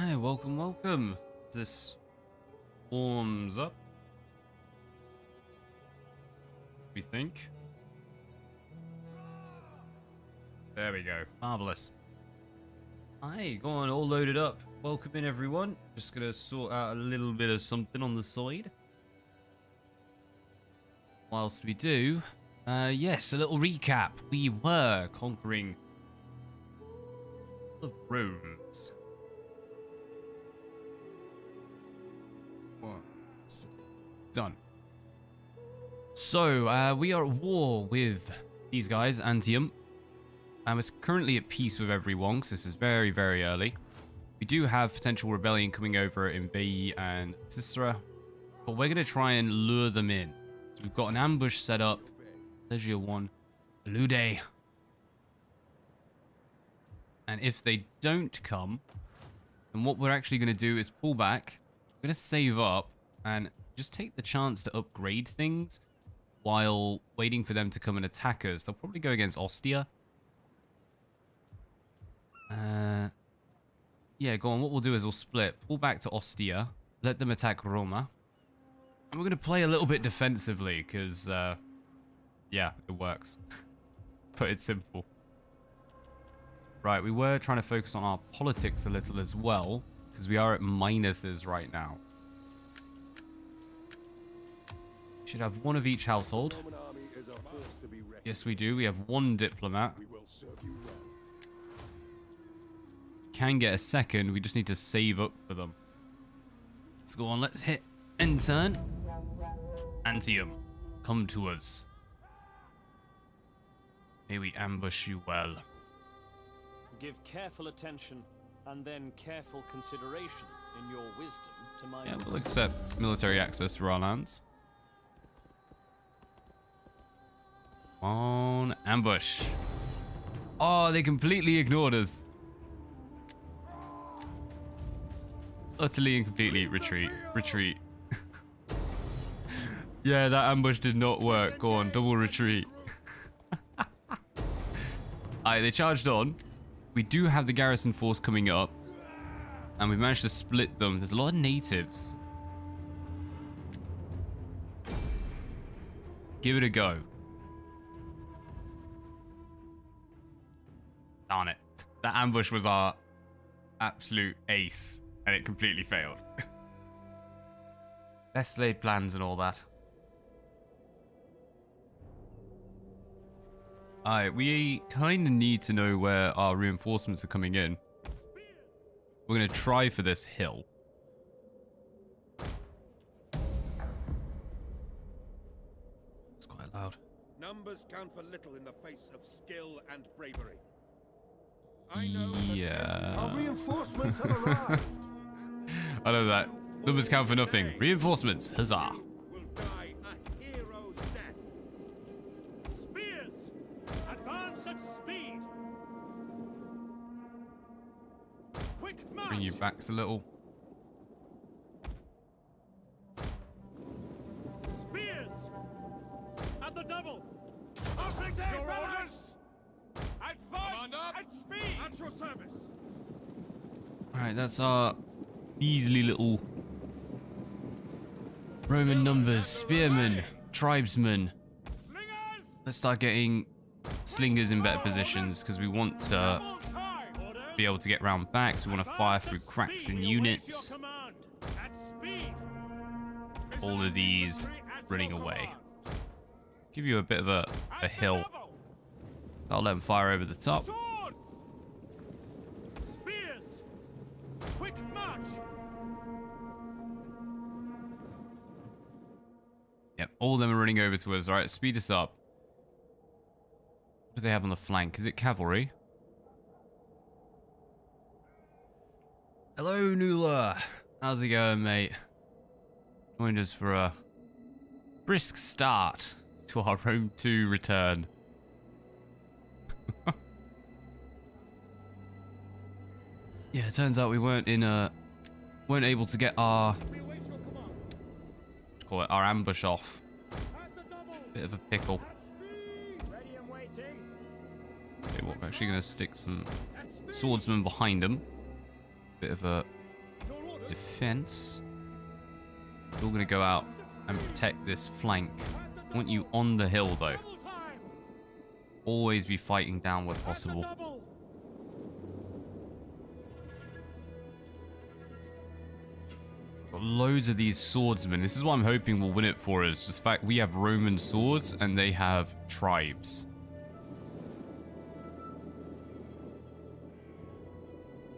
Hi, welcome, welcome. This warms up. We think. There we go. Marvelous. Hi, go on, all loaded up. Welcome in, everyone. Just gonna sort out a little bit of something on the side. Whilst we do, yes, a little recap. We were conquering the Romans. Done. So, we are at war with these guys, Antium. We're currently at peace with everyone, because this is very, very early. We do have potential rebellion coming over in Veii and Sisera, but we're going to try and lure them in. So we've got an ambush set up. Legio 1, Lude. And if they don't come, then what we're actually going to do is pull back. We're going to save up and just take the chance to upgrade things while waiting for them to come and attack us. They'll probably go against Ostia. Yeah, go on. What we'll do is we'll split. Pull back to Ostia. Let them attack Roma. And we're going to play a little bit defensively because, yeah, it works. But it's simple. Right, we were trying to focus on our politics a little as well because we are at minuses right now. Should have one of each household. Yes, we do. We have one diplomat. Can get a second. We just need to save up for them. Let's go on. Let's hit end turn. Antium, come to us. May we ambush you well. Give careful attention and then careful consideration in your wisdom to my... Yeah, we'll accept military access for our lands. On ambush. Oh, they completely ignored us. Utterly and completely retreat. Retreat. Yeah, that ambush did not work. Go on, double retreat. Alright, they charged on. We do have the garrison force coming up. And we've managed to split them. There's a lot of natives. Give it a go. Darn it. That ambush was our absolute ace. And it completely failed. Best laid plans and all that. Alright, we kind of need to know where our reinforcements are coming in. We're going to try for this hill. It's quite loud. Numbers count for little in the face of skill and bravery. Yeah. Our reinforcements have arrived. I know that. Numbers count for nothing. Reinforcements, huzzah. Will die a hero's death. Spears! Advance at speed! Quick march! Bring you backs a little. Spears! At the double! Open your orders! Advance at speed! At your service. Alright, that's our measly little Roman numbers. Spearmen, tribesmen. Slingers! Let's start getting slingers in better positions because we want to be able to get round backs. We want to fire through cracks in units. At speed! All of these running away. Give you a bit of a hill. I'll let them fire over the top. Swords! Spears! Quick march! Yep, all of them are running over to us. All right, speed us up. What do they have on the flank? Is it cavalry? Hello, Nula. How's it going, mate? Joined us for a brisk start to our Rome 2 return. Yeah, it turns out we weren't able to get our call it our ambush off. Bit of a pickle. Okay, well, we're actually going to stick some swordsmen behind them. Bit of a defense. We're all going to go out and protect this flank. I want you on the hill, though. Always be fighting down where possible. Got loads of these swordsmen. This is what I'm hoping will win it for us. Just the fact we have Roman swords and they have tribes.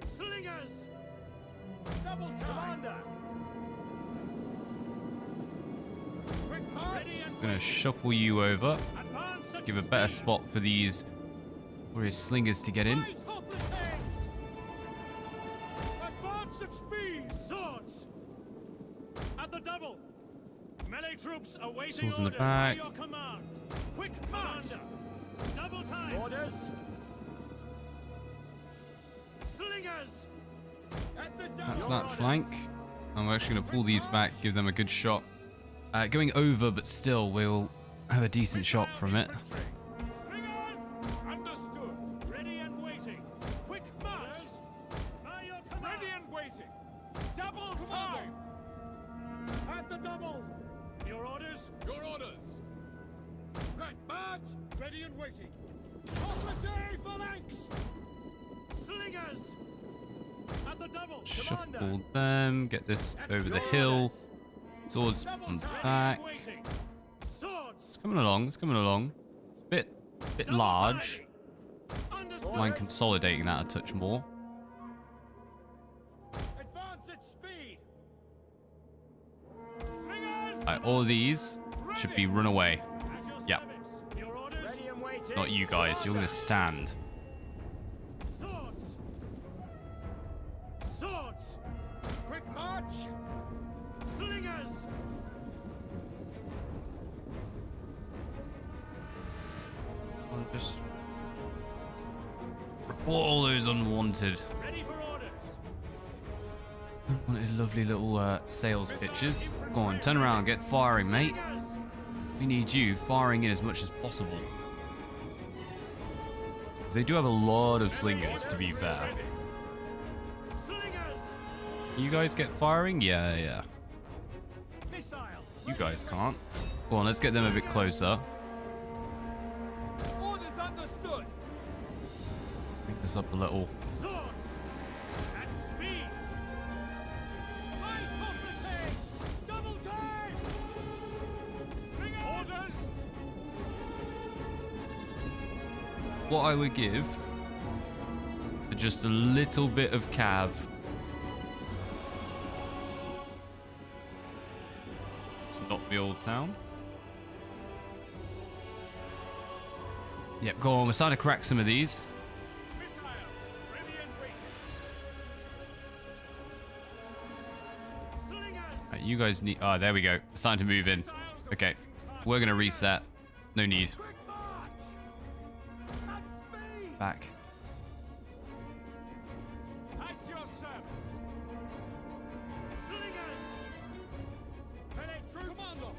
Slingers! Double commander! Quick march! I'm gonna shuffle you over. Advance at Give a better speed. spot for these warrior slingers to get in. Fight off the tanks! Advance at speed! Swords! At the double! Melee troops awaiting Swords in the orders back. by your command! Quick commander! Double time! Orders! Slingers! At the double! That's that flank. I'm actually going to pull these back, give them a good shot. Going over, but still, we'll have a decent shot from it. Slingers! Understood. Ready and waiting. Quick march! By your command! Ready and waiting. Double time! At the double! Your orders? Your orders! Right, march! Ready and waiting. Officer phalanx! Slingers! At the double! Shuffle them, get this over the hill. Swords on the back. Swords! It's coming along, it's coming along. Bit large. Mind consolidating that a touch more. Advance at speed! Slingers! Right, all of these should be run away. At your Yep. service. Your orders? Ready and waiting. Not you guys, you're going to stand. Swords! Swords! Quick march! Slingers! I'll just report all those unwanted. Ready for orders! Wanted lovely little sales pitches. Go on, turn around, get firing, mate. Slingers! We need you firing in as much as possible. 'Cause they do have a lot of slingers, to be fair. Slingers! You guys get firing? Yeah. Missiles! You guys can't. Go on, let's get them a bit closer. Orders understood! Pick this up a little. Swords! At speed! Fight off the tanks! Double time! Slingers! Orders! What I would give for just a little bit of cav. It's not the old sound. Yep, go on, we're starting to crack some of these. Missiles! Ready and waiting! Slingers! Right, you guys need... Oh, there we go. Starting to move in. Okay, we're going to reset. No need. Quick march! At speed! Back. At your service! Slingers! Penetrate! Commando!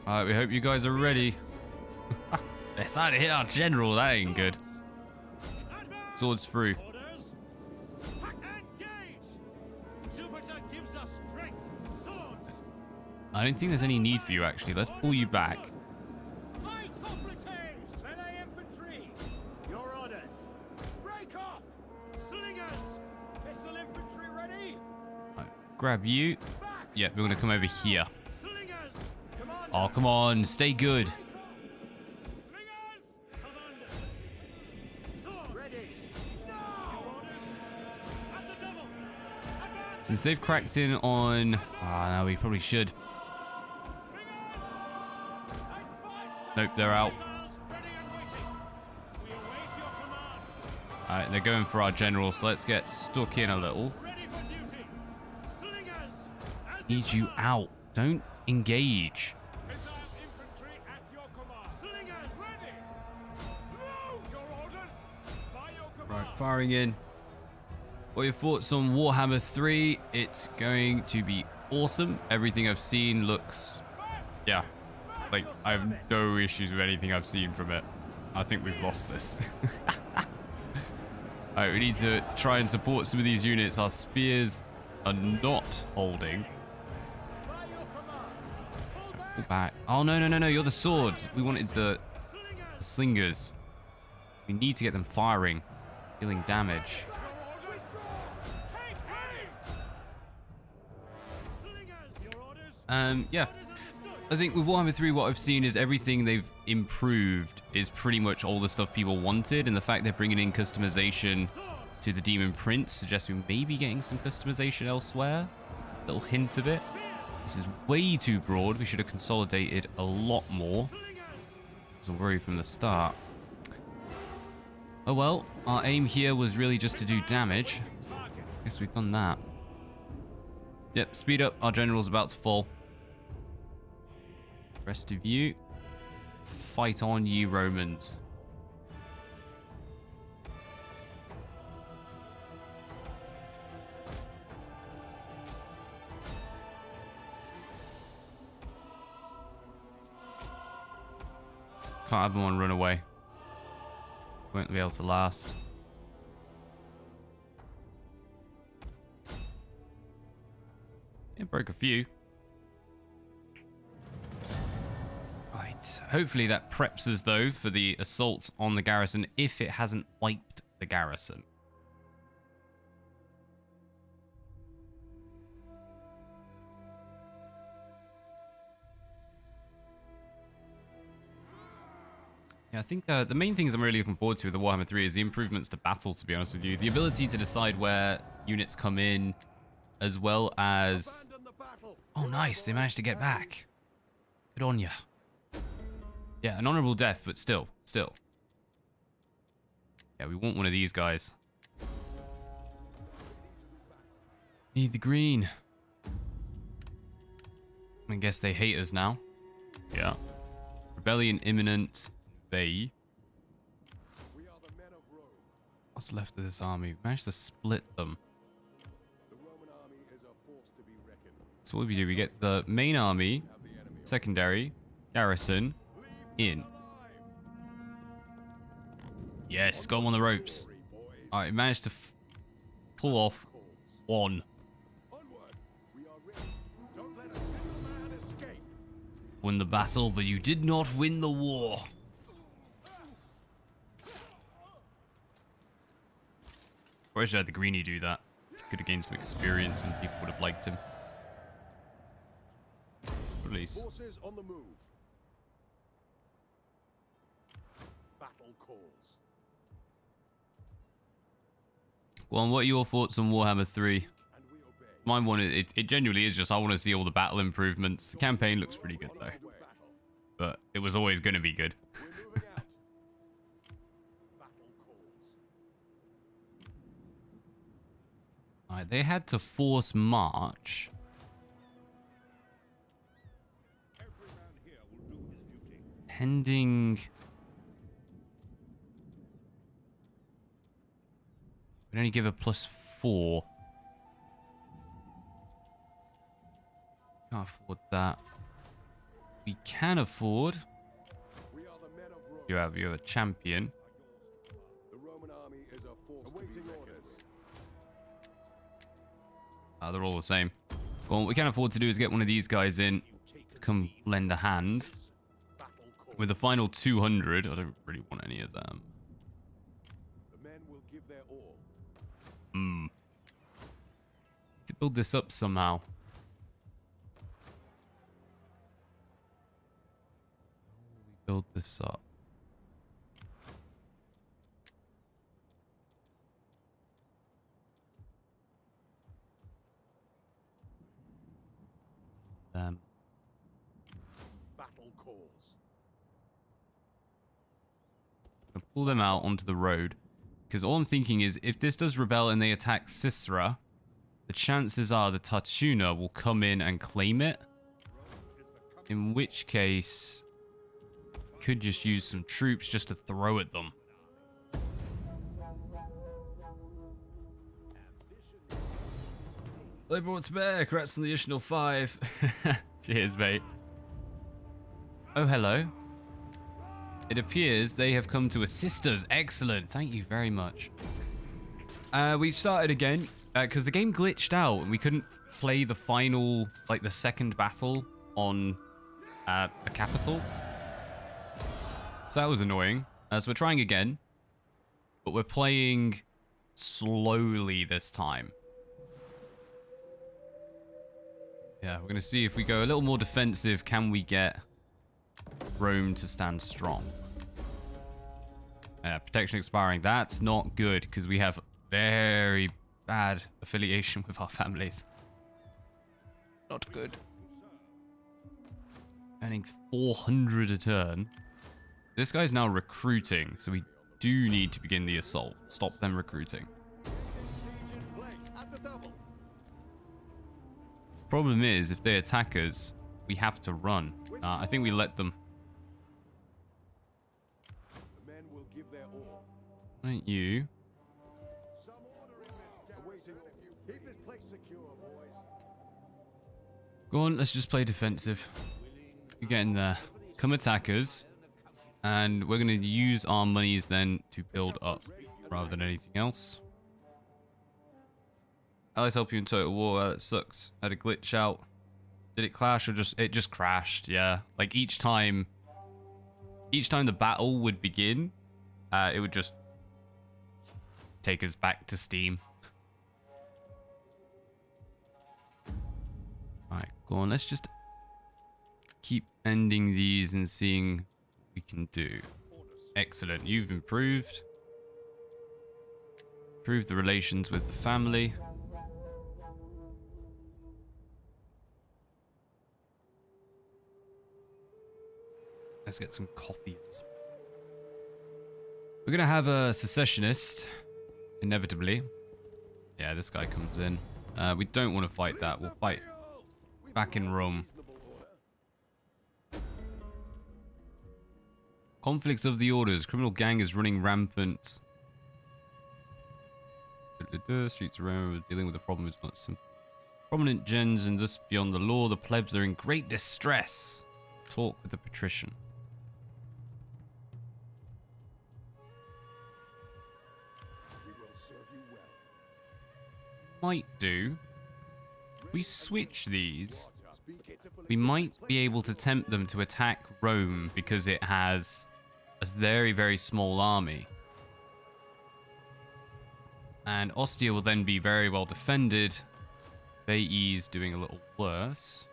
Alright, we hope you guys are ready. They're starting to hit our general. That ain't good. Advance! Swords through. Orders! Engage! Jupiter gives us strength! Swords! I don't think there's any need for you, actually. Let's pull you back. Light hoplites! Melee infantry! Your orders! Break off! Slingers! Missile infantry ready! Right, grab you. Back! Yeah, we're going to come over here. Slingers! Commander! Oh, come on. Stay good. Slingers! Commander! Swords! Ready! Now! Your orders! At the double! Advance! Since they've cracked in on... Ah, no, we probably should. Slingers! Nope, they're out. Missiles ready and waiting! We await your command! Alright, they're going for our general, so let's get stuck in a little. Ready for duty! Slingers! As Need you out. Don't engage. Missile infantry at your command! Slingers! Ready! Move! Your orders! By your command! Right, firing in. What are your thoughts on Warhammer 3? It's going to be awesome. Everything I've seen looks... Yeah. Like, I have no issues with anything I've seen from it. I think we've lost this. Alright, we need to try and support some of these units. Our spears are not holding. Pull back. Oh, no, no, no, no. You're the swords. We wanted the slingers. We need to get them firing, dealing damage. Yeah. I think with Warhammer 3, what I've seen is everything they've improved is pretty much all the stuff people wanted, and the fact they're bringing in customization to the Demon Prince suggests we may be getting some customization elsewhere. A little hint of it. This is way too broad. We should have consolidated a lot more. I was worried from the start. Oh well, our aim here was really just to do damage. Guess we've done that. Yep, speed up. Our general's about to fall. Rest of you, fight on, ye Romans. Can't have them on run away. Won't be able to last. It broke a few. Right. Hopefully that preps us, though, for the assaults on the garrison if it hasn't wiped the garrison. Yeah, I think the main things I'm really looking forward to with the Warhammer 3 is the improvements to battle, to be honest with you. The ability to decide where units come in, as well as... Oh, nice. They managed to get back. Good on ya. Yeah, an honorable death, but still. Yeah, we want one of these guys. Need the green. I guess they hate us now. Yeah. Rebellion imminent. Bay. What's left of this army? We managed to split them. So what do? We get the main army, secondary, garrison, in. Yes, got them on the ropes. Alright, managed to pull off one. Won the battle, but you did not win the war. Probably should have had the greenie do that. Could have gained some experience and people would have liked him. Release. Forces on the move. Battle calls. Well, what are your thoughts on Warhammer 3? Mine one, it genuinely is just I want to see all the battle improvements. The campaign looks pretty good though, but it was always going to be good. Alright, they had to force march. Pending. We only give a +4. Can't afford that. We can afford. You have a champion. The Roman army is a force awaiting orders. They're all the same. Well, what we can afford to do is get one of these guys in to come lend a hand. With the final 200, I don't really want any of them. The men will give their all. To build this up somehow. Build this up. Battle calls. I'll pull them out onto the road. Because all I'm thinking is, if this does rebel and they attack Sisera, the chances are the Tatuna will come in and claim it. In which case, could just use some troops just to throw at them. They brought to bear. Congrats on the additional 5. Cheers, mate. Oh, hello. It appears they have come to assist us. Excellent. Thank you very much. We started again. Because the game glitched out and we couldn't play the final, like the second battle on the capital. So that was annoying. So we're trying again, but we're playing slowly this time. Yeah, we're going to see if we go a little more defensive, can we get Rome to stand strong? Protection expiring. That's not good because we have very bad affiliation with our families. Not good. Earning 400 a turn. This guy's now recruiting, so we do need to begin the assault. Stop them recruiting. Problem is, if they attack us, we have to run. I think we let them. The men will give their all. Aren't you? Some order in this garrison. Keep this place secure, boys. Go on, let's just play defensive. You get in there. Come attack us. And we're going to use our monies then to build up rather than anything else. Allies help you in total war. That sucks. Had a glitch out. Did it clash or just... It just crashed, yeah. Like each time the battle would begin, it would just take us back to Steam. Alright, go on. Let's just keep ending these and seeing what we can do. Excellent. You've improved. Improved the relations with the family. Let's get some coffees. We're going to have a secessionist, inevitably. Yeah, this guy comes in. We don't want to fight that. We'll fight back in Rome. Conflict of the orders. Criminal gang is running rampant. Streets around dealing with the problem is not simple. Prominent gens and thus beyond the law. The plebs are in great distress. Talk with the patrician. Might do. We switch these. We might be able to tempt them to attack Rome because it has a very, very small army. And Ostia will then be very well defended. Baies is doing a little worse.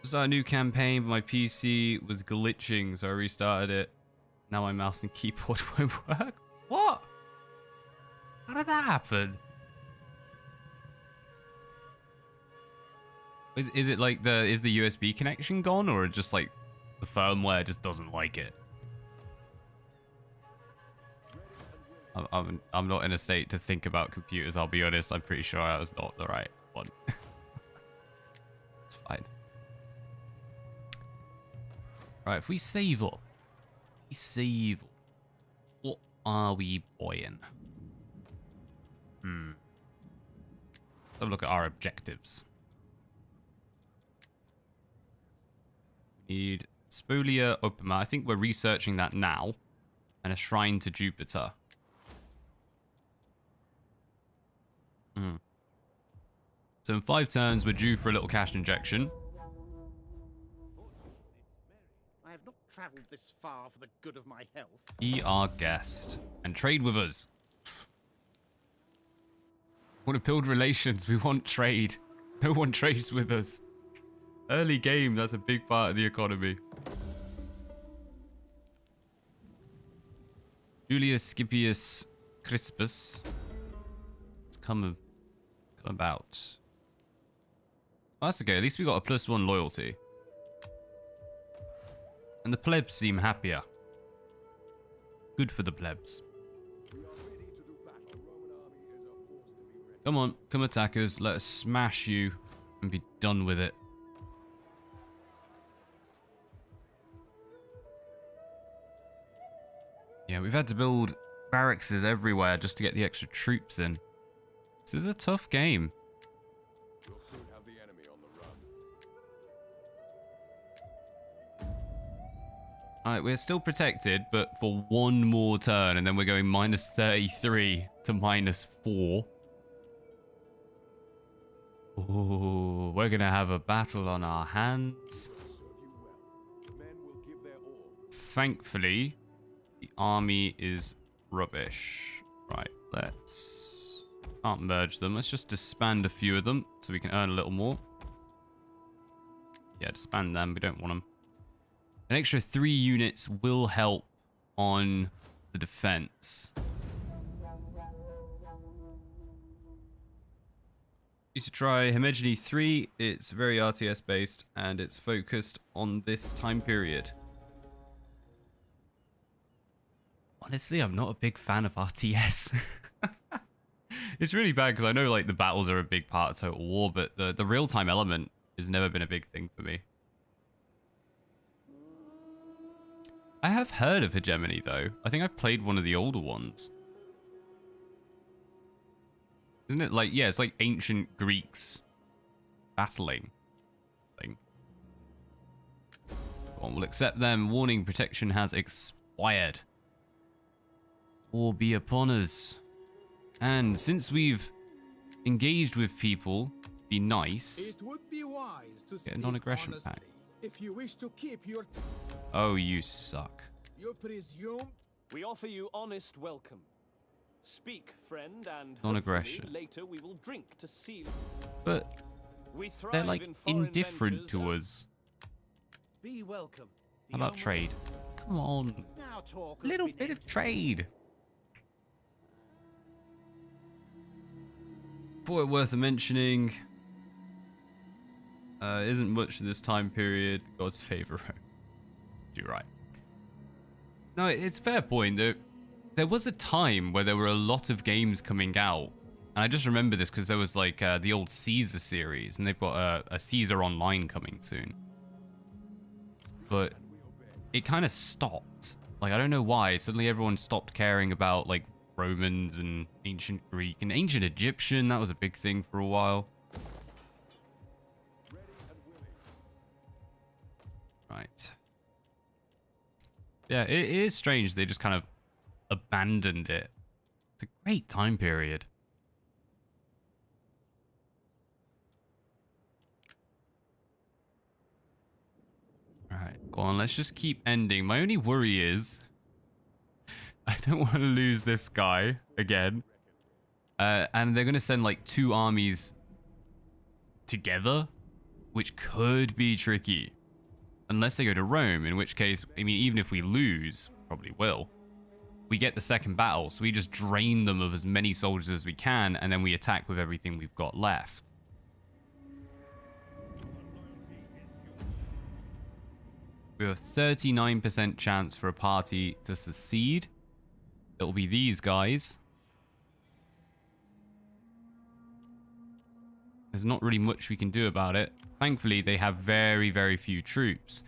Start a new campaign, but my PC was glitching, so I restarted it. Now my mouse and keyboard won't work. What? How did that happen? Is it like is the USB connection gone, or just like the firmware just doesn't like it? I'm not in a state to think about computers, I'll be honest. I'm pretty sure I was not the right one. It's fine. Right, if we save up. What are we buying? Let's have a look at our objectives. We need Spolia Opima. I think we're researching that now. And a shrine to Jupiter. So in 5 turns, we're due for a little cash injection. I have not travelled this far for the good of my health. Be our guest and trade with us. We want to build relations. We want trade. No one trades with us. Early game, that's a big part of the economy. Julius Scipius Crispus. It's come about. Oh, that's okay. At least we got a +1 loyalty. And the plebs seem happier. Good for the plebs. Come on, come attack us. Let us smash you and be done with it. Yeah, we've had to build barracks everywhere just to get the extra troops in. This is a tough game. We'll soon have the enemy on the run. Alright, we're still protected, but for one more turn, and then we're going minus 33 to minus 4. Ooh, we're gonna have a battle on our hands. Thankfully, the army is rubbish. Right, let's... Can't merge them. Let's just disband a few of them so we can earn a little more. Yeah, disband them. We don't want them. An extra 3 units will help on the defense. Used to try Homogeny 3. It's very RTS based and it's focused on this time period. Honestly, I'm not a big fan of RTS. It's really bad because I know like the battles are a big part of Total War, but the real-time element has never been a big thing for me. I have heard of Hegemony though. I think I've played one of the older ones. Isn't it like, yeah, it's like ancient Greeks battling thing. One will accept them. Warning, protection has expired. War be upon us. And since we've engaged with people, be nice. It would be wise to Get a non-aggression pact. if you wish to keep your... Oh, you suck. You presume... We offer you honest welcome. Speak, friend, and Non-aggression. hopefully later we will drink to seal. But We thrive they're like in foreign indifferent ventures, to don't- us. Be welcome. How about trade? Come on. Now talk. A little bit of trade. Thought it worth mentioning. Isn't much in this time period. God's favor. You're right. No, it's a fair point though. There was a time where there were a lot of games coming out. And I just remember this because there was like the old Caesar series, and they've got a Caesar Online coming soon. But it kind of stopped. Like, I don't know why. Suddenly everyone stopped caring about like Romans and ancient Greek and ancient Egyptian. That was a big thing for a while. Right. Yeah, it is strange they just kind of abandoned it. It's a great time period. Alright, go on, let's just keep ending. My only worry is I don't want to lose this guy again. And they're going to send like 2 armies together, which could be tricky. Unless they go to Rome, in which case, I mean, even if we lose, probably will, we get the second battle, so we just drain them of as many soldiers as we can, and then we attack with everything we've got left. We have a 39% chance for a party to secede. It'll be these guys. There's not really much we can do about it. Thankfully, they have very, very few troops.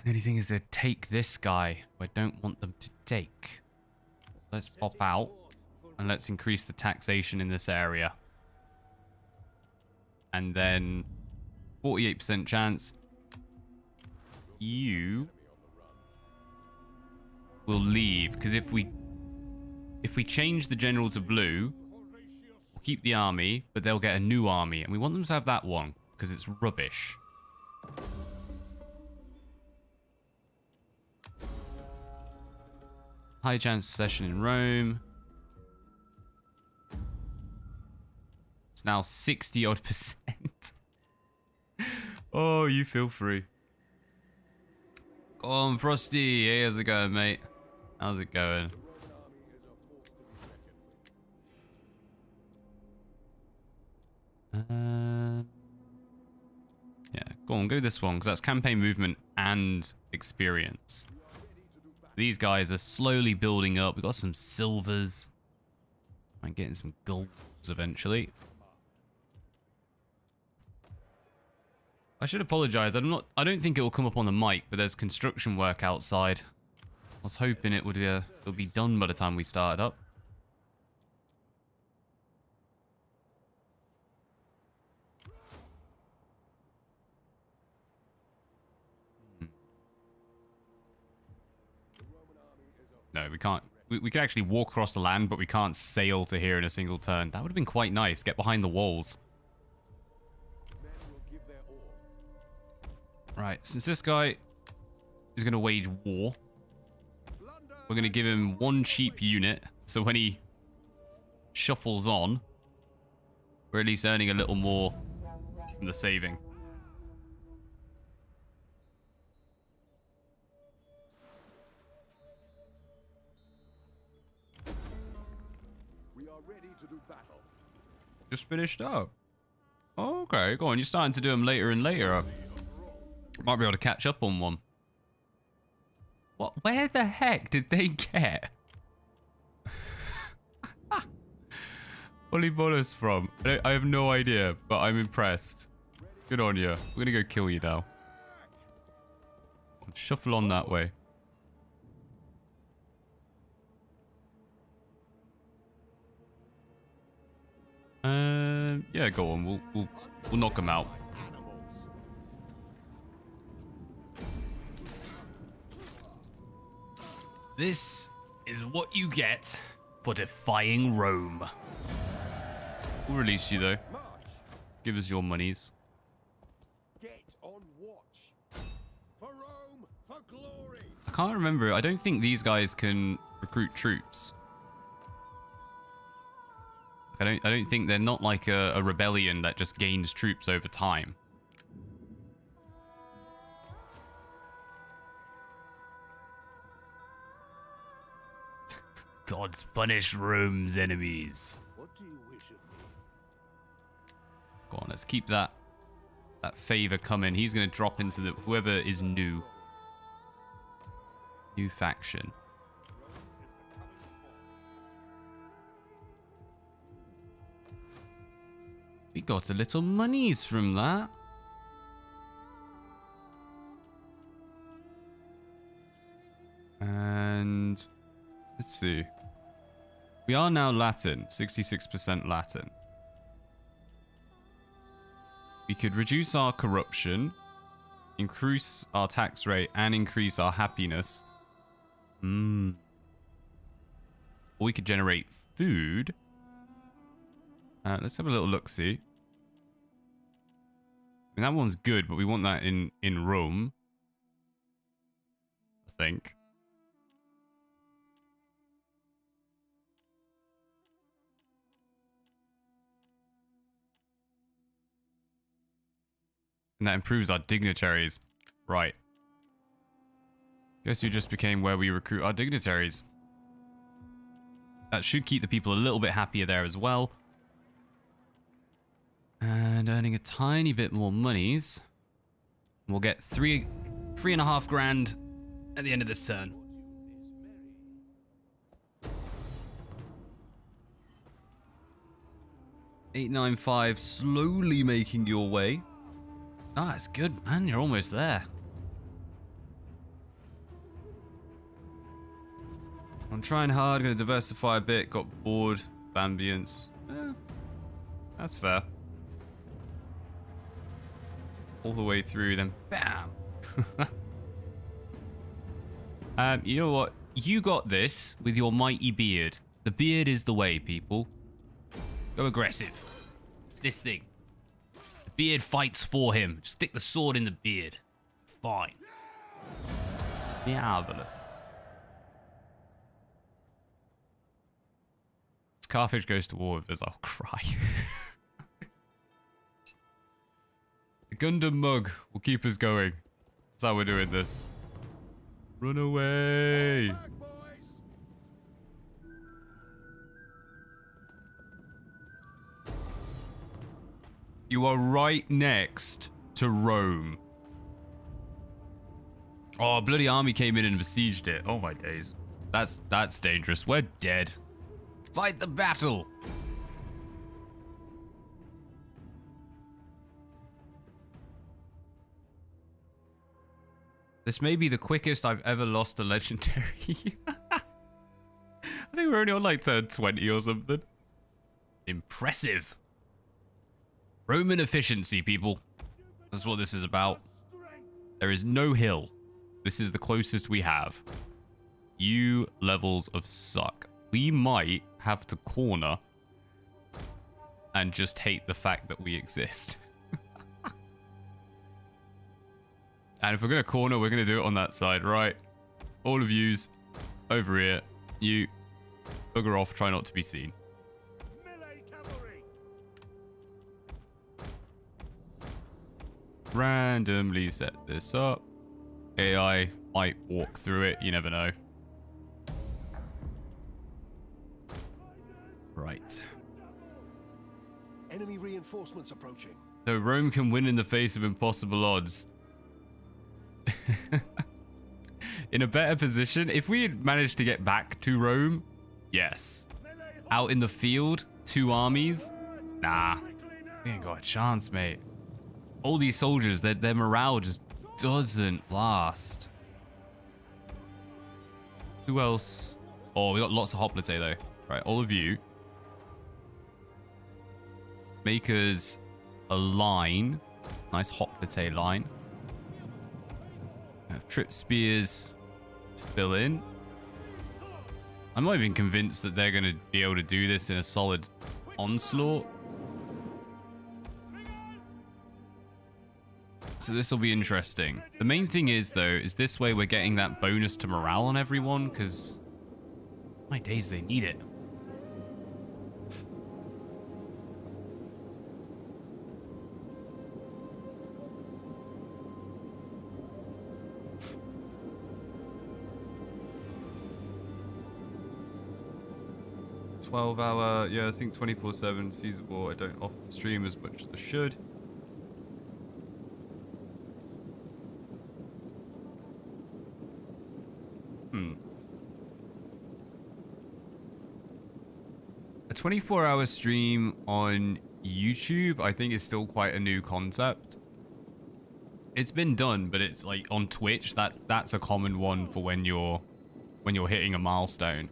The only thing is they take this guy, who I don't want them to take. Let's pop out, and let's increase the taxation in this area. And then 48% chance you will leave, because if we change the general to blue, we'll keep the army, but they'll get a new army, and we want them to have that one because it's rubbish. High chance of secession in Rome. It's now 60 odd %. Oh, you feel free. Go on, Frosty. Hey, how's it going, mate? How's it going? Yeah, go on, go this one, because that's campaign movement and experience. These guys are slowly building up. We've got some silvers. I'm getting some golds eventually. I should apologize. I don't think it will come up on the mic, but there's construction work outside. I was hoping it would it'll be done by the time we started up. No, we can't. We can actually walk across the land, but we can't sail to here in a single turn. That would have been quite nice. Get behind the walls. Men will give their all. Right, since this guy is going to wage war, we're going to give him one cheap unit. So when he shuffles on, we're at least earning a little more from the saving. We are ready to do battle. Just finished up. Oh, okay, go on. You're starting to do them later and later. Might be able to catch up on one. What? Where the heck did they get Holy bonus from? I have no idea, but I'm impressed. Good on you. We're gonna go kill you now. Shuffle on that way. Yeah, go on. We'll knock them out. This is what you get for defying Rome. We'll release you though. March. Give us your monies. Get on watch. For Rome, for glory. I can't remember. I don't think these guys can recruit troops. I don't think they're not like a rebellion that just gains troops over time. Gods punish Rome's enemies. What do you wish of me? Go on, let's keep that favor coming. He's going to drop into the whoever is new faction. We got a little monies from that. And let's see. We are now Latin, 66% Latin. We could reduce our corruption, increase our tax rate, and increase our happiness. Or we could generate food. Let's have a little look-see. I mean, that one's good, but we want that in Rome, I think. And that improves our dignitaries. Right. Guess you just became where we recruit our dignitaries. That should keep the people a little bit happier there as well. And earning a tiny bit more monies. We'll get 3.5 grand at the end of this turn. $895, slowly making your way. Ah, that's good, man. You're almost there. I'm trying hard. Going to diversify a bit. Got bored. Ambience. That's fair. All the way through, then bam. You know what? You got this with your mighty beard. The beard is the way, people. Go aggressive. It's this thing. The beard fights for him. Stick the sword in the beard. Fine. Marvelous. If Carthage goes to war with us, I'll cry. The Gundam mug will keep us going. That's how we're doing this. Run away. Back, boys. You are right next to Rome. Oh, bloody army came in and besieged it. Oh my days. That's dangerous. We're dead. Fight the battle. This may be the quickest I've ever lost a legendary. I think we're only on like turn 20 or something. Impressive. Roman efficiency, people. That's what this is about. There is no hill. This is the closest we have. You levels of suck. We might have to corner and just hate the fact that we exist. And if we're going to corner, we're going to do it on that side, right? All of yous over here. You bugger off, try not to be seen. Melee cavalry. Randomly set this up. AI might walk through it, you never know. Right. Enemy reinforcements approaching. So Rome can win in the face of impossible odds. In a better position, if we had managed to get back to Rome, yes. Out in the field, 2 armies, nah, we ain't got a chance, mate. All these soldiers, their morale just doesn't last. Who else? Oh, we got lots of hoplite though. Right, all of you. Make us a line. Nice hoplite line. Trip spears to fill in. I'm not even convinced that they're going to be able to do this in a solid onslaught. So this will be interesting. The main thing is, though, is this way we're getting that bonus to morale on everyone, because my days, they need it. $12-hour, yeah, I think 24/7 is feasible. I don't often stream as much as I should. A 24-hour stream on YouTube, I think, is still quite a new concept. It's been done, but it's like on Twitch. That's a common one for when you're hitting a milestone.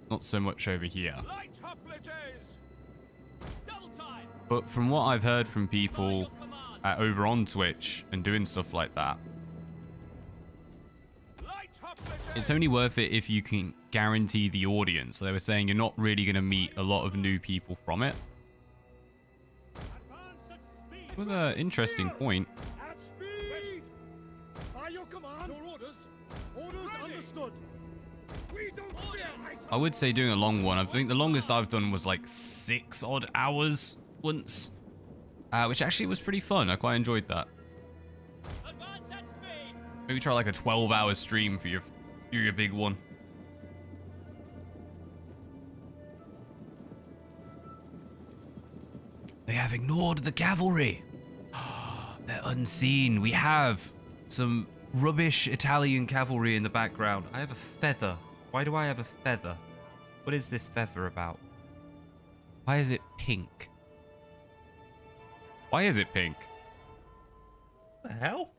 Not so much over here. But from what I've heard from people over on Twitch and doing stuff like that, it's only worth it if you can guarantee the audience. So they were saying you're not really going to meet a lot of new people from it. It was an interesting point. At speed. By your command. Your orders. Orders understood. We don't fear. I would say doing a long one. I think the longest I've done was like 6 odd hours once, which actually was pretty fun. I quite enjoyed that. Maybe try like a 12-hour stream for your big one. They have ignored the cavalry. They're unseen. We have some rubbish Italian cavalry in the background. I have a feather. Why do I have a feather? What is this feather about? Why is it pink? Why is it pink? What the hell?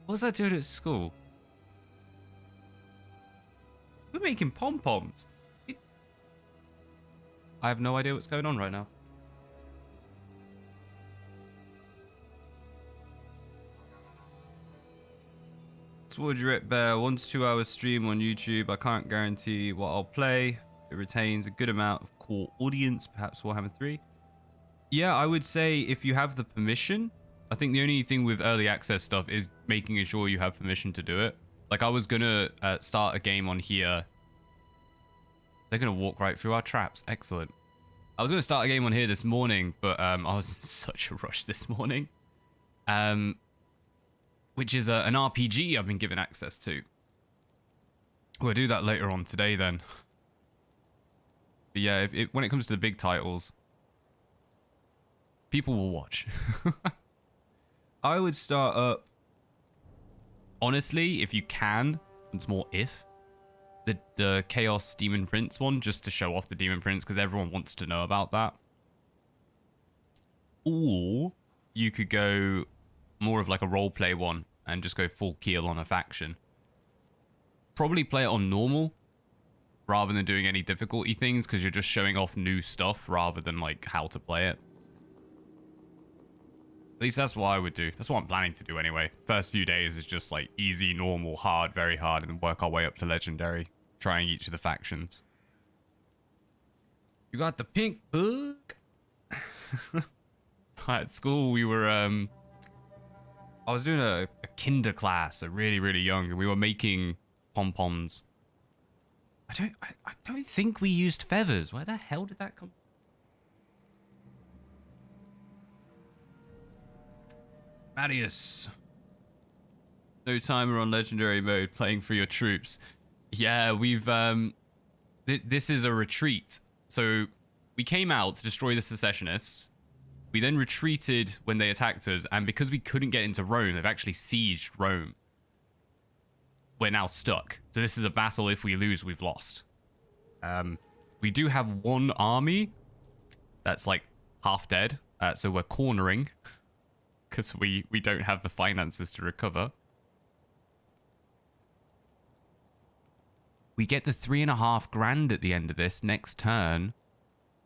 What was I doing at school? We're making pom-poms. I have no idea what's going on right now. Towards your bear, 1 to 2 hour stream on YouTube. I can't guarantee what I'll play. It retains a good amount of core audience, perhaps Warhammer 3. Yeah, I would say if you have the permission. I think the only thing with early access stuff is making sure you have permission to do it. Like, I was gonna start a game on here. They're gonna walk right through our traps. Excellent. I was gonna start a game on here this morning, but I was in such a rush this morning. Which is an RPG I've been given access to. We'll do that later on today then. But yeah, when it comes to the big titles, people will watch. I would start up, honestly, if you can, it's more if, the Chaos Demon Prince one, just to show off the Demon Prince, because everyone wants to know about that. Or you could go more of like a roleplay one and just go full keel on a faction. Probably play it on normal rather than doing any difficulty things, because you're just showing off new stuff rather than like how to play it. At least that's what I would do. That's what I'm planning to do anyway. First few days is just like easy, normal, hard, very hard, and then work our way up to legendary, trying each of the factions. You got the pink book. At school, we were I was doing a kinder class, so really, really young, and we were making pom-poms. I don't think we used feathers. Where the hell did that come? Marius. No timer on legendary mode, playing for your troops. Yeah, we've this is a retreat. So we came out to destroy the secessionists. We then retreated when they attacked us, and because we couldn't get into Rome, they've actually sieged Rome. We're now stuck. So this is a battle. If we lose, we've lost. We do have one army that's like half dead. So we're cornering because we don't have the finances to recover. We get the 3.5 grand at the end of this next turn.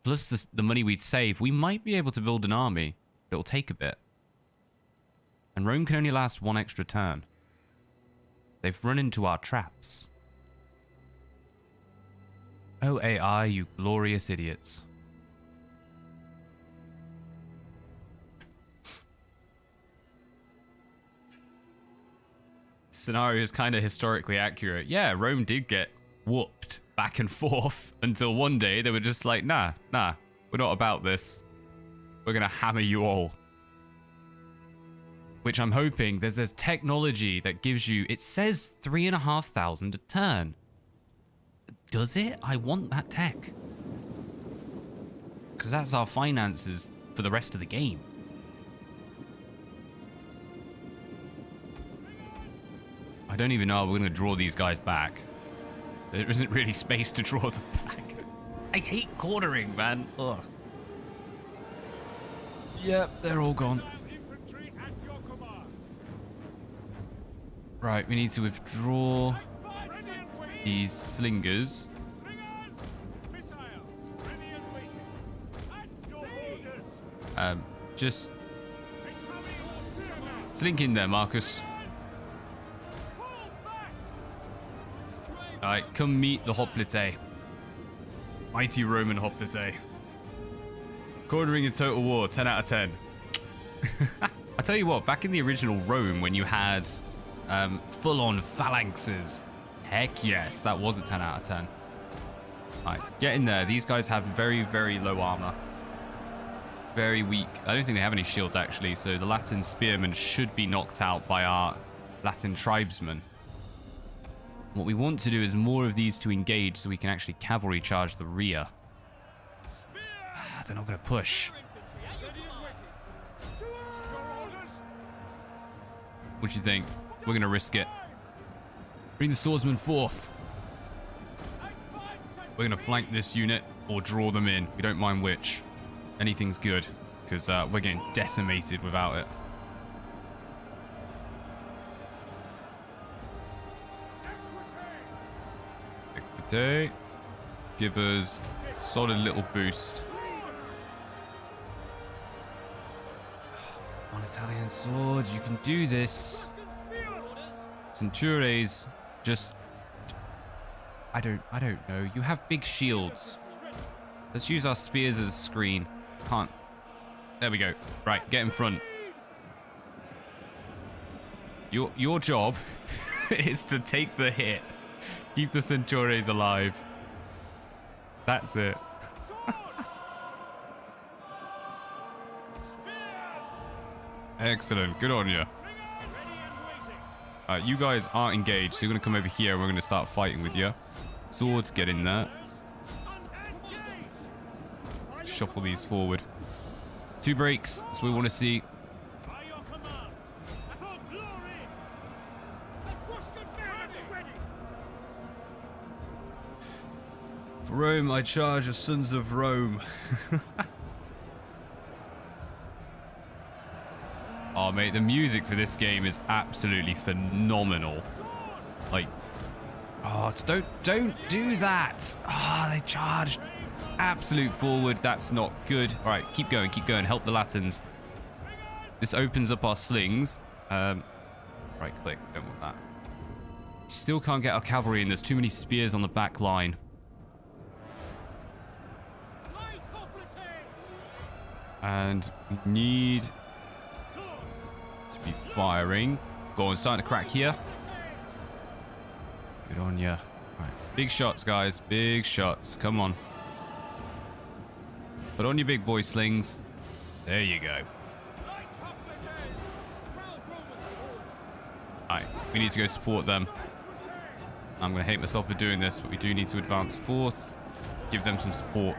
Plus the money we'd save. We might be able to build an army. But it'll take a bit. And Rome can only last one extra turn. They've run into our traps. Oh, AI, you glorious idiots. Scenario is kind of historically accurate. Yeah, Rome did get whooped back and forth until one day they were just like, nah, we're not about this. We're going to hammer you all. Which I'm hoping, there's technology that gives you, it says 3,500 a turn. Does it? I want that tech. Because that's our finances for the rest of the game. I don't even know how we're going to draw these guys back. There isn't really space to draw them back. I hate quartering, man. Ugh. Yep, they're all gone. Right, we need to withdraw these slingers. Just slink in there, Marcus. Alright, come meet the hoplite. Mighty Roman hoplite. Cornering in total war, 10 out of 10. I tell you what, back in the original Rome, when you had full-on phalanxes, heck yes, that was a 10 out of 10. Alright, get in there. These guys have very, very low armor. Very weak. I don't think they have any shields, actually, so the Latin spearmen should be knocked out by our Latin tribesmen. What we want to do is more of these to engage so we can actually cavalry charge the rear. They're not going to push. What do you think? We're going to risk it. Bring the swordsman forth. We're going to flank this unit or draw them in. We don't mind which. Anything's good because we're getting decimated without it. Equite. Give us a solid little boost. On Italian swords, you can do this. Centures, just I don't know. You have big shields. Let's use our spears as a screen. Can't. There we go. Right, get in front. Your job is to take the hit. Keep the Centures alive. That's it. Excellent. Good on you. You guys aren't engaged, so you're going to come over here and we're going to start fighting with you. Swords, get in there. Shuffle these forward. 2 breaks. That's what we want to see. For Rome, I charge the sons of Rome. Oh, mate, the music for this game is absolutely phenomenal. Like, oh, don't do that. Ah, they charged. Absolute forward. That's not good. All right, keep going. Help the Latins. This opens up our slings. Right click, don't want that. Still can't get our cavalry in. There's too many spears on the back line. And we need to be firing. Go on, starting to crack here. Good on ya. Right. Big shots, guys. Big shots. Come on. Put on your big boy slings. There you go. Alright, we need to go support them. I'm going to hate myself for doing this, but we do need to advance forth. Give them some support.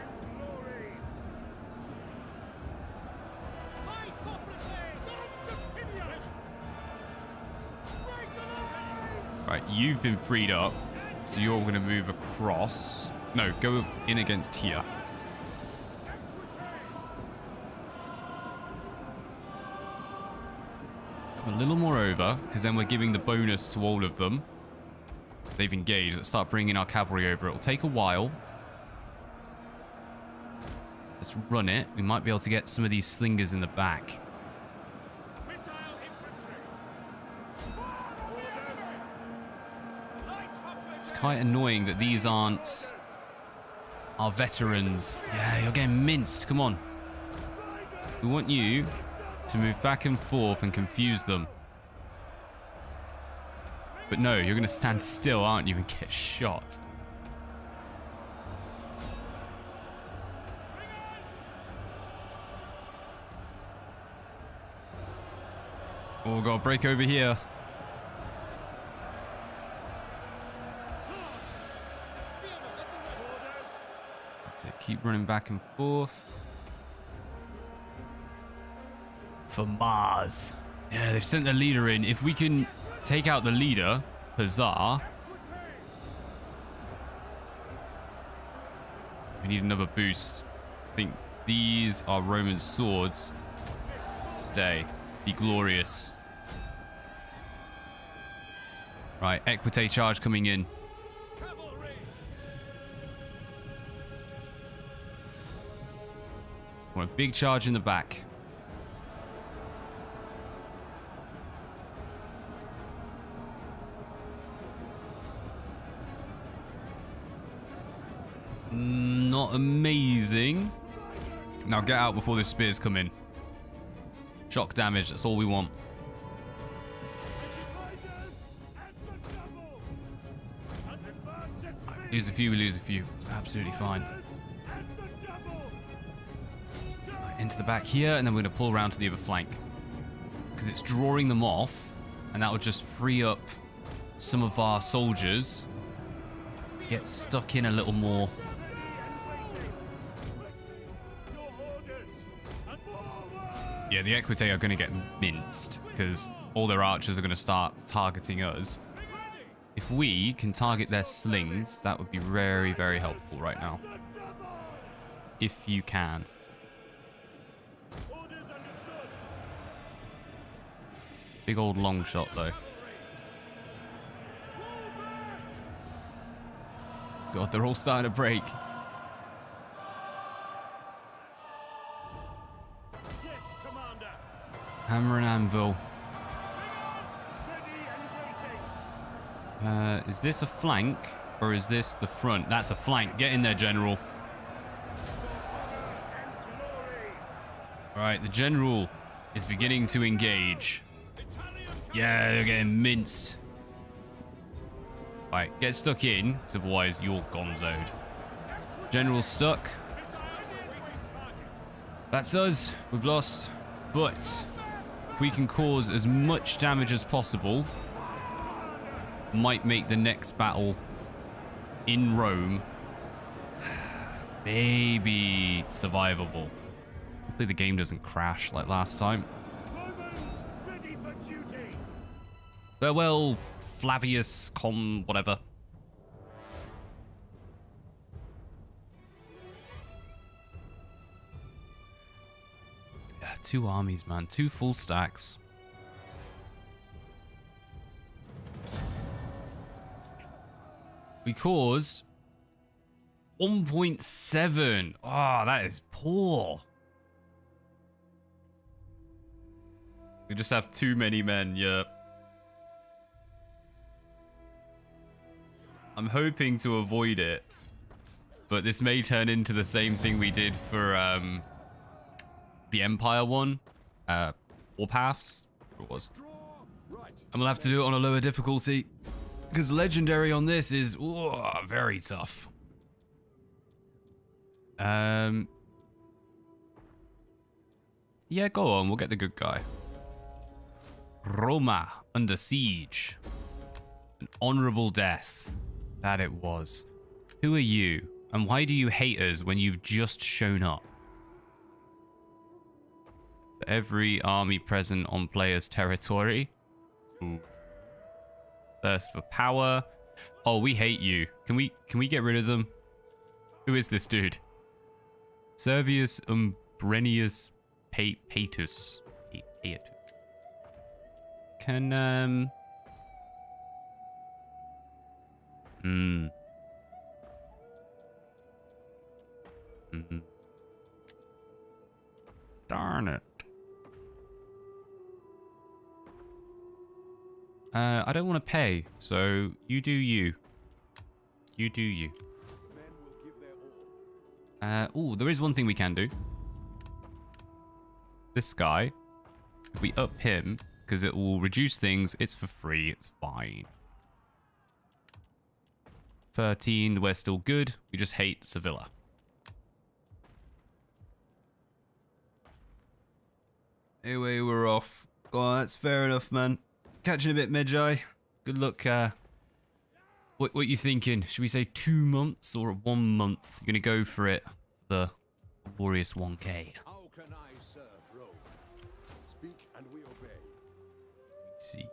Right, you've been freed up. So you're going to move across. No, go in against here. A little more over, because then we're giving the bonus to all of them. They've engaged. Let's start bringing our cavalry over. It'll take a while. Let's run it. We might be able to get some of these slingers in the back. It's quite annoying that these aren't our veterans. Yeah, you're getting minced. Come on. We want you to move back and forth and confuse them. But no, you're going to stand still, aren't you, and get shot. Oh, we've got a break over here. That's it. Keep running back and forth. For Mars. Yeah, they've sent their leader in. If we can take out the leader, Huzzah. We need another boost. I think these are Roman swords. Stay. Be glorious. Right, Equite charge coming in. Want a big charge in the back. Not amazing. Now get out before the spears come in. Shock damage, that's all we want. Right, lose a few, we lose a few. It's absolutely fine. Right, into the back here, and then we're going to pull around to the other flank. Because it's drawing them off, and that will just free up some of our soldiers to get stuck in a little more. Yeah, the Equite are going to get minced because all their archers are going to start targeting us. If we can target their slings, that would be very, very helpful right now. If you can. It's a big old long shot, though. God, they're all starting to break. Hammer and anvil. Is this a flank or is this the front? That's a flank. Get in there, General. All right, the General is beginning to engage. Yeah, they're getting minced. All right, get stuck in, because otherwise you're gonzoed. General's stuck. That's us. We've lost. But if we can cause as much damage as possible, might make the next battle in Rome maybe survivable. Hopefully the game doesn't crash like last time. Farewell, Flavius, whatever. Yeah, 2 armies, man. 2 full stacks. We caused 1.7. Oh, that is poor. We just have too many men, yeah. I'm hoping to avoid it. But this may turn into the same thing we did for the Empire one. Warpaths. It was. And we'll have to do it on a lower difficulty. Because Legendary on this is very tough. Yeah, go on. We'll get the good guy. Roma under siege. An honorable death. That it was. Who are you? And why do you hate us when you've just shown up? For every army present on player's territory. Ooh. Thirst for power. Oh, we hate you. Can we get rid of them? Who is this dude? Servius Umbrenius Paetus. Can Darn it. I don't want to pay, so you do you. You do you. Oh, there is one thing we can do. This guy, if we up him, because it will reduce things, it's for free, it's fine. 13, we're still good. We just hate Sevilla. Anyway, we're off. Oh, that's fair enough, man. Catching a bit, Medjay. Good luck. What you thinking? Should we say 2 months or 1 month? You're gonna go for it, the glorious 1K. How can I serve Rome? Speak and we obey. Let's see.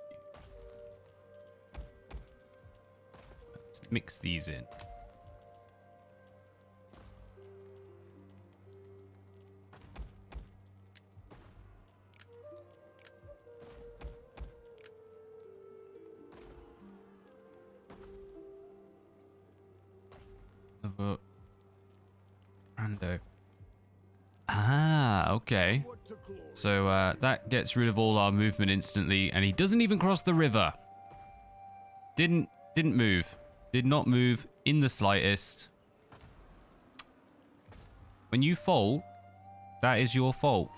Let's mix these in. Rando. Ah, okay. So that gets rid of all our movement instantly, and he doesn't even cross the river. Didn't move. Did not move in the slightest. When you fall, that is your fault.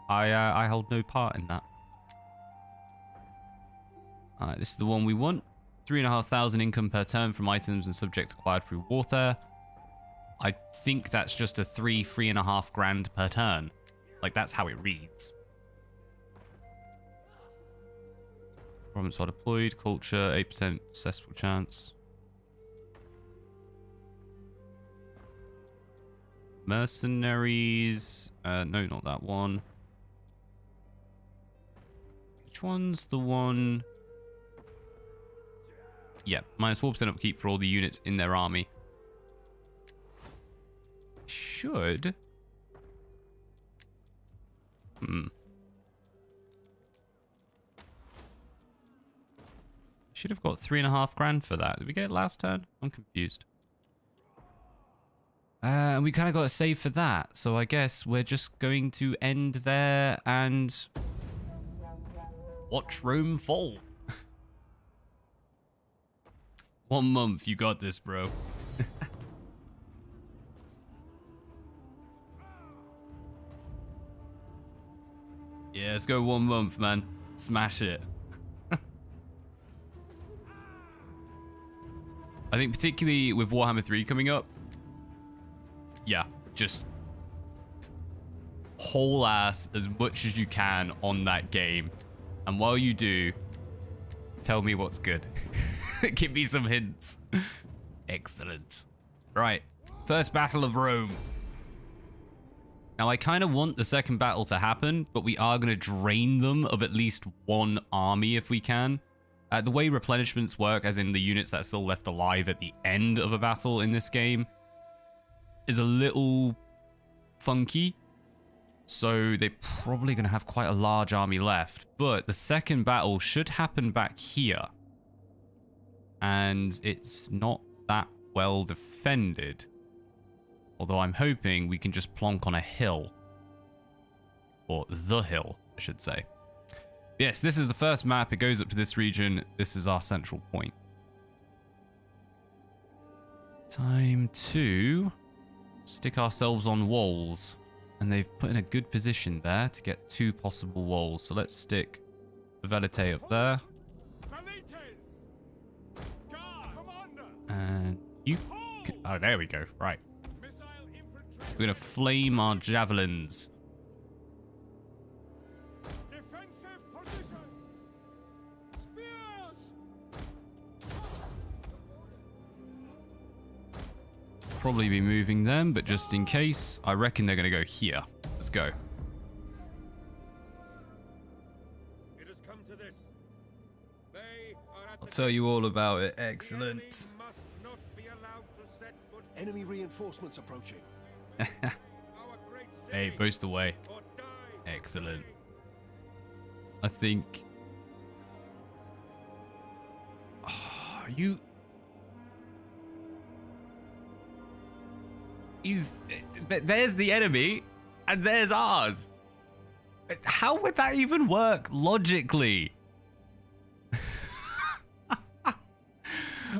I hold no part in that. Alright, this is the one we want. 3,500 income per turn from items and subjects acquired through warfare. I think that's just a 3.5 grand per turn. Like, that's how it reads. Province are deployed. Culture, 8% successful chance. Mercenaries. No, not that one. Which one's the one? Yeah, minus 4% upkeep for all the units in their army. Should. Should have got 3.5 grand for that. Did we get it last turn? I'm confused. And we kind of got a save for that. So I guess we're just going to end there and watch Rome fall. 1 month. You got this, bro. Yeah, let's go 1 month, man. Smash it. I think particularly with Warhammer 3 coming up, yeah, just whole ass as much as you can on that game. And while you do, tell me what's good. Give me some hints. Excellent. Right, first battle of Rome. Now, I kind of want the second battle to happen, but we are going to drain them of at least one army if we can. The way replenishments work, as in the units that are still left alive at the end of a battle in this game, is a little funky. So they're probably going to have quite a large army left. But the second battle should happen back here. And it's not that well defended. Although I'm hoping we can just plonk on a hill. Or the hill, I should say. Yes, this is the first map. It goes up to this region. This is our central point. Time to stick ourselves on walls. And they've put in a good position there to get 2 possible walls. So let's stick the Velite up there. And you... Oh, there we go. Right. We're going to flame our javelins. Defensive position. Spears. Probably be moving them, but just in case, I reckon they're going to go here. Let's go. It has come to this. They are at I'll tell you all about it. Excellent. must not be allowed to set foot Enemy reinforcements approaching. our great city. Hey, boost away. Or die. Excellent. I think... Oh, you... There's the enemy, and there's ours. How would that even work logically?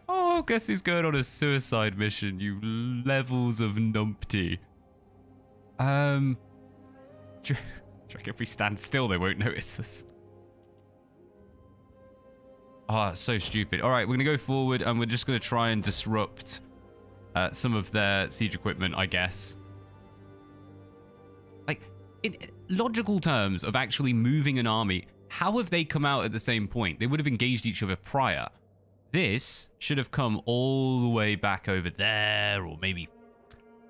Oh, guess who's going on a suicide mission, you levels of numpty. Do you reckon if we stand still, they won't notice us? Oh, so stupid. All right, we're going to go forward, and we're just going to try and disrupt some of their siege equipment, I guess. Like, in logical terms of actually moving an army, how have they come out at the same point? They would have engaged each other prior. This should have come all the way back over there, or maybe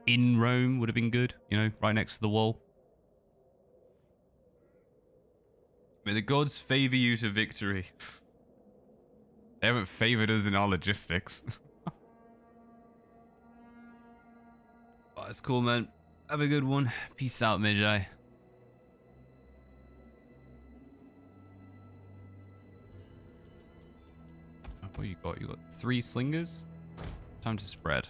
in Rome would have been good, you know, right next to the wall. May the gods favor you to victory. They haven't favored us in our logistics. Oh, that's cool, man. Have a good one. Peace out, Magi. What you got? You got 3 slingers? Time to spread.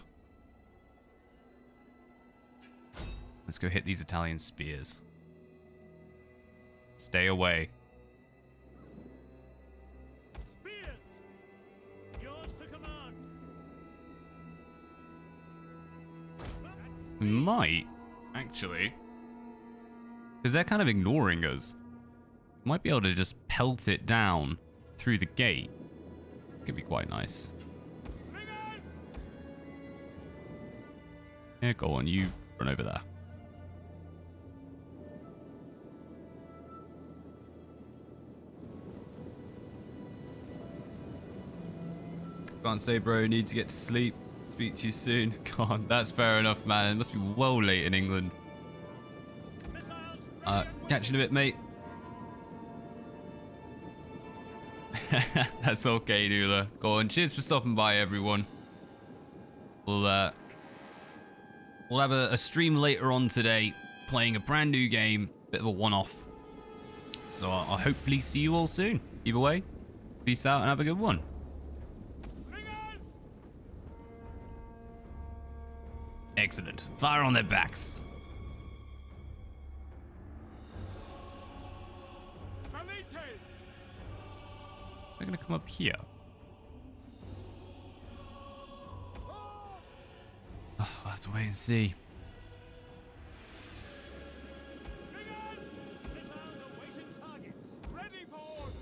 Let's go hit these Italian spears. Stay away. Spears. Yours to command. We might, actually. Because they're kind of ignoring us. Might be able to just pelt it down through the gate. Could be quite nice. Slingers. Yeah, go on, you run over there. Can't say, bro. Need to get to sleep. Speak to you soon. God, that's fair enough, man. It must be well late in England. Missiles. Catch you in a bit, mate. That's okay, Nula. Go on. Cheers for stopping by, everyone. We'll have a stream later on today, playing a brand new game, bit of a one-off. So I'll hopefully see you all soon. Either way, peace out and have a good one. Slingers. Excellent. Fire on their backs. Valites. They're gonna come up here. Oh, I'll have to wait and see. Slingers. Missiles awaiting targets. Ready for order.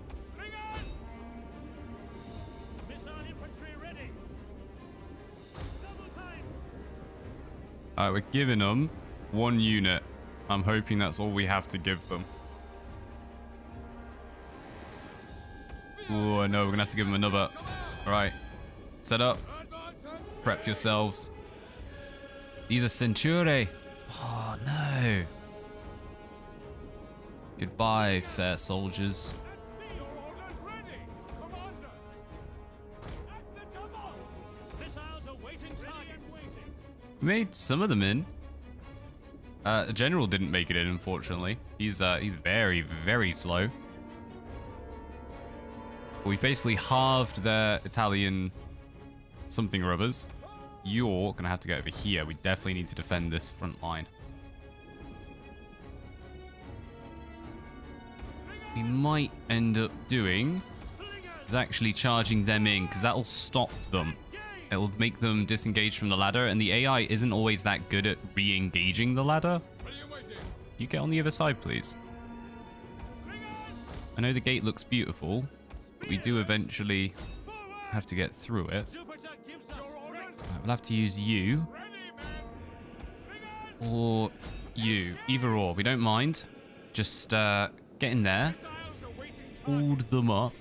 Slingers. Missile infantry ready. Double time. Alright, we're giving them 1 unit. I'm hoping that's all we have to give them. Oh, no, we're gonna have to give them another. Alright. Set up. Prep yourselves. These are Centuri. Oh, no. Goodbye, fair soldiers. Your orders ready. Commander. At the double. Missiles awaiting target. We made some of them in. The general didn't make it in, unfortunately. He's very, very slow. We basically halved their Italian something or others. You're gonna have to go over here. We definitely need to defend this front line. we might end up doing is actually charging them in, because that'll stop them. It'll make them disengage from the ladder, and the AI isn't always that good at re-engaging the ladder. You get on the other side, please. I know the gate looks beautiful, but we do eventually have to get through it. Right, we'll have to use you. Or you. Either or. We don't mind. Just get in there. Hold them up.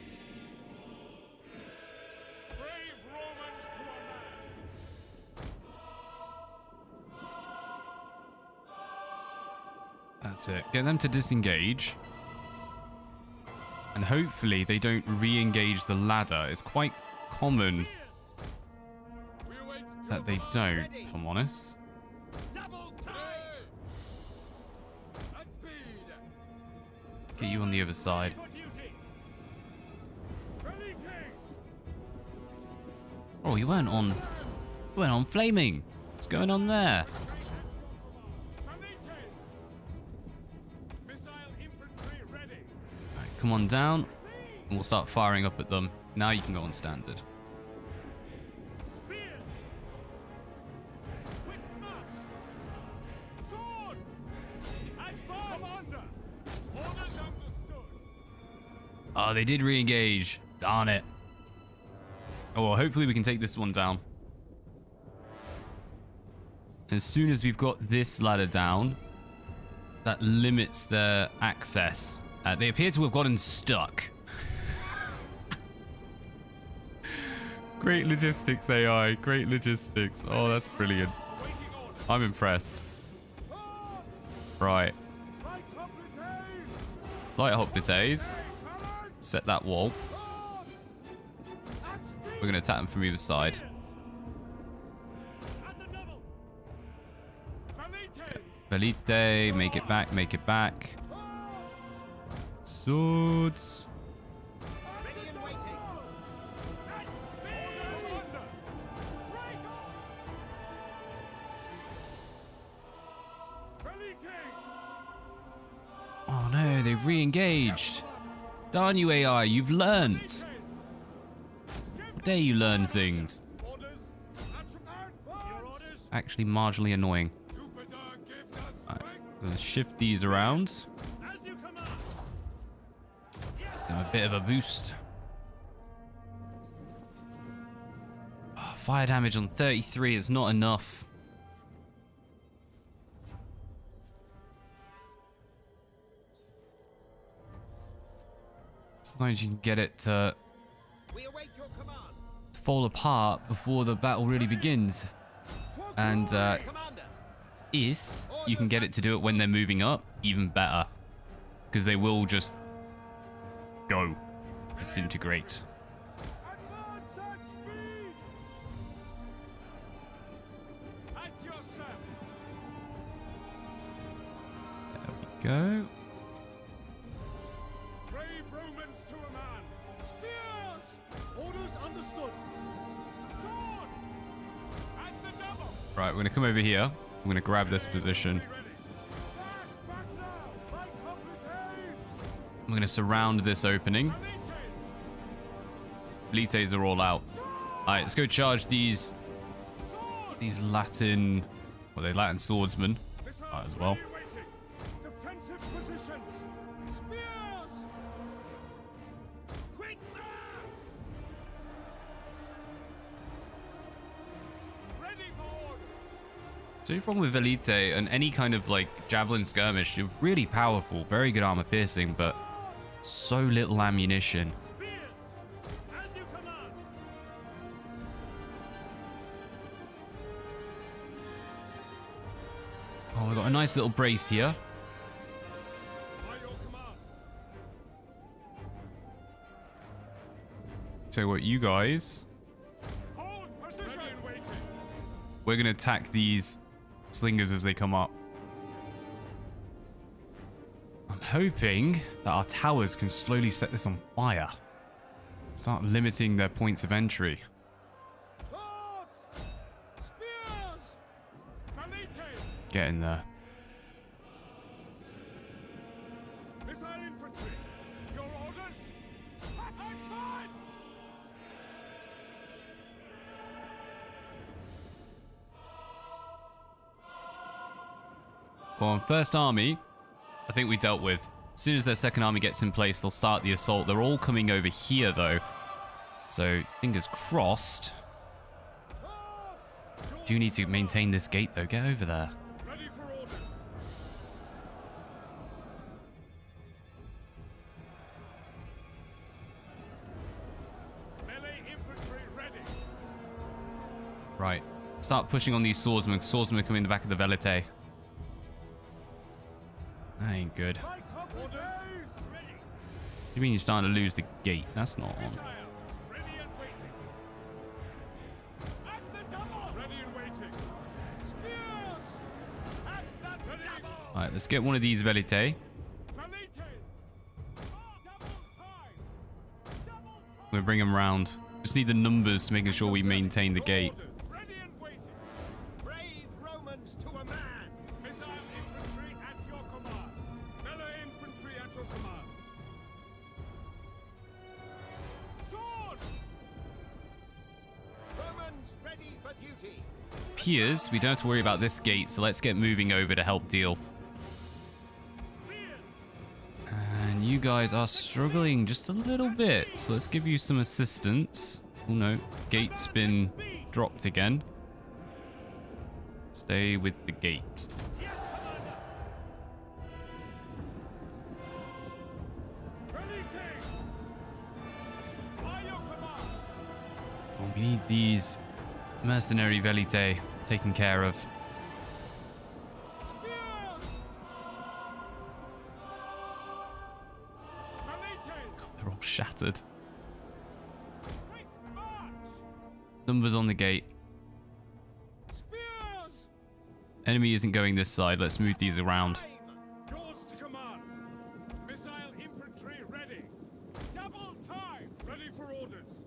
That's it. Get them to disengage. And hopefully they don't re-engage the ladder. It's quite common that they don't, if I'm honest. Get you on the other side. Oh, you weren't on flaming. What's going on there? Right, come on down, and we'll start firing up at them. Now you can go on standard. Oh, they did re-engage. Darn it. Oh, well, hopefully we can take this one down. As soon as we've got this ladder down, that limits their access. They appear to have gotten stuck. Great logistics, AI. Great logistics. Oh, that's brilliant. I'm impressed. Right. Light hoplites. Set that wall. We're going to attack them from either side. Velite, make it back, make it back. Swords. Oh no, they re-engaged. Darn you, AI, you've learned. How dare you learn things? Actually, marginally annoying. Right, I'm gonna shift these around. Give them a bit of a boost. Oh, fire damage on 33 is not enough. Sometimes you can get it to fall apart before the battle really begins. And if you can get it to do it when they're moving up, even better. Because they will just go. Disintegrate. There we go. Right, we're going to come over here. I'm going to grab this position. I'm going to surround this opening. Velites are all out. Alright, let's go charge these Latin... Well, they're Latin swordsmen as well. So the problem with Velite and any kind of like javelin skirmish, you're really powerful, very good armor piercing, but so little ammunition. Oh, we've got a nice little brace here. Tell you what, you guys, we're gonna attack these slingers as they come up. I'm hoping that our towers can slowly set this on fire. Start limiting their points of entry. Get in there. Well, first army, I think we dealt with. As soon as their second army gets in place, they'll start the assault. They're all coming over here, though. So, fingers crossed. Do need to maintain this gate, though. Get over there. Ready for orders. Melee infantry ready. Right. Start pushing on these swordsmen. Swordsmen are coming in the back of the velite. That ain't good. Light up the days. Ready. You mean you're starting to lose the gate? That's not on. Missiles ready and waiting. At the double. Ready and waiting. Spears. At the double. Alright, let's get one of these velite. Velites. Double time. Double time. I'm going to bring them round. Just need the numbers to making sure we maintain the gate. Ready and waiting. Brave Romans to a man. Missile infantry at your command. Melee infantry at your command. Swords. Romans ready for duty. Piers, we don't have to worry about this gate, so let's get moving over to help deal. Spears. And you guys are struggling just a little bit, so let's give you some assistance. Oh no, gate's been dropped again. Stay with the gate. Yes, commander. Velites. By your command. Oh, we need these mercenary velite taken care of. Spears. Velites. They're all shattered. Quick march. Numbers on the gate. Spears. Enemy isn't going this side. Let's move these around. Yours to command. Missile infantry ready. Double time. Ready for orders.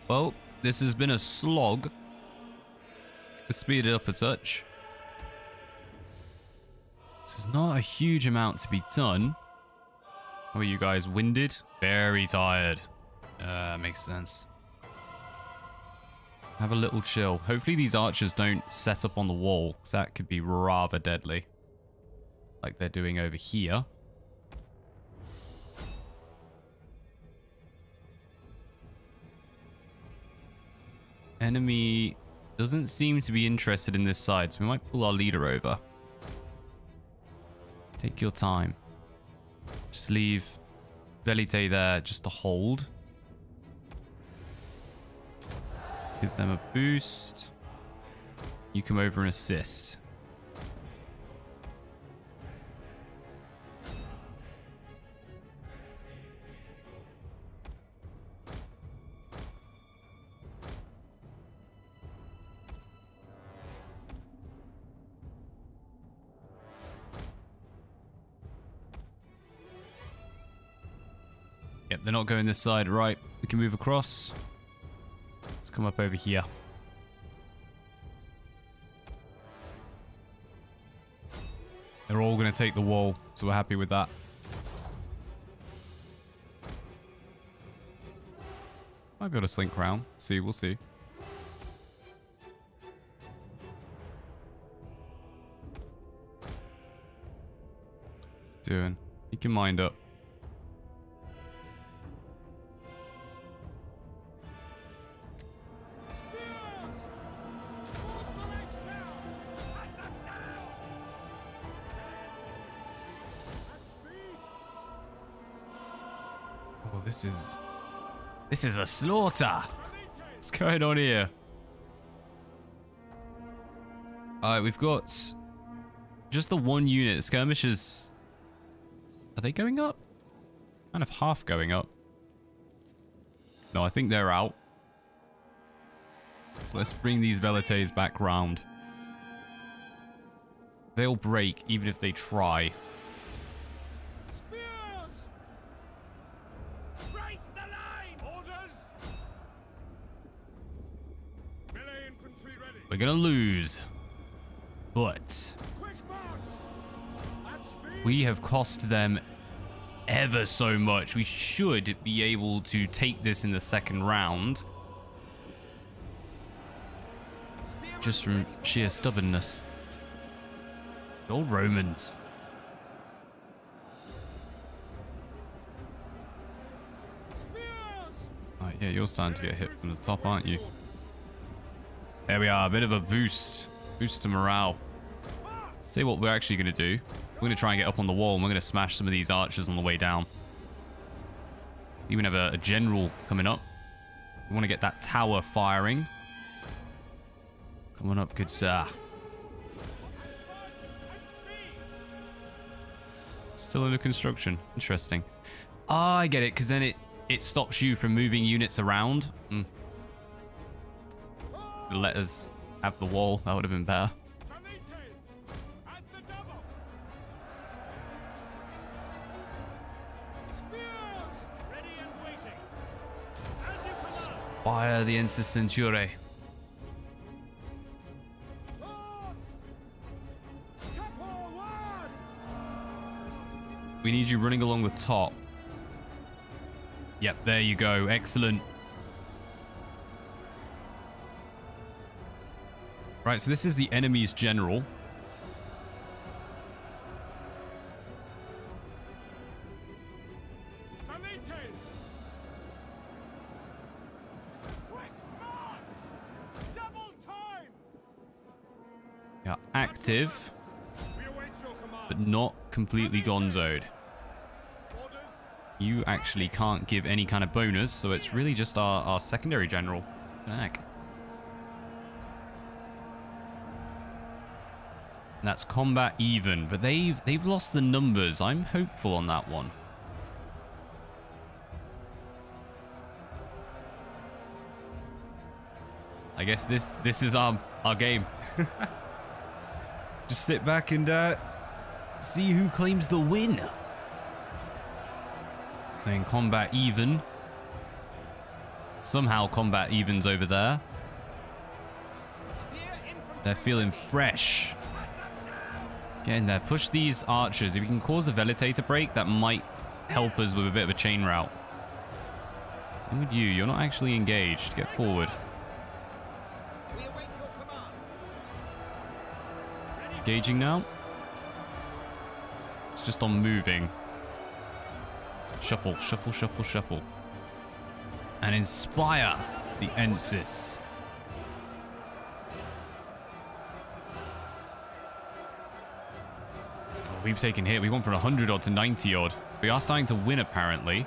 Well, this has been a slog. Let's speed it up a touch. There's not a huge amount to be done. How are you guys? Winded? Very tired. Makes sense. Have a little chill. Hopefully these archers don't set up on the wall, because that could be rather deadly. Like they're doing over here. Enemy doesn't seem to be interested in this side, so we might pull our leader over. Take your time. Just leave Velite there just to hold. Give them a boost. You come over and assist. Yep, they're not going this side. Right, we can move across. Let's come up over here. They're all going to take the wall, so we're happy with that. Might be able to slink round. See, we'll see. Doing. Keep your mind up. Spears! Force the legs now! At them down! At speed! Oh, this is a slaughter. What's going on here? Alright, we've got just the one unit. Skirmishers. Are they going up? Kind of half going up. No, I think they're out. So let's bring these Velites back round. They'll break even if they try. Spears! Break the line! Orders! Melee infantry ready. We're gonna lose. But Quick march! At speed! we have cost them ever so much. We should be able to take this in the second round. Just from sheer stubbornness. The old Romans. Right, yeah, you're starting to get hit from the top, aren't you? There we are, a bit of a boost. Boost to morale. Tell you what we're actually going to do. We're going to try and get up on the wall, and we're going to smash some of these archers on the way down. Even have a general coming up. We want to get that tower firing. Come on up, good sir. Still under construction. Interesting. Ah, I get it, because then it stops you from moving units around. Let us have the wall. That would have been better. Fire the Ensis Centure. We need you running along the top. Yep, there you go. Excellent. Right, so this is the enemy's general. Yeah, active, but not completely gonzoed. You actually can't give any kind of bonus, so it's really just our secondary general. What the heck? That's combat even, but they've lost the numbers. I'm hopeful on that one. I guess this is our game. Just sit back and see who claims the win. Saying combat even. Somehow combat evens over there. They're feeling fresh. Get in there. Push these archers. If we can cause the Velitae to break, that might help us with a bit of a chain route. Same with you. You're not actually engaged. Get forward. Engaging now. It's just on moving. Shuffle, shuffle, shuffle, shuffle. And inspire the Ensis. Oh, we've taken hit. We went from 100 odd to 90 odd. We are starting to win apparently.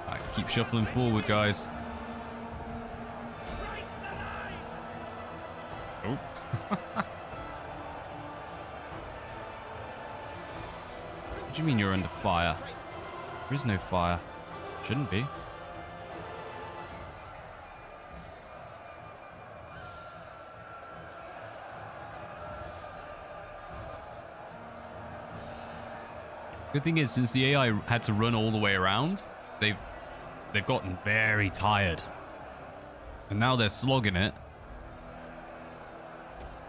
Alright, keep shuffling forward, guys. Oh. What do you mean you're under fire? There is no fire. Shouldn't be. Good thing is, since the AI had to run all the way around, they've gotten very tired. And now they're slogging it.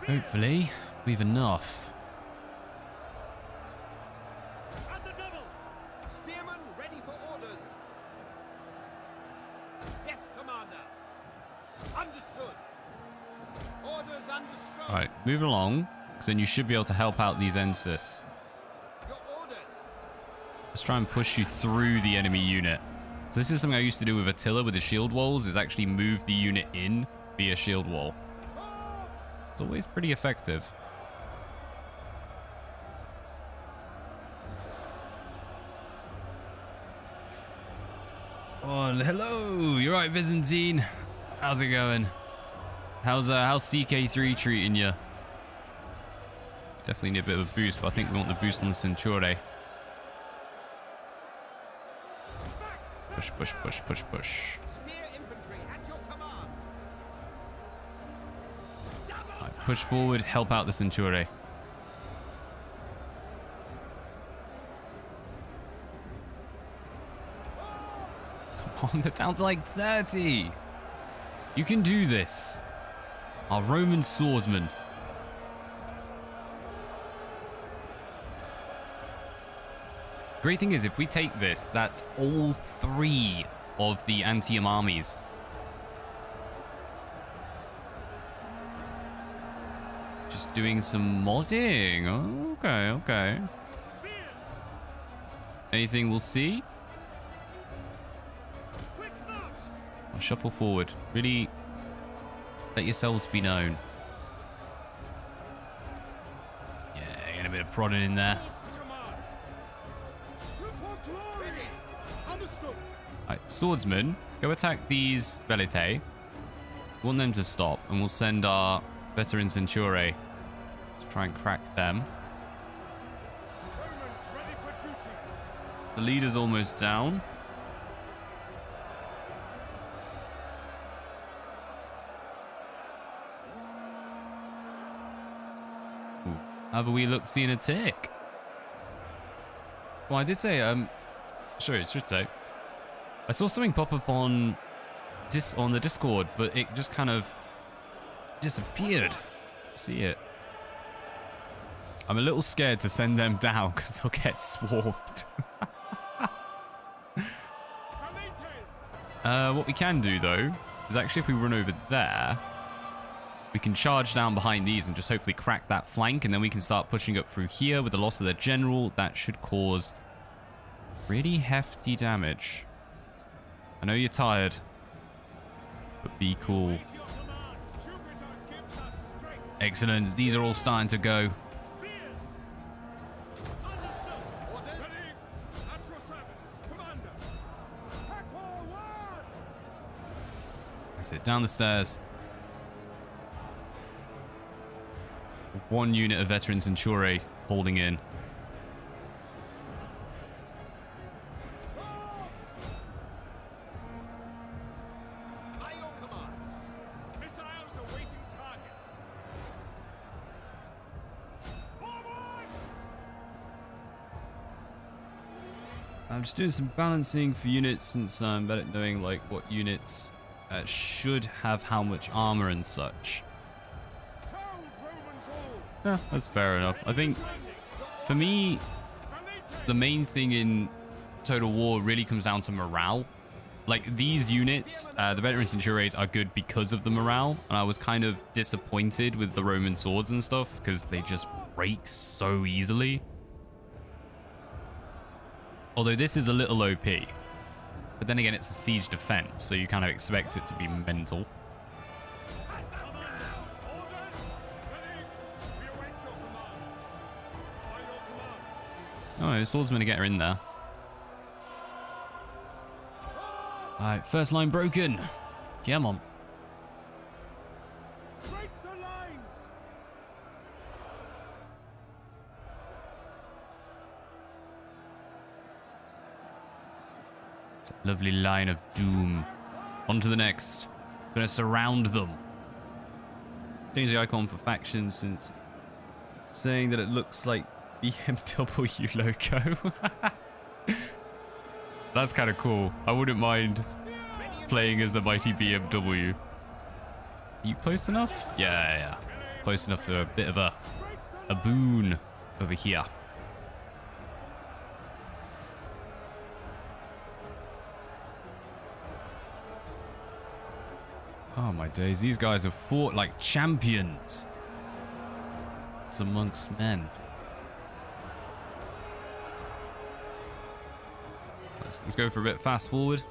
Hopefully, we've enough. At the double. Spearmen ready for orders. Yes, Commander. Understood. Orders understood. Alright, move along, because then you should be able to help out these Ensis. Your orders. Let's try and push you through the enemy unit. So this is something I used to do with Attila with the shield walls, is actually move the unit in via shield wall. It's always pretty effective. Oh, hello! You're right, Byzantine. How's it going? How's CK3 treating you? Definitely need a bit of a boost, but I think we want the boost on the Centure. Push, push, push, push, push. Spear infantry at your command. Right, push forward, help out the Centure. Come on, they're down to like 30. You can do this. Our Roman swordsman. Great thing is, if we take this, that's all 3 of the Antium armies. Just doing some modding. Okay, okay. Anything we'll see? I'll shuffle forward. Really let yourselves be known. Yeah, getting a bit of prodding in there. Alright, swordsman, go attack these Velitae. Want them to stop, and we'll send our veteran Centuriae to try and crack them. The leader's almost down. Have a wee look, seeing a tick. Well, I did say, sure, it should say. I saw something pop up on the Discord, but it just kind of disappeared. See it. I'm a little scared to send them down because they'll get swarmed. What we can do, though, is actually if we run over there, we can charge down behind these and just hopefully crack that flank, and then we can start pushing up through here with the loss of their general. That should cause really hefty damage. I know you're tired, but be cool. Excellent. These are all starting to go. That's it. Down the stairs. 1 unit of veteran Centuriae holding in. I'm just doing some balancing for units since I'm better at knowing like what units should have how much armor and such. Yeah, that's fair enough. I think for me, the main thing in Total War really comes down to morale. Like these units, the veteran Centuriaes are good because of the morale, and I was kind of disappointed with the Roman swords and stuff because they just break so easily. Although this is a little OP. But then again, it's a siege defense, so you kind of expect it to be mental. Oh, swordsmen are getting in there. Alright, first line broken. Come on. Lovely line of doom. On to the next. Gonna surround them. Change the icon for factions since saying that it looks like BMW logo. That's kind of cool. I wouldn't mind playing as the mighty BMW. Are you close enough? Yeah. Close enough for a bit of a boon over here. Oh my days, these guys have fought like champions. It's amongst men. Let's go for a bit fast forward.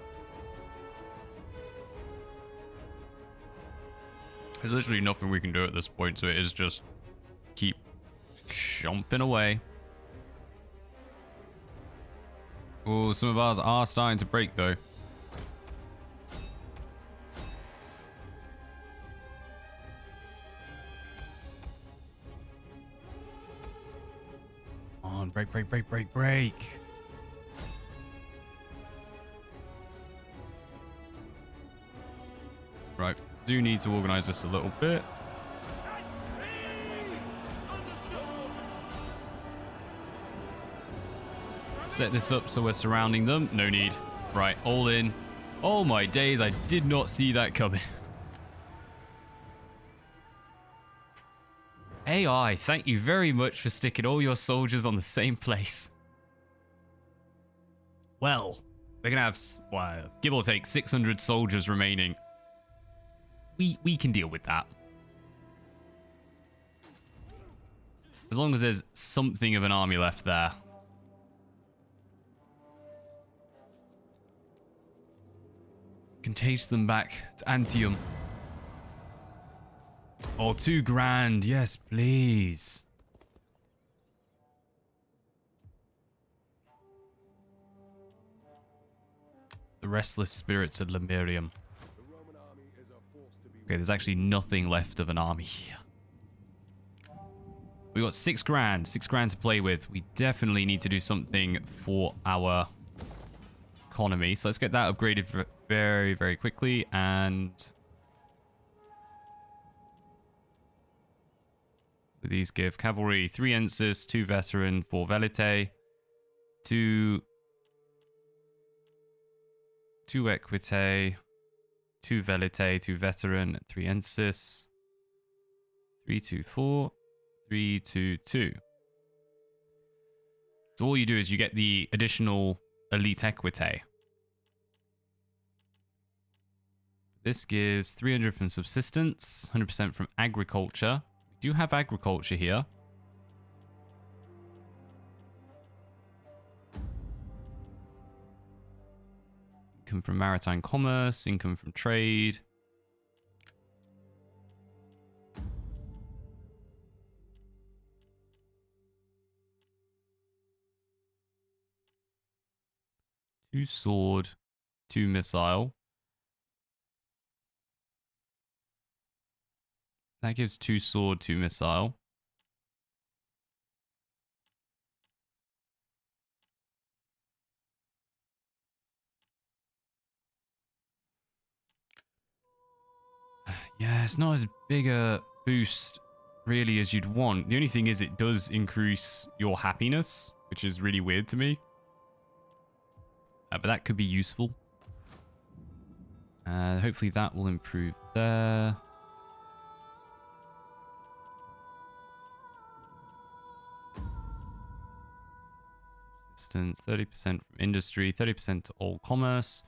There's literally nothing we can do at this point, so it is just keep chomping away. Oh, some of ours are starting to break though. Break. Right, do need to organize this a little bit. Set this up so we're surrounding them. No need. Right, all in. Oh my days, I did not see that coming. AI, thank you very much for sticking all your soldiers on the same place. Well, we're gonna have, well, give or take 600 soldiers remaining. We can deal with that. As long as there's something of an army left there. Can chase them back to Antium. Oh, 2 grand. Yes, please. The restless spirits at Lemurium. Okay, there's actually nothing left of an army here. We got 6 grand. 6 grand to play with. We definitely need to do something for our economy. So let's get that upgraded very, very quickly. And these give cavalry 3 ensis, 2 veteran, 4 velite, 2 equite, 2 velite, 2 veteran, 3 ensis, 3, 2, 4, 3, 2, 2. So all you do is you get the additional elite equite. This gives 300 from subsistence, 100% from agriculture. We do have agriculture here. Income from maritime commerce, income from trade. Two sword, 2 missile. That gives 2 sword, 2 missile. Yeah, it's not as big a boost really as you'd want. The only thing is it does increase your happiness, which is really weird to me. But that could be useful. Hopefully that will improve there. Subsistence, 30% from industry, 30% to all commerce.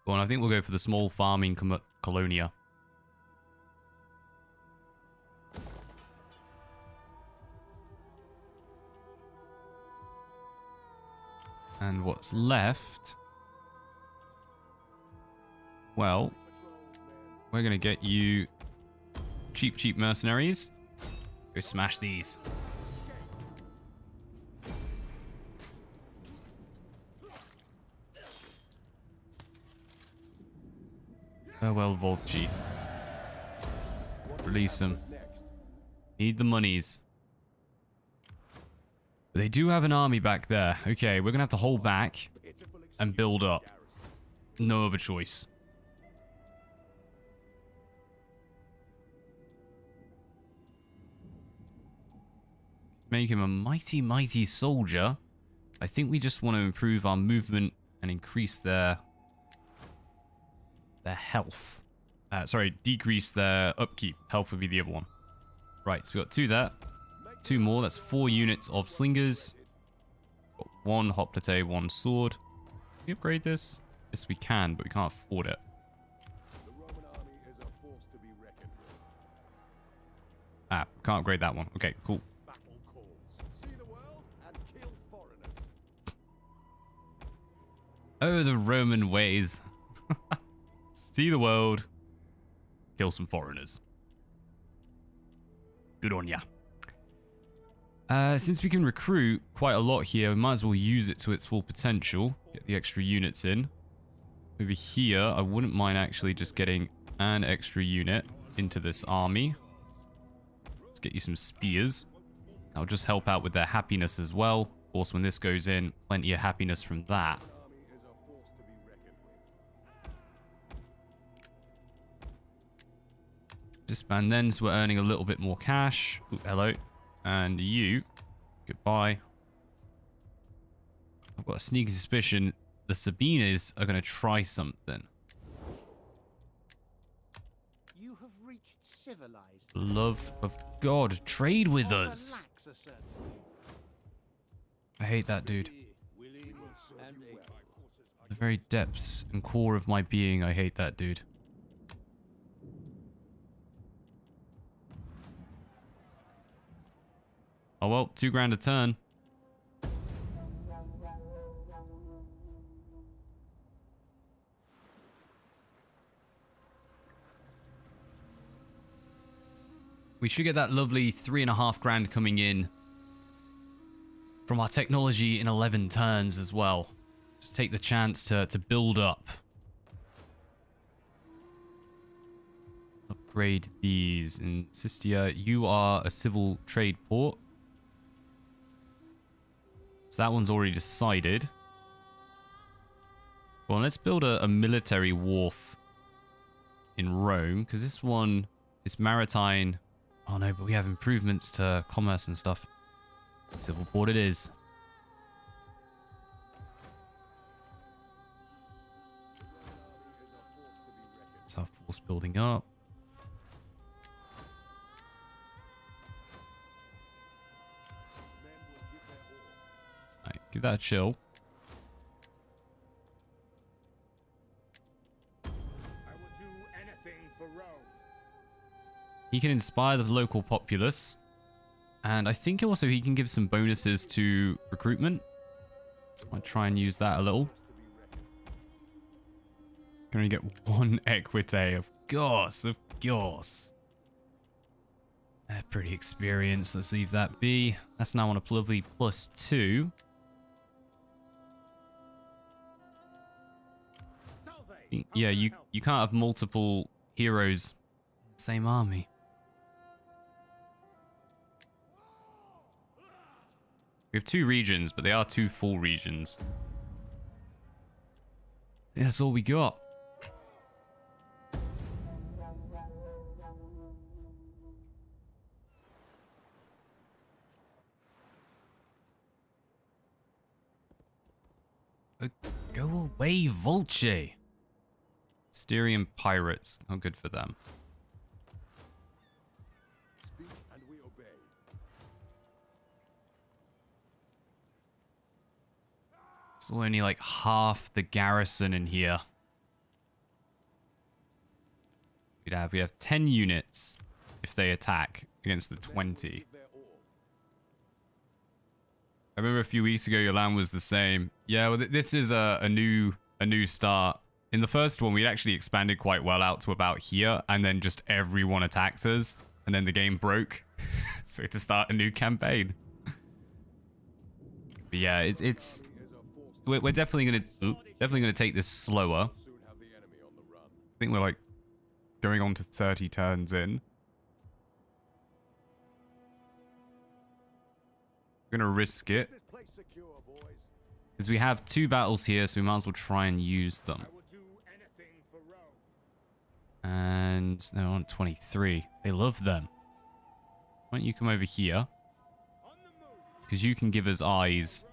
Well, and I think we'll go for the small farming colonia. And what's left? Well, we're going to get you cheap mercenaries. Go smash these. Farewell, Volci. Release them. Need the monies. They do have an army back there. Okay, we're going to have to hold back and build up. No other choice. Make him a mighty soldier. I think we just want to improve our movement and increase their health. Sorry, decrease their upkeep. Health would be the other one. Right, so we got 2 there. 2 more. That's 4 units of slingers. Got 1 hoplite, 1 sword. Can we upgrade this? Yes, we can, but we can't afford it. Can't upgrade that one. Okay, cool. Oh, the Roman ways. See the world. Kill some foreigners. Good on ya. Since we can recruit quite a lot here, we might as well use it to its full potential. Get the extra units in. Over here, I wouldn't mind actually just getting an extra unit into this army. Let's get you some spears. That'll just help out with their happiness as well. Of course, when this goes in, plenty of happiness from that. Disband then, so we're earning a little bit more cash. Ooh, hello. And you, goodbye. I've got a sneaky suspicion the Sabines are going to try something. civilized. Love of God, trade with Offer us. lacks a certain- I hate that dude. Willing will serve you well. The very depths and core of my being, I hate that dude. Oh well, $2 grand a turn. We should get that lovely $3.5 grand coming in from our technology in 11 turns as well. Just take the chance to build up. Upgrade these. In Sistia, you are a civil trade port. So that one's already decided. Well, let's build a military wharf in Rome, because this one is maritime. Oh no, but we have improvements to commerce and stuff. Civil port it is. It's our force building up. Alright, give that a chill. I will do anything for Rome. He can inspire the local populace. And I think also he can give some bonuses to recruitment. So I'll try and use that a little. Can only get 1 equite, of course, of course. They're pretty experienced. Let's leave that be. That's now on a lovely +2. Yeah, you can't have multiple heroes in the same army. We have 2 regions, but they are 2 full regions. Yeah, that's all we got. Go away, Vulture. Styrian pirates. Not good for them. Speak and we obey. There's only like half the garrison in here. We have 10 units if they attack against the 20. I remember a few weeks ago your land was the same. Yeah, well this is a new start. In the first one, we'd actually expanded quite well out to about here, and then just everyone attacked us, and then the game broke. So we had to start a new campaign. But yeah, we're definitely gonna take this slower. I think we're like going on to 30 turns in. We're gonna risk it because we have 2 battles here, so we might as well try and use them. And they're on 23. They love them. Why don't you come over here? Because you can give us eyes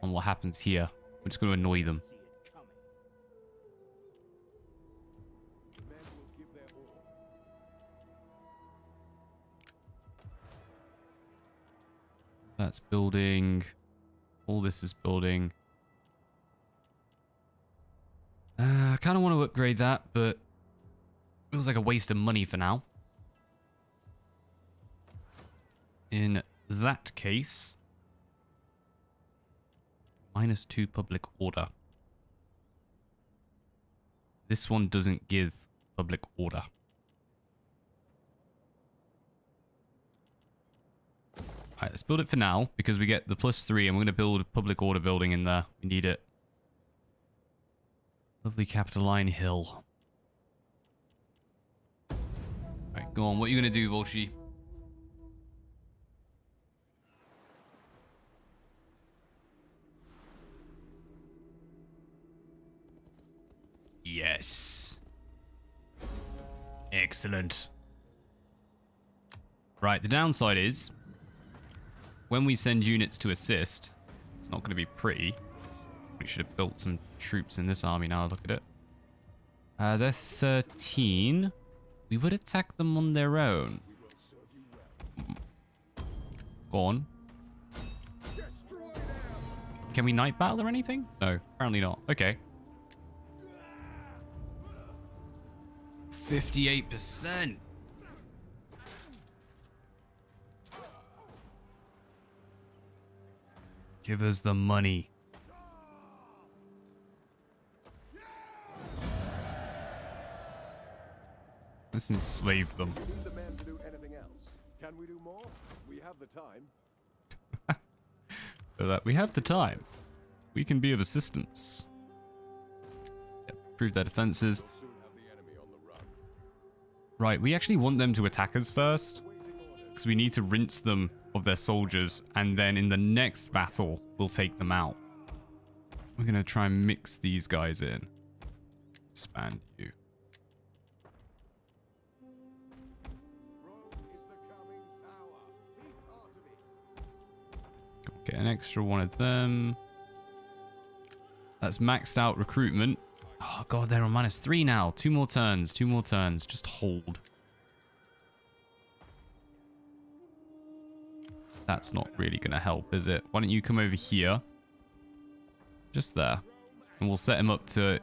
on what happens here. We're just going to annoy them. That's building. All this is building. I kind of want to upgrade that, but it feels like a waste of money for now. In that case, -2 public order. This one doesn't give public order. Alright, let's build it for now, because we get the +3, and we're going to build a public order building in there. We need it. Lovely Capitoline Hill. Alright, go on. What are you going to do, Volsci? Yes. Excellent. Right, the downside is, when we send units to assist, it's not going to be pretty. We should have built some troops in this army now, look at it. They're 13. We would attack them on their own. Go on. Destroy them! Can we night battle or anything? No, apparently not. Okay. 58%. Give us the money. Let's enslave them. We need the men to do anything else. Can we do more? We have the time. So that we have the time. We can be of assistance. Yep, improve their defenses. We'll soon have the enemy on the run. Right, we actually want them to attack us first. Because we need to rinse them of their soldiers. And then in the next battle, we'll take them out. We're going to try and mix these guys in. Expand you. Rome is the coming power. Be part of it. Get an extra one of them. That's maxed out recruitment. Oh god, they're on -3 now. 2 more turns. 2 more turns. Just hold. That's not really going to help, is it? Why don't you come over here? Just there. And we'll set him up to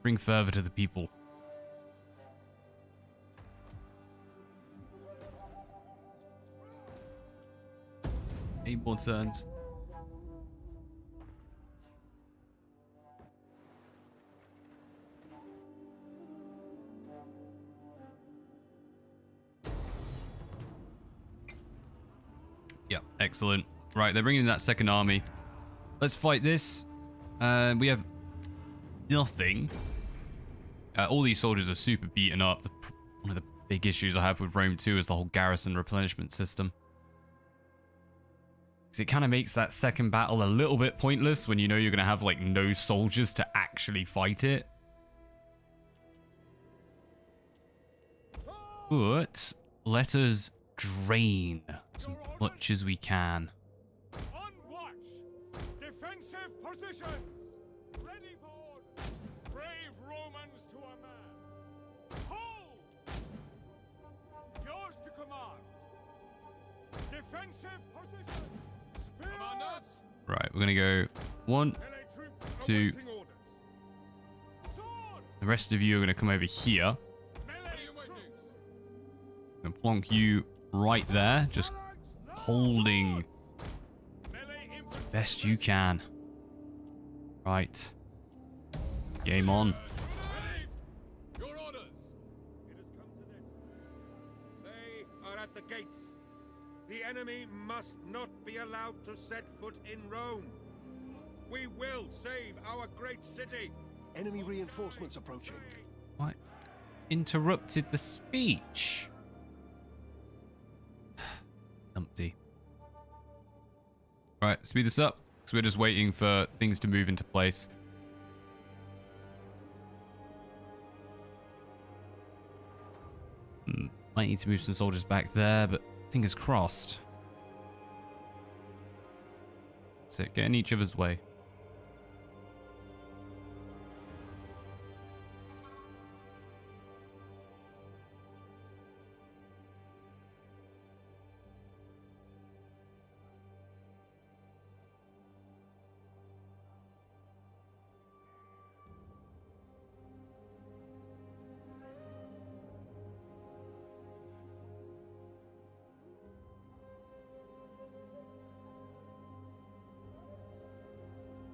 bring further to the people. Eight more turns. Yep, excellent. Right, they're bringing in that second army. Let's fight this. We have nothing. All these soldiers are super beaten up. One of the big issues I have with Rome 2 is the whole garrison replenishment system. Because it kind of makes that second battle a little bit pointless when you know you're going to have like no soldiers to actually fight it. But let us drain as much as we can. On watch! Defensive positions! Ready for order! Brave Romans to a man! Hold! Yours to command! Defensive positions! Commanders! Right, we're going to go 1, Melee troops 2. awaiting orders. Sword! The rest of you are going to come over here. Melee troops! I'm going to plonk you right there. Just holding Melee infantry! best you can. Right. Game on. Your orders! It has come to this. They are at the gates. The enemy must not be allowed to set foot in Rome. We will save our great city. Enemy reinforcements approaching. What? Interrupted the speech. Empty. Right, speed this up. Because we're just waiting for things to move into place. Might need to move some soldiers back there, but fingers crossed. That's it. Get in each other's way.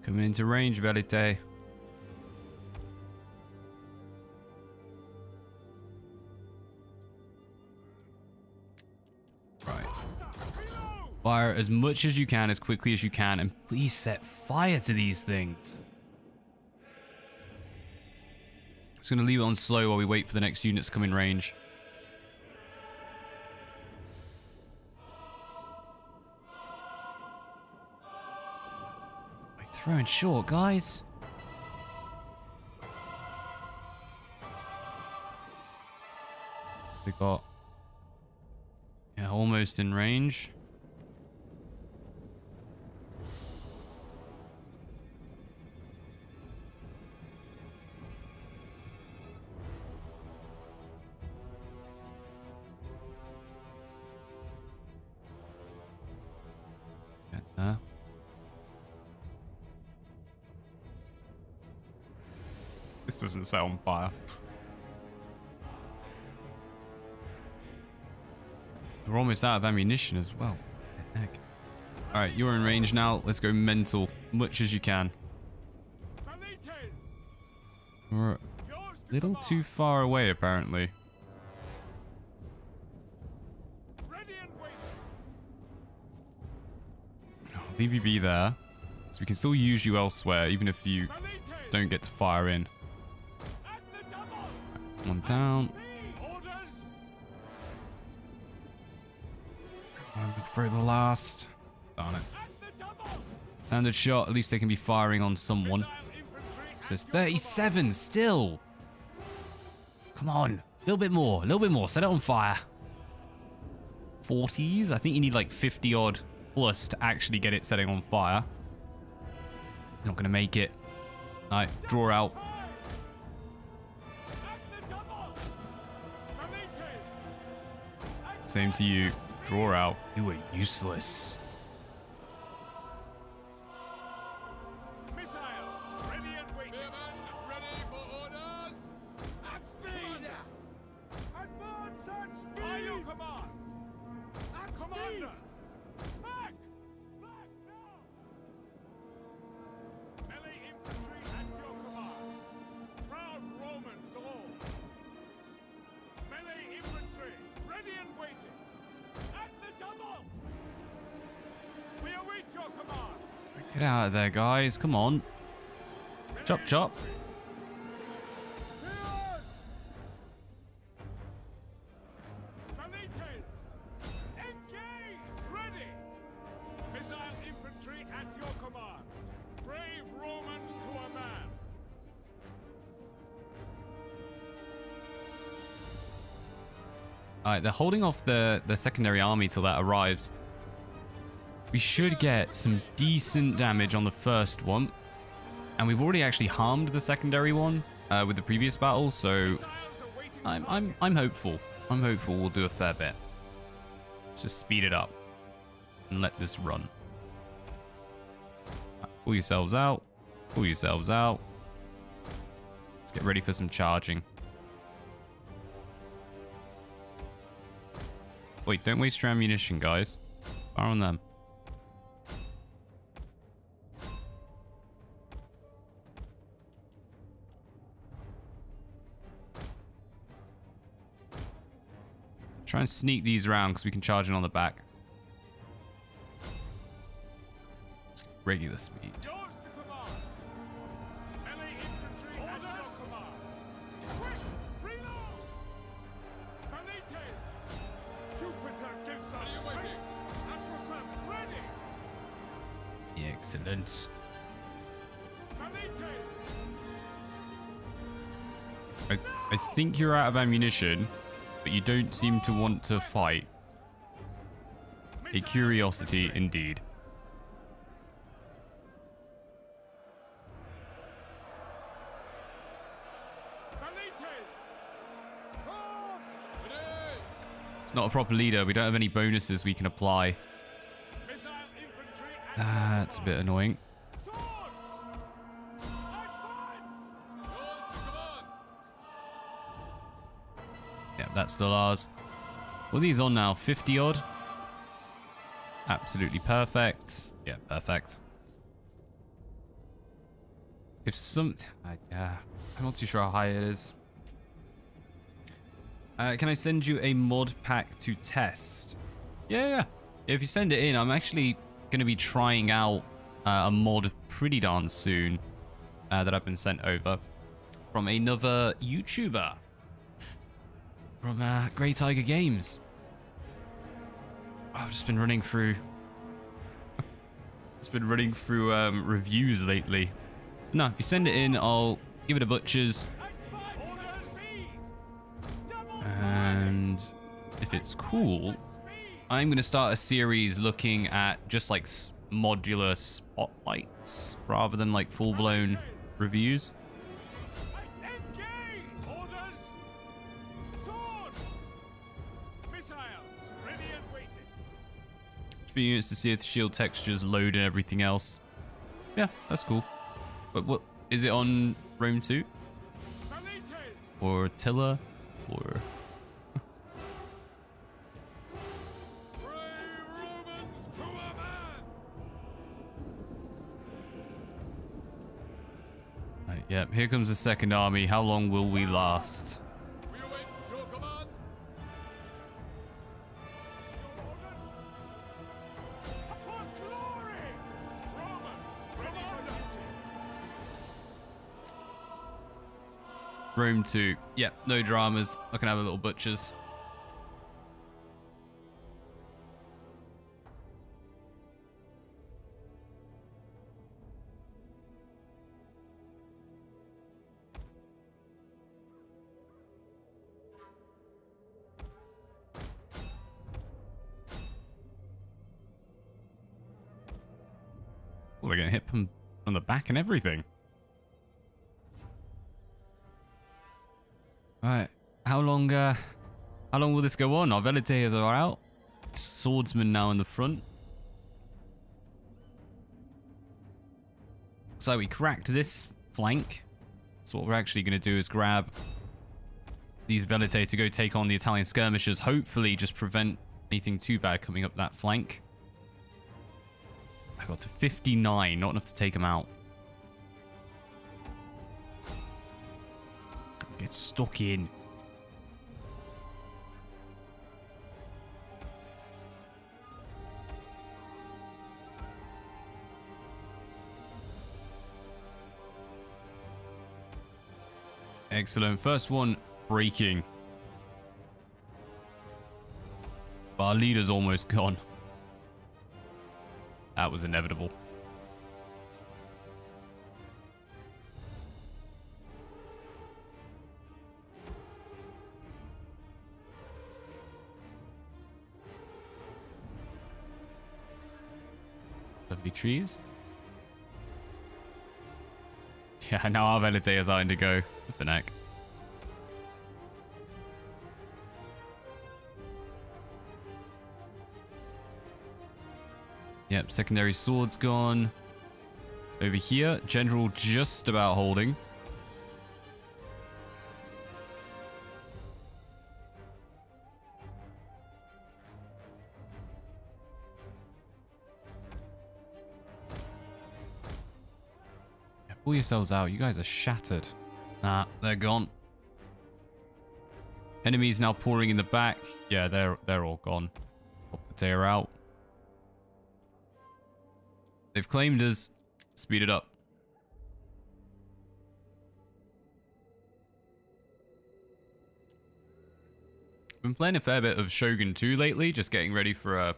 Coming into range, Verite. Right. Fire as much as you can, as quickly as you can, and please set fire to these things. Just gonna leave it on slow while we wait for the next units to come in range. Throwing short, guys. We got, yeah, almost in range. This doesn't set on fire. We're almost out of ammunition as well. What the heck? Alright, you're in range now. Let's go mental. Much as you can. We're a little too far away, apparently. I'll leave you be there. So we can still use you elsewhere, even if you don't get to fire in. One down. For the last. Darn it. Standard shot. At least they can be firing on someone. It says 37 still. Come on. A little bit more. A little bit more. Set it on fire. 40s? I think you need like 50 odd plus to actually get it setting on fire. Not going to make it. Alright, draw out. Same to you. Draw out. You were useless. Missiles ready and waiting. Ready for orders. At speed. Advance at speed. By your command. At Commander. Back. Back now. Melee infantry at your command. Proud Romans all. Melee infantry ready and waiting. At the double! We await your command! Get out of there, guys. Come on. Chop, chop. Spears! Valites! Engage! Ready! Missile infantry at your command. Brave Romans to a man. Alright, they're holding off the secondary army till that arrives. We should get some decent damage on the first one. And we've already actually harmed the secondary one with the previous battle, so I'm hopeful. I'm hopeful we'll do a fair bit. Let's just speed it up and let this run. Right, pull yourselves out. Pull yourselves out. Let's get ready for some charging. Wait, don't waste your ammunition, guys. Fire on them. Try and sneak these around because we can charge in on the back. Regular speed. Yours to command. Melee infantry at your command. Quick! Reload! Valites! Jupiter gives us strength. At your service. Ready! Excellent. Valites! I think you're out of ammunition, but you don't seem to want to fight. A curiosity indeed. It's not a proper leader. We don't have any bonuses we can apply. That's a bit annoying. Yeah, that's still ours. What are these on now? 50 odd? Absolutely perfect. Yeah, perfect. If some... I'm not too sure how high it is. Can I send you a mod pack to test? Yeah. If you send it in, I'm actually going to be trying out a mod pretty darn soon that I've been sent over from another YouTuber. From Grey Tiger Games. I've just been running through... reviews lately. No, if you send it in, I'll give it a butcher's. And if it's cool, I'm going to start a series looking at just like modular spotlights rather than like full-blown reviews. For units to see if the shield textures load and everything else. Yeah, that's cool. But what is it on Rome 2? or Attila or... Brave Romans to a man! Right, yeah, here comes the second army. How long will we last? We await your command. Your orders? For glory! Romans, ready for duty. Rome 2. Yeah, no dramas. I can have a little butchers. Well, they're getting hit from the back and everything. Right, how long will this go on? Our Velators are out. Swordsman now in the front. So we cracked this flank. So what we're actually going to do is grab these Velators to go take on the Italian skirmishers. Hopefully just prevent anything too bad coming up that flank. I got to 59, not enough to take them out. Get stuck in. Excellent. First one breaking. But our leader's almost gone. That was inevitable. Lovely trees. Yeah, now our Velators are starting to go. What the heck? Yep, secondary sword's gone. Over here, general just about holding. Yeah, pull yourselves out. You guys are shattered. Nah, they're gone. Enemies now pouring in the back. Yeah, they're all gone. They're out. They've claimed us. Speed it up. Been playing a fair bit of Shogun 2 lately, just getting ready for a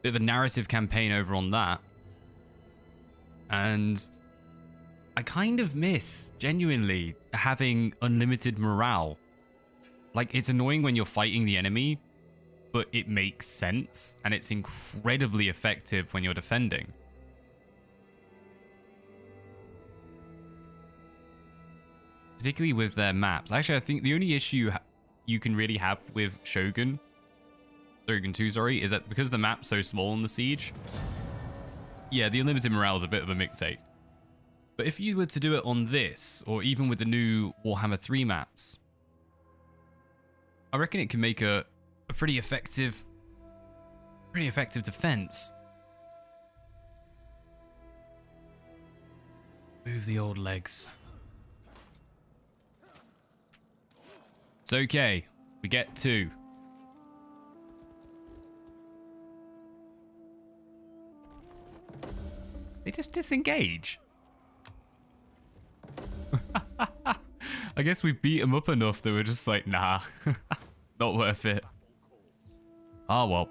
bit of a narrative campaign over on that. And I kind of miss, genuinely, having unlimited morale. Like, it's annoying when you're fighting the enemy, but it makes sense, and it's incredibly effective when you're defending. Particularly with their maps. Actually, I think the only issue you can really have with Shogun 2, sorry, is that because the map's so small on the Siege, yeah, the unlimited morale is a bit of a dictate. But if you were to do it on this, or even with the new Warhammer 3 maps, I reckon it can make a pretty effective defense. Move the old legs. It's okay. We get 2. They just disengage. I guess we beat them up enough that we're just like, nah, not worth it. Ah, well.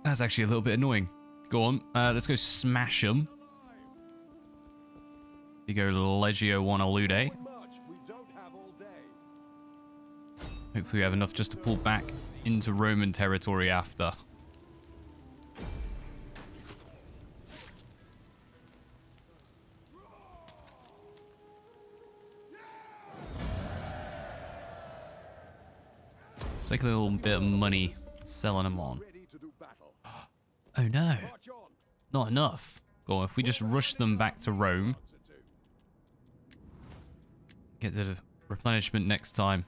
That's actually a little bit annoying. Go on, let's go smash them. You go Legio 1 Elude. Hopefully we have enough just to pull back into Roman territory after. Let's take a little bit of money selling them on. Oh no. Not enough. Go on, if we just rush them back to Rome. Get the replenishment next time.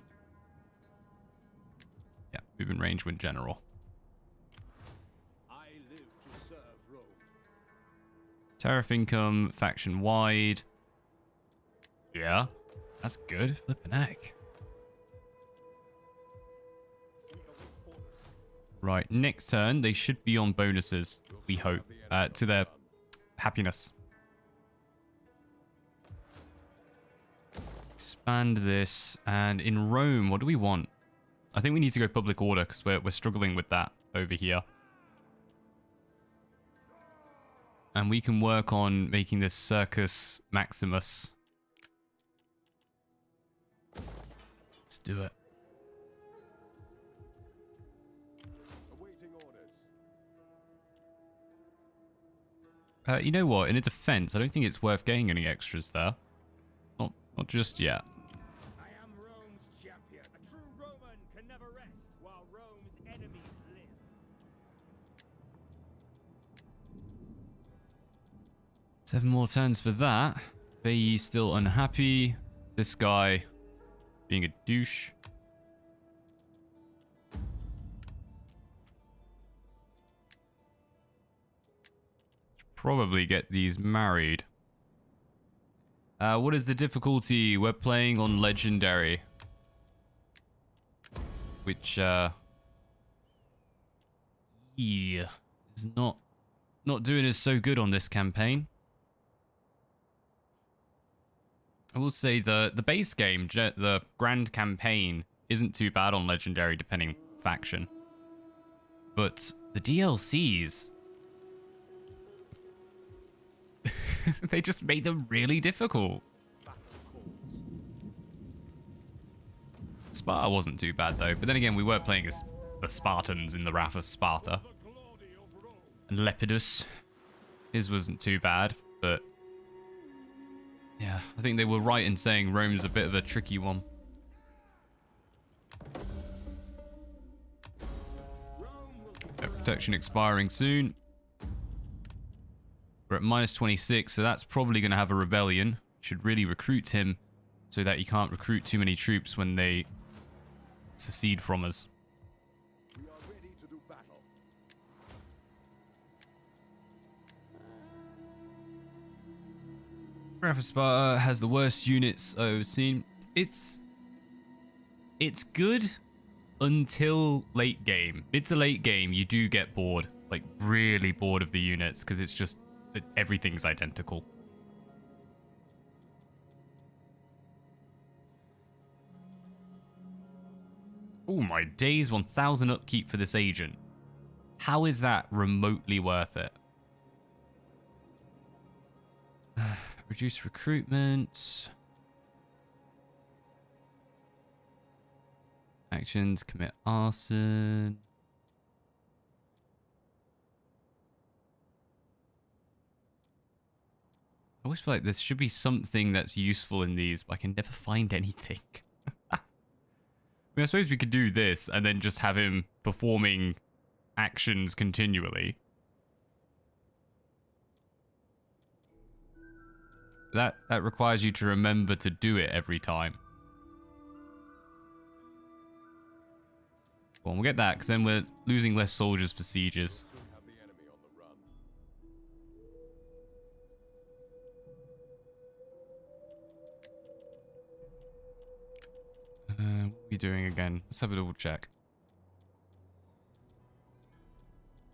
Yeah, movement range with general. I live to serve Rome. Tariff income, faction wide. Yeah, that's good. Flippin' heck. Right, next turn, they should be on bonuses, we hope, to their happiness. Expand this, and in Rome, what do we want? I think we need to go public order, because we're struggling with that over here. And we can work on making this Circus Maximus. Let's do it. Awaiting orders. You know what? In a defense, I don't think it's worth getting any extras there. Not just yet. I am Rome's champion. A true Roman can never rest while Rome's enemies live. 7 more turns for that. Veii still unhappy. This guy being a douche. Probably get these married. What is the difficulty? We're playing on Legendary. Which, yeah, is not doing us so good on this campaign. I will say the base game, the Grand Campaign, isn't too bad on Legendary, depending faction. But the DLCs... they just made them really difficult. Sparta wasn't too bad, though. But then again, we were playing as the Spartans in the Wrath of Sparta. And Lepidus. His wasn't too bad, but... yeah, I think they were right in saying Rome's a bit of a tricky one. Protection expiring soon. We're at minus 26, so that's probably going to have a rebellion. Should really recruit him so that you can't recruit too many troops when they secede from us. We are ready to do battle. Wrath of Sparta has the worst units I've seen. It's good until late game. Mid to late game, you do get bored. Like, really bored of the units, because it's just... everything's identical. Oh my days, 1,000 upkeep for this agent. How is that remotely worth it? Reduce recruitment. Actions, commit arson. I always feel like there should be something that's useful in these, but I can never find anything. I mean, I suppose we could do this and then just have him performing actions continually. That requires you to remember to do it every time. Well, we'll get that, because then we're losing less soldiers for sieges. Soon have the enemy on the run. What are we doing again? Let's have a double check.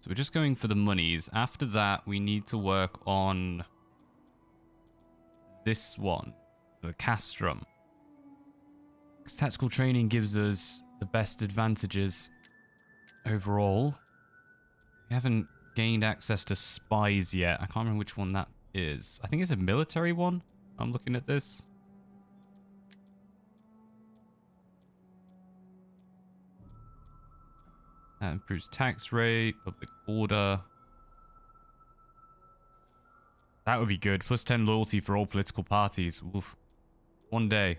So we're just going for the monies. After that, we need to work on this one, the castrum. Because tactical training gives us the best advantages overall. We haven't gained access to spies yet. I can't remember which one that is. I think it's a military one. I'm looking at this. That improves tax rate, public order. That would be good. Plus 10 loyalty for all political parties. Oof. One day.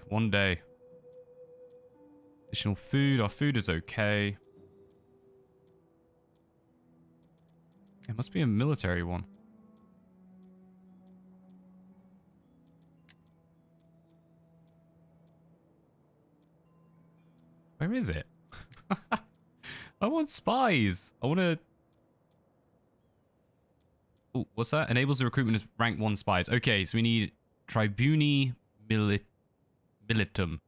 Additional food. Our food is okay. It must be a military one. Where is it? I want spies. I want to... Oh, what's that? Enables the recruitment of rank 1 spies. Okay, so we need Tribuni Militum.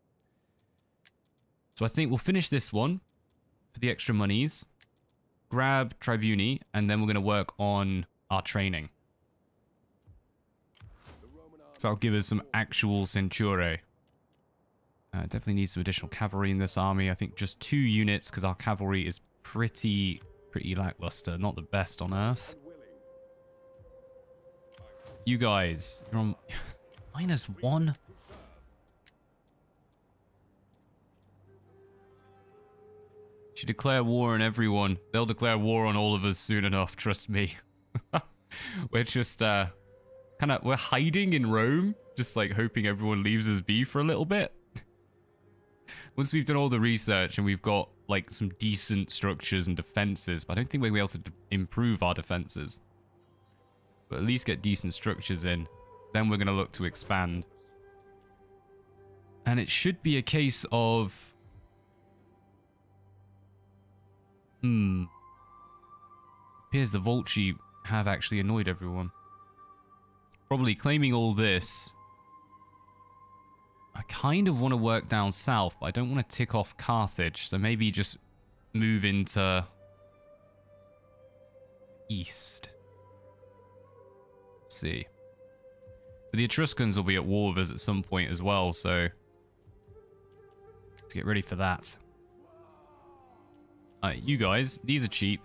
So I think we'll finish this one for the extra monies. Grab Tribuni, and then we're going to work on our training. So that'll give us some actual Centure. Definitely need some additional cavalry in this army. I think just 2 units, because our cavalry is pretty lackluster. Not the best on earth. You guys, you're on -1. Should declare war on everyone. They'll declare war on all of us soon enough, trust me. We're just we're hiding in Rome, just like hoping everyone leaves us be for a little bit. Once we've done all the research and we've got like some decent structures and defenses, but I don't think we'll be able to improve our defenses. But at least get decent structures in. Then we're going to look to expand. And it should be a case of... Appears the Volci have actually annoyed everyone. Probably claiming all this. I kind of want to work down south, but I don't want to tick off Carthage. So maybe just move into... east. See. But the Etruscans will be at war with us at some point as well, so... let's get ready for that. Alright, you guys, these are cheap.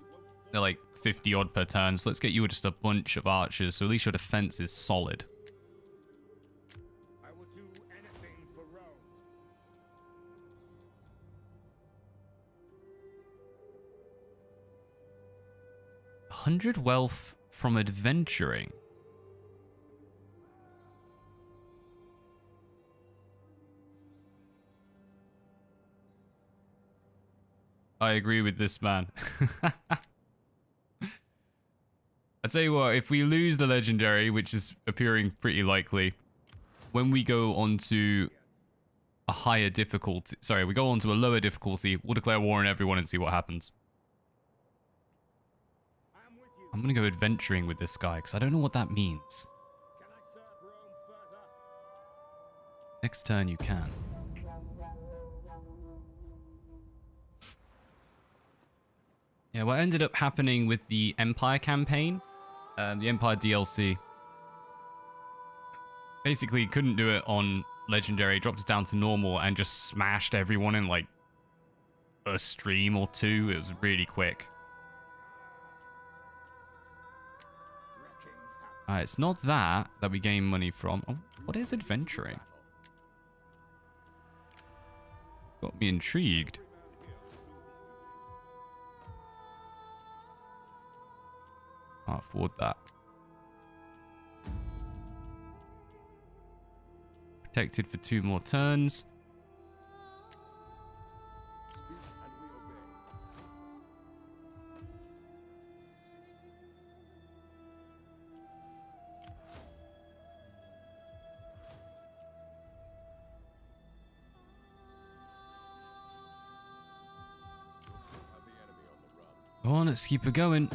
They're like 50 odd per turn, so let's get you just a bunch of archers, so at least your defense is solid. I will do anything for Rome. 100 wealth from adventuring. I agree with this man. I tell you what, if we lose the legendary, which is appearing pretty likely, when we go on to a higher difficulty, sorry, we go on to a lower difficulty, we'll declare war on everyone and see what happens. I'm gonna go adventuring with this guy, because I don't know what that means. Can I serve Rome further? Next turn you can. Yeah, what ended up happening with the Empire campaign, the Empire DLC, basically couldn't do it on Legendary, dropped it down to normal, and just smashed everyone in like a stream or 2. It was really quick. It's not that we gain money from. Oh, what is adventuring? Got me intrigued. Can't afford that. Protected for 2 more turns. Speak and we obey. We'll soon have the enemy on the run. Go on, let's keep it going.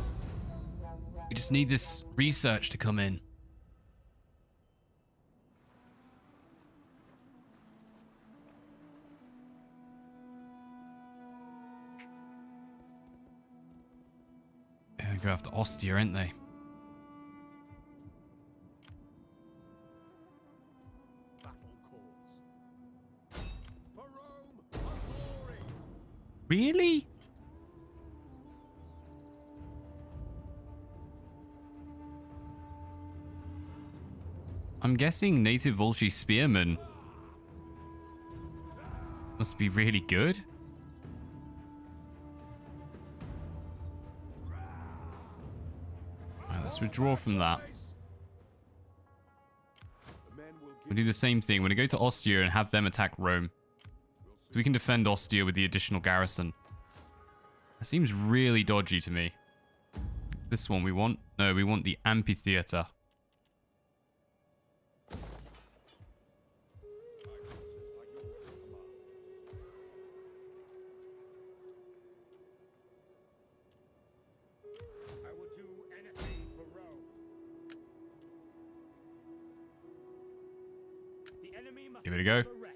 We just need this research to come in. Yeah, go after Ostia, aren't they? Battle calls. For Rome, for glory! Really? I'm guessing native Volci spearmen must be really good. Alright, let's withdraw from that. The men will We'll do the same thing. We're going to go to Ostia and have them attack Rome. So we can defend Ostia with the additional garrison. That seems really dodgy to me. This one we want? No, we want the amphitheater. Give it a go. never rest.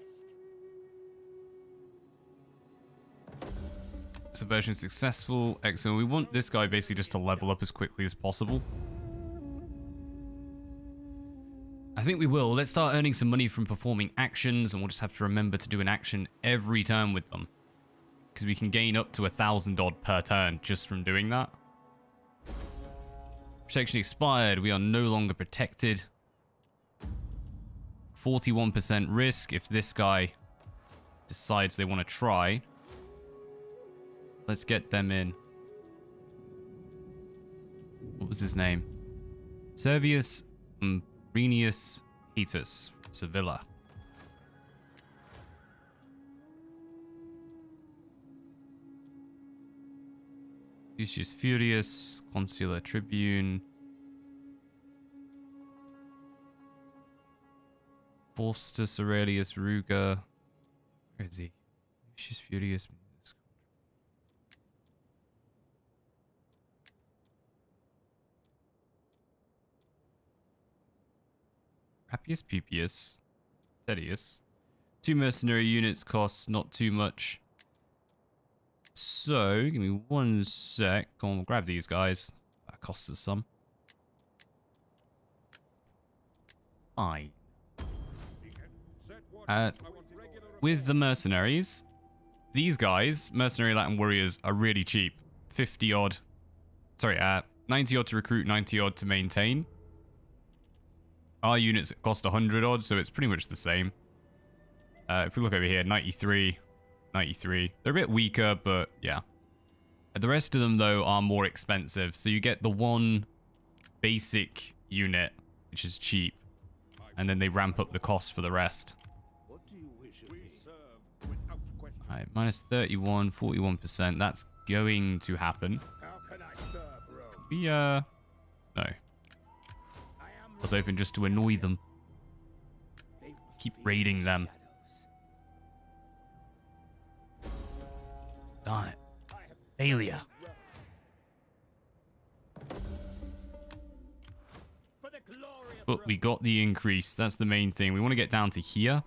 Subversion successful. Excellent. We want this guy basically just to level up as quickly as possible. I think we will. Let's start earning some money from performing actions, and we'll just have to remember to do an action every turn with them. Because we can gain up to 1,000 odd per turn just from doing that. Protection expired. We are no longer protected. 41% risk if this guy decides they want to try. Let's get them in. What was his name? Servius Umbrenius Hetus, Sevilla. Lucius Furius, Consular Tribune. Faustus Aurelius Ruger. Where is he? Lucius Furius. Appius Pupius. Tedious. 2 mercenary units cost not too much. So, give me 1 sec. Go on, we'll grab these guys. That costs us some. Fine. With the mercenaries, these guys, mercenary Latin warriors, are really cheap. 50 odd. Sorry, 90 odd to recruit, 90 odd to maintain. Our units cost 100 odd, so it's pretty much the same. If we look over here, 93, 93. They're a bit weaker, but yeah. The rest of them, though, are more expensive. So you get the one basic unit, which is cheap. And then they ramp up the cost for the rest. What do you wish of me? Alright, minus 31, 41%. That's going to happen. How can I serve Rome? We, no. I am I was open just to annoy them. They will Keep fear raiding the them. shadows. Darn it. I have Failure. for the glory of But we Rome. got the increase. That's the main thing. We want to get down to here.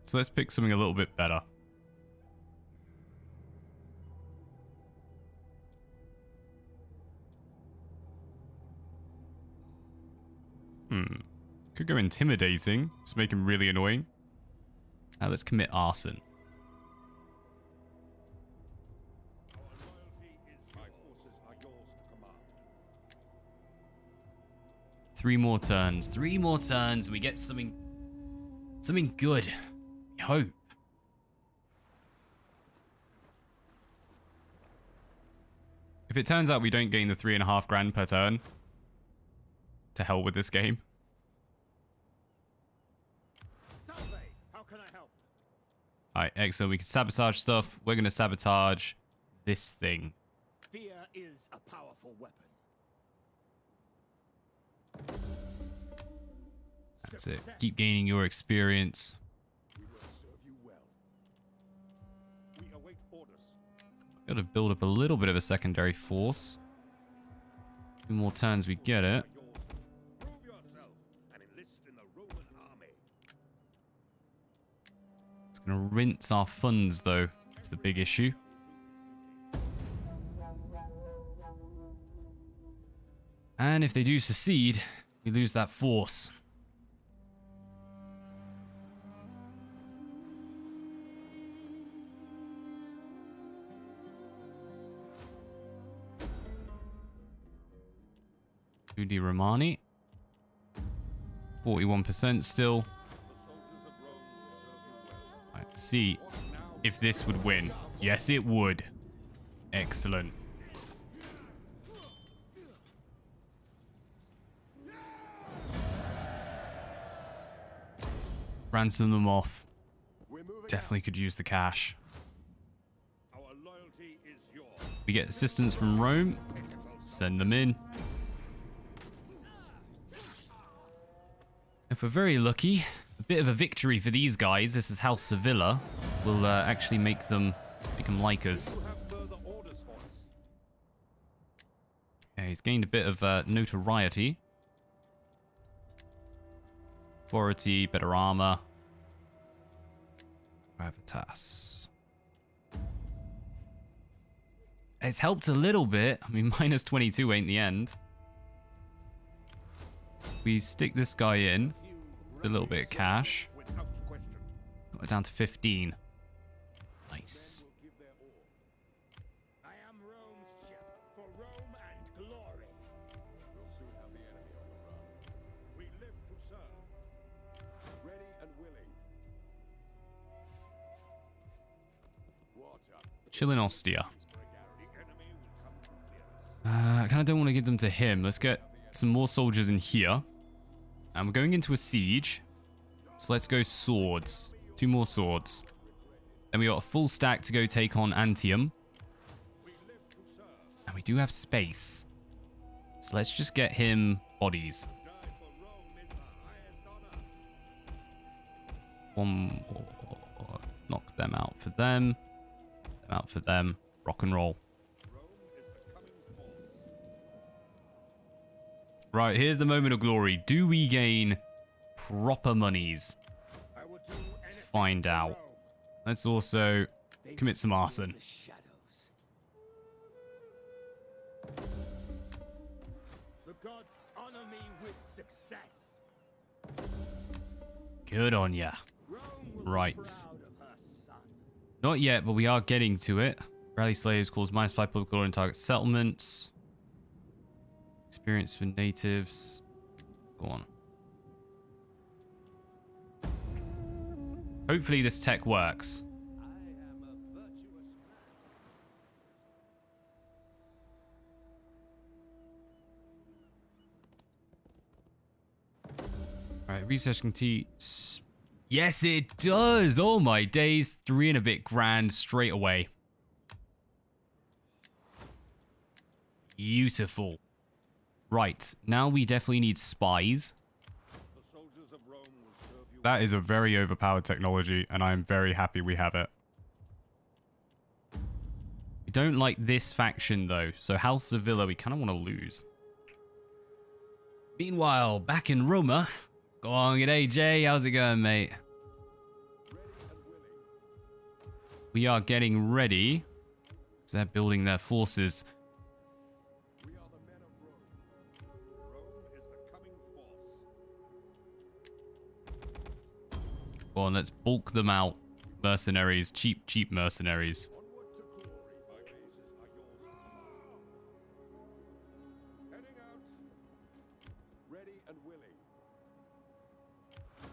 So let's pick something a little bit better. Could go intimidating. Just make him really annoying. Now let's commit arson. My forces are yours to command. 3 more turns. 3 more turns. We get something good. I hope. If it turns out we don't gain the 3.5 grand per turn, to hell with this game. How can I help? Alright, excellent. We can sabotage stuff. We're going to sabotage this thing. Fear is a powerful weapon. That's it. Keep gaining your experience. We will serve you well. We await orders. Got to build up a little bit of a secondary force. 2 more turns, we get it. Yours. Prove yourself and enlist in the Roman army. It's going to rinse our funds, though. It's the big issue. And if they do secede, we lose that force. Udi Romani. 41% still. The soldiers of Rome will serve you well. Right, see if this would win. Yes, it would. Excellent. Ransom them off. We're moving Definitely could use the cash. Our loyalty is yours. We get assistance from Rome. Send them in. If we're very lucky, a bit of a victory for these guys. This is how Sevilla will actually make them like us. You have further orders for us. Okay, he's gained a bit of notoriety. Authority, better armor. Gravitas. It's helped a little bit. I mean, minus 22 ain't the end. We stick this guy in with a little bit of cash. Without question. Got it down to 15. Nice. I am Rome's ship, for Rome and glory. We'll soon have the enemy on the run. We live to serve. Ready and willing. What a Chill in Ostia. The enemy will come to fear us. I kind of don't want to give them to him. Let's get some more soldiers in here. And we're going into a siege. So let's go swords. 2 more swords. Then we got a full stack to go take on Antium. And we do have space. So let's just get him bodies. Die for Rome is the highest honor. One more. Knock them out for them. Them out for them. Rock and roll. Rome is the coming force. Right, here's the moment of glory. Do we gain proper monies? I will do Let's anything find for out. Rome. Let's also commit some arson. The shadows. The gods honor me with success. Good on ya. Rome will be Right. proud of her son. Not yet, but we are getting to it. Rally slaves cause -5 public glory in target settlements. Experience for natives. Go on. Hopefully this tech works. Alright, research can teach. Yes, it does! Oh my days. 3 and a bit grand straight away. Beautiful. Right, now we definitely need spies. The soldiers of Rome will serve you. That is a very overpowered technology, and I'm very happy we have it. We don't like this faction, though, so House Sevilla we kind of want to lose. Meanwhile, back in Roma. Go on, g'day, Jay. How's it going, mate? We are getting ready. So they're building their forces. We are the men of Rome. Rome is the coming force. Go on, let's bulk them out. Mercenaries, cheap mercenaries. Onward to glory. My bases are yours. Heading out. ready and willing.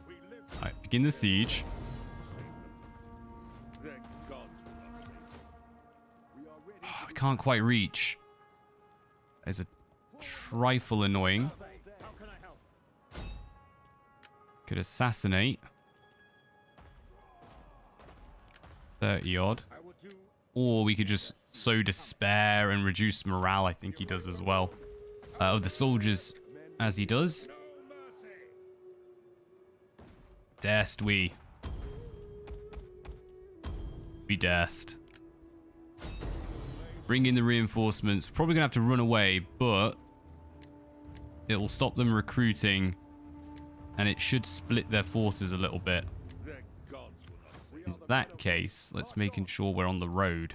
We live to Alright, begin the siege. save them. Their gods will not save them. We are ready. Oh, I can't quite reach. It's a trifle annoying. How can I help? Could assassinate. 30 odd. I will do Or we could just sow despair and reduce morale. I think he does as well. Of the soldiers, as he does. no mercy. Darest we. We darest. Bring in the reinforcements. Probably gonna have to run away, but it will stop them recruiting, and it should split their forces a little bit. Their gods will not save In that case, let's making sure we're on the road.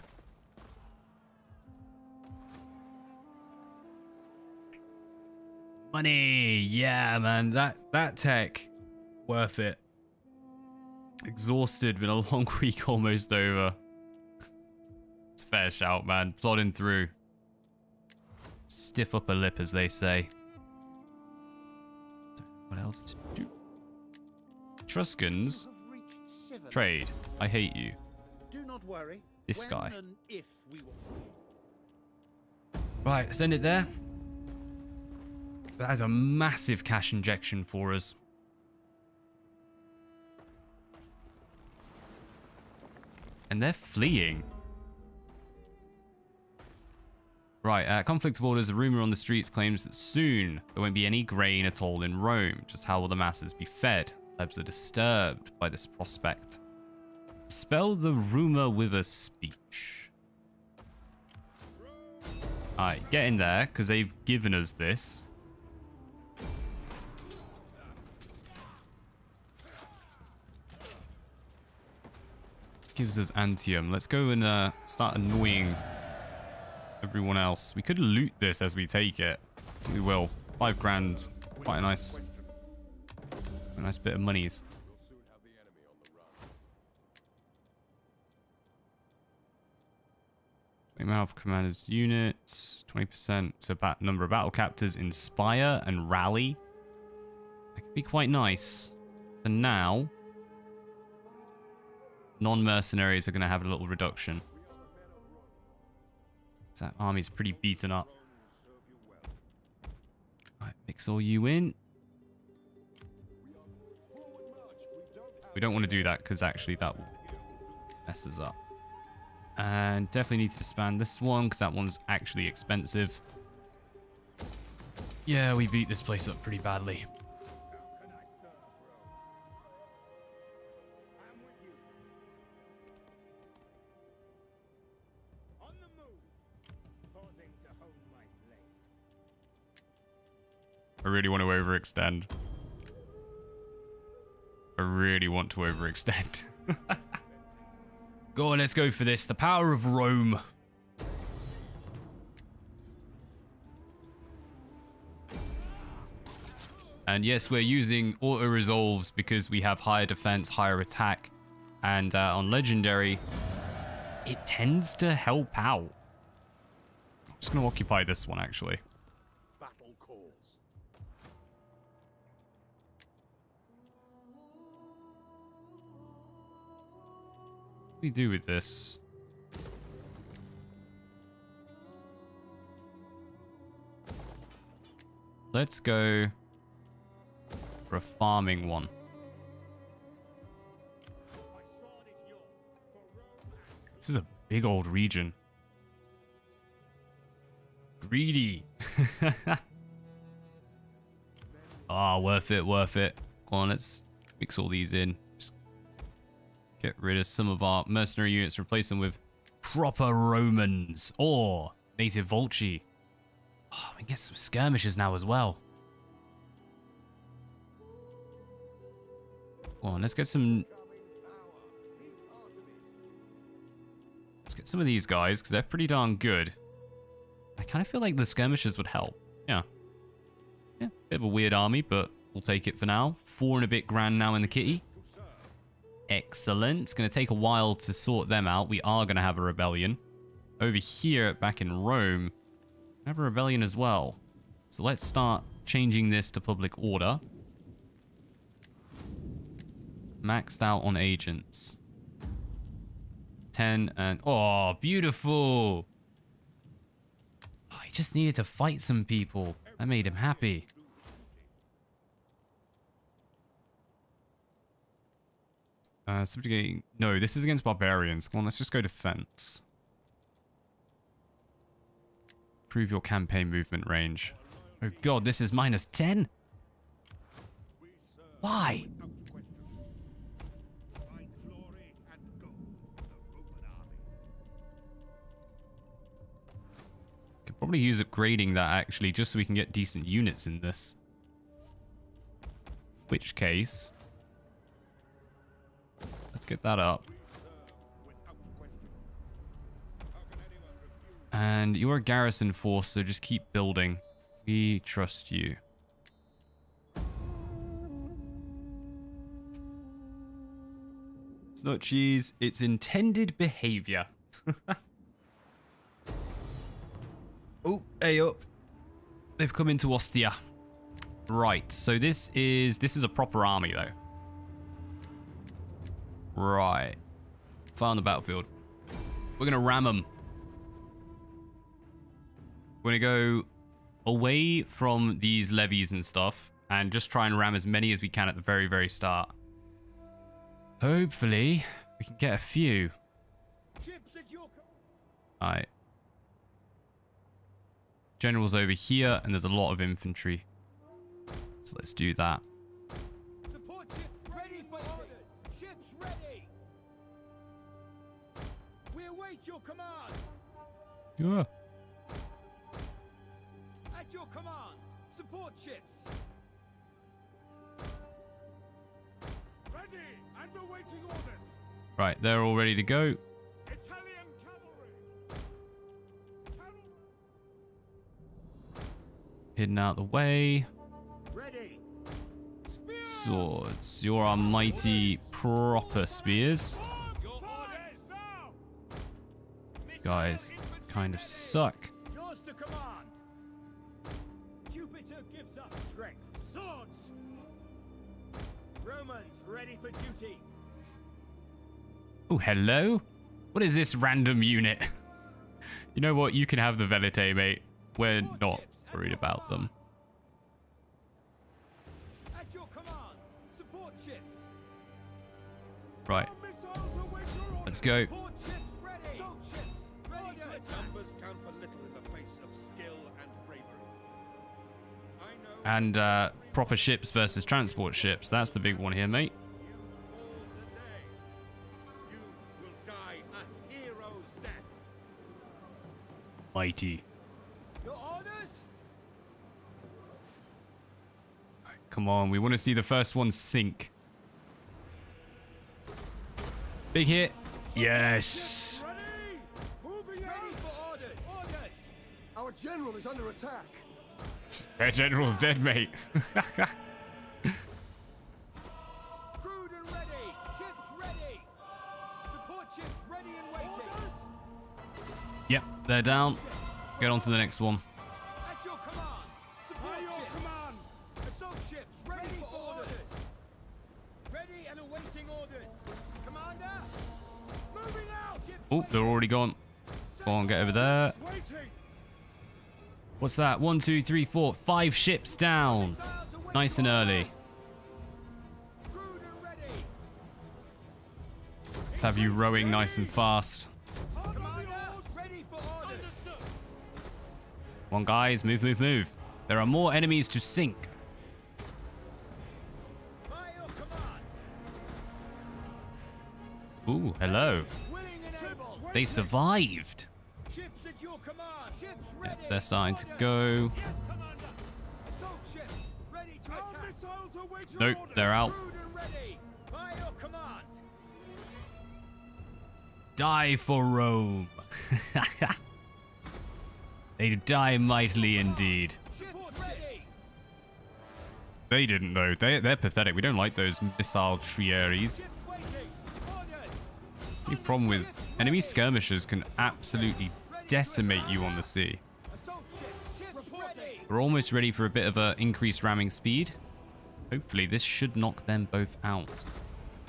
Money, yeah, man. That tech, worth it. Exhausted, been a long week almost over. It's a fair shout, man. Plodding through. Stiff upper lip, as they say. Don't know what else to do? Etruscans, trade. I hate you. Do not worry. This When guy. and if we will. Right, send it there. That is a massive cash injection for us. And they're fleeing. Right, conflict of orders. A rumor on the streets claims that soon there won't be any grain at all in Rome. Just how will the masses be fed? Plebs are disturbed by this prospect. Spell the rumor with a speech. Alright, get in there, because they've given us this. Gives us Antium. Let's go and start annoying everyone else. We could loot this as we take it. We will. 5 grand. Quite a nice bit of monies. We'll soon have the enemy on the run. Amount of commanders units. 20% to number of battle captors. Inspire and rally. That could be quite nice. For now, non-mercenaries are going to have a little reduction. That army's pretty beaten up. Alright, mix all you in. We don't want to do that because actually that will mess us up. And definitely need to disband this one because that one's actually expensive. Yeah, we beat this place up pretty badly. I really want to overextend. I really want to overextend. Go on, let's go for this. The power of Rome. And yes, we're using auto-resolves because we have higher defense, higher attack. And on Legendary, it tends to help out. I'm just going to occupy this one, actually. Battle calls. What do we do with this? Let's go for a farming one. This is a big old region. Greedy. Ah, worth it, worth it. Go on, let's mix all these in. Just get rid of some of our mercenary units, replace them with proper Romans or native Volci. Oh, we can get some skirmishers now as well. Go on, let's get some... Let's get some of these guys, because they're pretty darn good. I kind of feel like the skirmishers would help. Yeah. Yeah, bit of a weird army, but we'll take it for now. 4 and a bit grand now in the kitty. Excellent. It's going to take a while to sort them out. We are going to have a rebellion. Over here, back in Rome, we have a rebellion as well. So let's start changing this to public order. Maxed out on agents. 10 and... Oh, beautiful! Oh, he just needed to fight some people. That made him happy. Subjugating... No, this is against barbarians. Come on, let's just go defense. Improve your campaign movement range. Oh god, this is minus 10? Why? Could probably use upgrading that actually, just so we can get decent units in this. Which case... Let's get that up. And you're a garrison force, so just keep building. We trust you. It's not cheese, it's intended behavior. Oh, hey up. They've come into Ostia. Right, so this is a proper army though. Right. Fire on the battlefield. We're gonna ram them. We're gonna go away from these levies and stuff and just try and ram as many as we can at the very, very start. Hopefully, we can get a few. Alright. General's over here, and there's a lot of infantry. So let's do that. Support ships ready for orders. Ships ready. We await your command. Yeah. your command. Support ships. Ready and awaiting orders. Right, they're all ready to go. Italian cavalry. Hidden out the way. Ready. Spears. Swords. You're our mighty proper spears. Your orders now. Guys kind of suck. Yours to command. Jupiter gives us strength. Swords. Romans ready for duty. Oh, hello? What is this random unit? You know what? You can have the Velite, mate. We're not worried about them. At your command. Support ships. Right, Missiles await your orders. let's go. Support ships ready. Assault ships ready to attack. Numbers count for little in the face of skill and bravery. I know And proper ships versus transport ships. That's the big one here, mate. you fall today. You will die a hero's death. Mighty. Your orders? Come on, we want to see the first one sink. Big hit. Yes. Ready. Moving out. Ready for orders. Orders. Our general is under attack. Their general's dead, mate. Crewed and ready. Ships ready. Support ships ready and waiting. Yep, they're down. Get on to the next one. At your command. Support By your ships. command. Assault ships ready for orders. Ready and awaiting orders. Commander. Moving out. Ships Oh, they're already gone. Go on, get over there. Waiting. What's that? 1, 2, 3, 4, 5 ships down. missiles awaiting Nice and early. orders. Crewed and ready. Let's have you rowing nice and fast. Hard on the Commander. oars. Ready for orders. Understood. Come on, guys. Move, move, move. There are more enemies to sink. By your command. Ooh, hello. Willing and able. They survived. Ships at your command. Ships ready. They're starting to Orders. go. Yes, Commander. Assault ships ready to Our attack. missiles await your Nope, orders. they're out. Crewed and ready. By your command. Die for Rome. They die mightily indeed. Ships ready. They didn't though. They're pathetic. We don't like those missile trieries. Ships waiting. Orders. The problem with enemy skirmishers can absolutely decimate you on the sea. Assault ships. Ships ready. We're almost ready for a bit of a increased ramming speed. Hopefully this should knock them both out.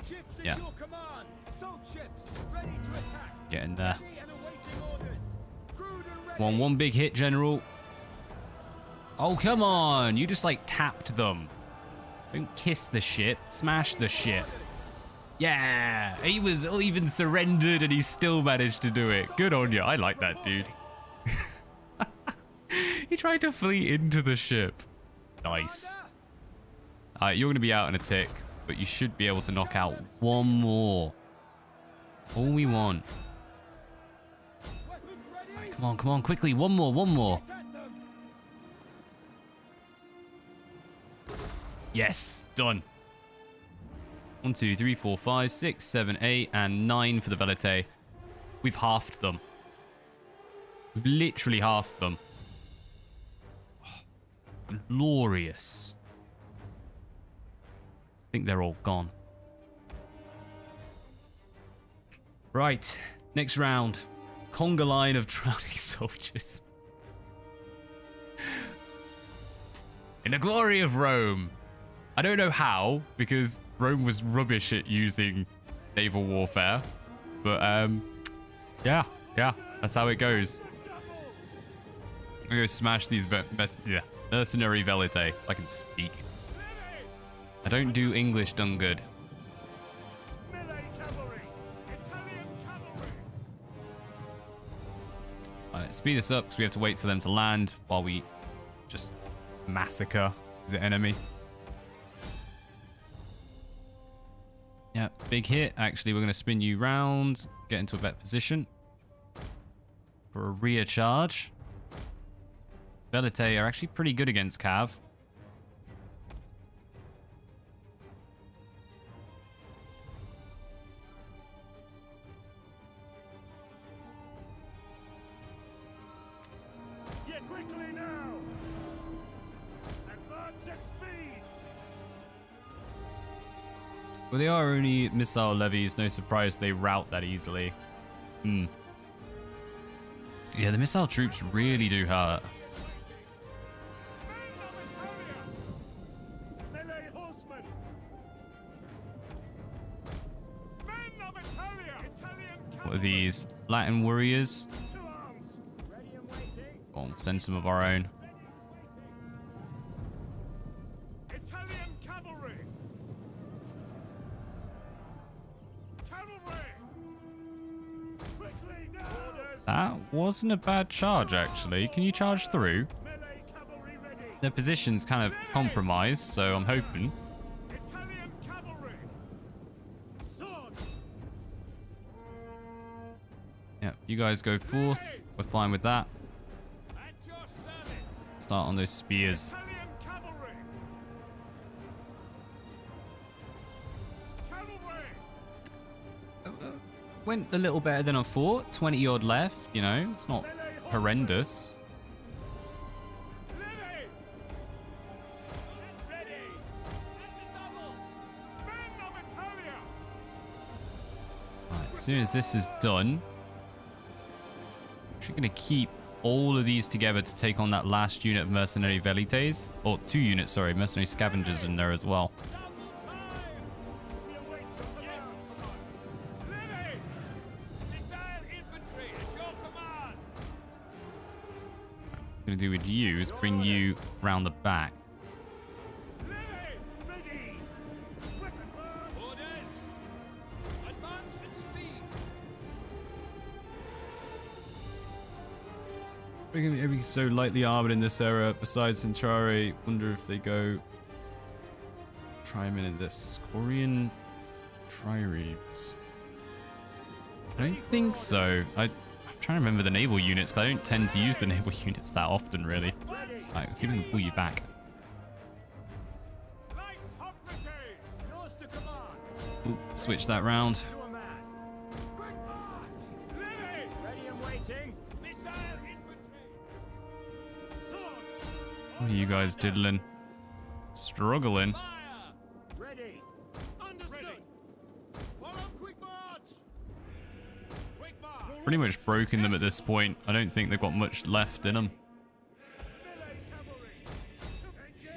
Ships at Yeah. your command. Assault ships ready to attack. Get in there. Ready and awaiting orders. Crewed and ready. One big hit, General. Oh, come on. You just like tapped them. Don't kiss the ship. Smash the ship. Yeah. He was even surrendered and he still managed to do it. Good on you. I like that dude. He tried to flee into the ship. Nice. Alright, you're going to be out in a tick, but you should be able to knock out one more. All we want. Weapons ready. Come on, come on, quickly. One more, one more. Attack them. Yes, done. 1, 2, 3, 4, 5, 6, 7, 8, and 9 for the Velite. We've halved them. We've literally halved them. Oh, glorious. I think they're all gone. Right, next round. Conga line of drowning soldiers. In the glory of Rome. I don't know how, because Rome was rubbish at using naval warfare. But, yeah, that's how it goes. I'm gonna smash these mercenary Velite. I can speak. I don't do English done good. Melee cavalry. Italian cavalry. Alright, speed this up because we have to wait for them to land while we just massacre the enemy. Yeah, big hit. Actually, we're going to spin you round, get into a better position for a rear charge. Velite are actually pretty good against Cav. Yeah, quickly now! Advance at speed! Well, they are only missile levies. No surprise they rout that easily. Yeah, the missile troops really do hurt. Melee horsemen! Men of Italia! Italian What are these? Latin warriors? To arms! Ready and waiting. Well, send some of our own. Italian cavalry! Cavalry! Quickly now! Orders! That wasn't a bad charge, actually. Can you charge through? Melee cavalry ready! Their position's kind of compromised, so I'm hoping. Italian cavalry! Swords! Yeah, you guys go forth. We're fine with that. At your service! Start on those spears. Italian cavalry! Cavalry! Went a little better than I thought. 20 odd left, you know. It's not horrendous. Levies! Ready! At the double! Men of Italia! Right, as soon as this is done, we're going to keep all of these together to take on that last unit of mercenary velites. Or 2 units, sorry, mercenary scavengers in there as well. Double time! We await your Yes, command! Levies! Missile infantry at your command! What I'm going to do with you is bring you round the back. Levies! Ready! Quick advance! Orders! Advance at speed! We're going to be so lightly armored in this era. Besides Centauri, wonder if they go try a minute this. Scorian Triremes. I don't think so. I'm trying to remember the naval units because I don't tend to use the naval units that often, really. Right, let's see if we can pull you back. Light hoplites! Yours to command. Ooh, switch that round. To a man. Quick march! Levies! Ready and waiting. Missile infantry! Swords! What are you guys diddling? Struggling. Fire! Ready. Understood! Follow quick march! Quick march! Pretty much broken them at this point. I don't think they've got much left in them. Melee cavalry!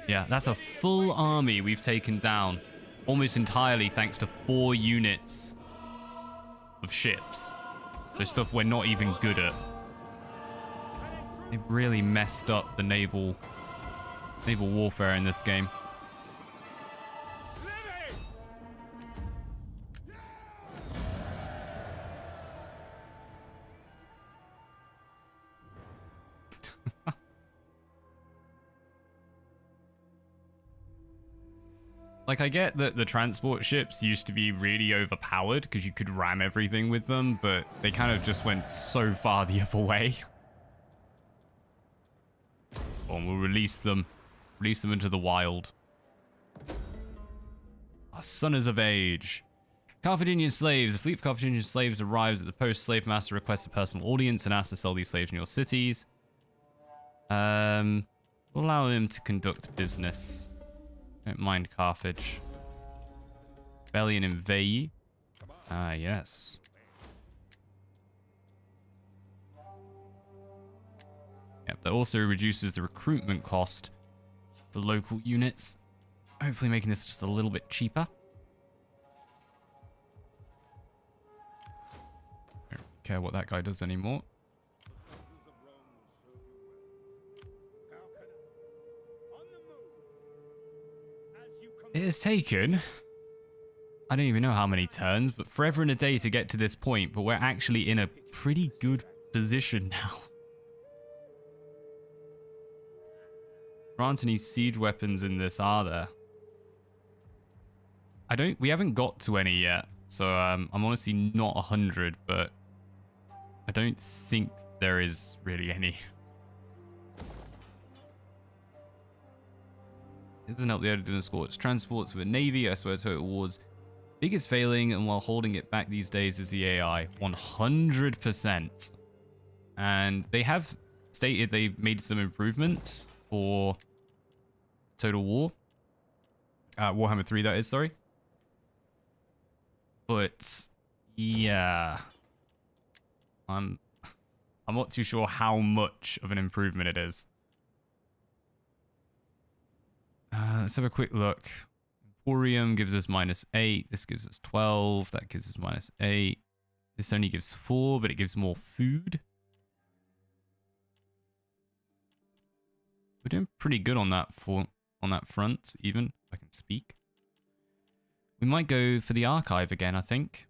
Yeah, that's a full army we've taken down. Almost entirely thanks to 4 units of ships. So stuff we're not even good at. They've really messed up the naval warfare in this game. Levies! Like, I get that the transport ships used to be really overpowered because you could ram everything with them, but they kind of just went so far the other way. And we'll release them. Release them into the wild. Our son is of age. Carthaginian slaves. A fleet of Carthaginian slaves arrives at the post. Slave master requests a personal audience and asks to sell these slaves in your cities. We'll allow him to conduct business. Don't mind Carthage. Rebellion in Veii. Ah, yes. Yep, that also reduces the recruitment cost for local units. Hopefully making this just a little bit cheaper. Don't care what that guy does anymore. It has taken, I don't even know how many turns, but forever and a day to get to this point, but we're actually in a pretty good position now. There aren't any siege weapons in this, are there? We haven't got to any yet, so I'm honestly not 100, but I don't think there is really any. It doesn't help the Odin escorts transports with a navy. I swear Total War's biggest failing, and while holding it back these days is the AI. 100%. And they have stated they've made some improvements for Total War. Warhammer 3, that is, sorry. But, yeah. I'm not too sure how much of an improvement it is. Let's have a quick look. Emporium gives us -8. This gives us 12. That gives us -8. This only gives 4, but it gives more food. We're doing pretty good on that front, even if I can speak. We might go for the archive again, I think.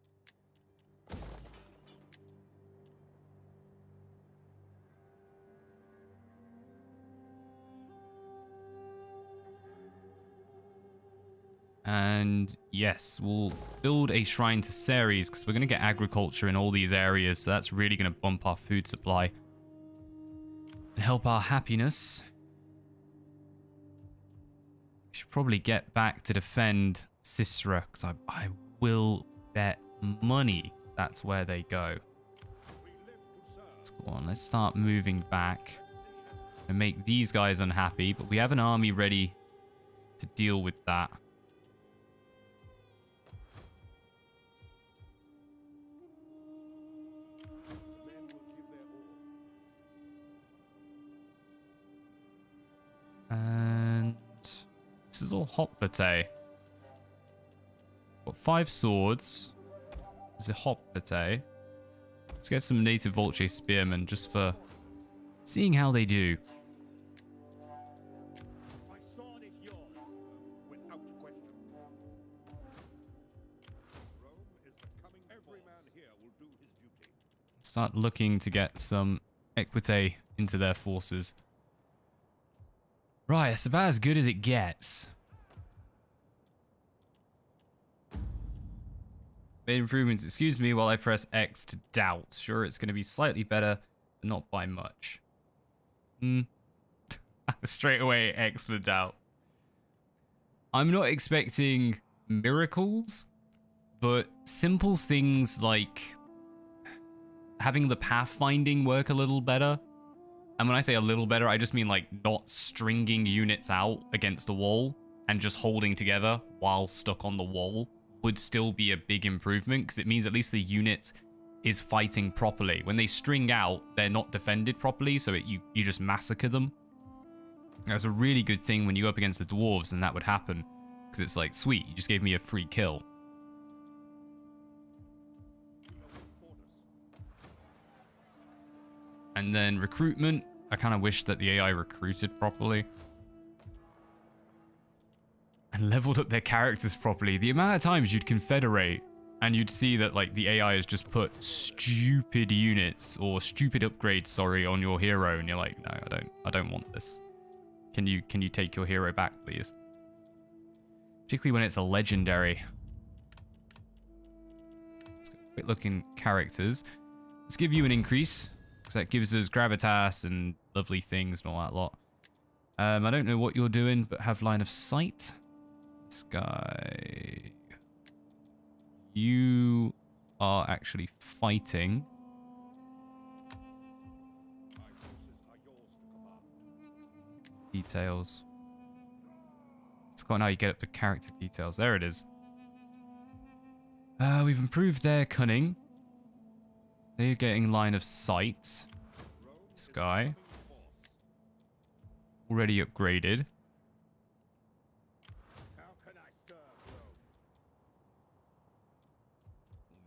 And yes, we'll build a shrine to Ceres because we're going to get agriculture in all these areas. So that's really going to bump our food supply and help our happiness. We should probably get back to defend Sisera because I will bet money that's where they go. Let's go on. Let's start moving back and make these guys unhappy. But we have an army ready to deal with that. And this is all hot pate. Got 5 swords. This is a hot pate. Let's get some native vulture spearmen just for seeing how they do. My sword is yours, without question. Rome is the coming. Every man here will do his duty. Start looking to get some equite into their forces. Right, it's about as good as it gets. Made improvements, excuse me, while I press X to doubt. Sure, it's going to be slightly better, but not by much. Straight away, X for doubt. I'm not expecting miracles, but simple things like having the pathfinding work a little better. And when I say a little better, I just mean like not stringing units out against a wall and just holding together while stuck on the wall would still be a big improvement because it means at least the unit is fighting properly. When they string out, they're not defended properly, so you just massacre them. That's a really good thing when you go up against the dwarves and that would happen because it's like, sweet, you just gave me a free kill. And then recruitment. I kind of wish that the AI recruited properly. And leveled up their characters properly. The amount of times you'd confederate and you'd see that like the AI has just put stupid units or stupid upgrades, sorry, on your hero. And you're like, no, I don't want this. Can you take your hero back, please? Particularly when it's a legendary. Let's get a quick look in characters. Let's give you an increase. That gives us gravitas and lovely things and all that lot. I don't know what you're doing, but have line of sight. This guy. You are actually fighting. Details. I've forgotten how you get up the character details. There it is. We've improved their cunning. They're getting line of sight. This guy. Already upgraded. How can I serve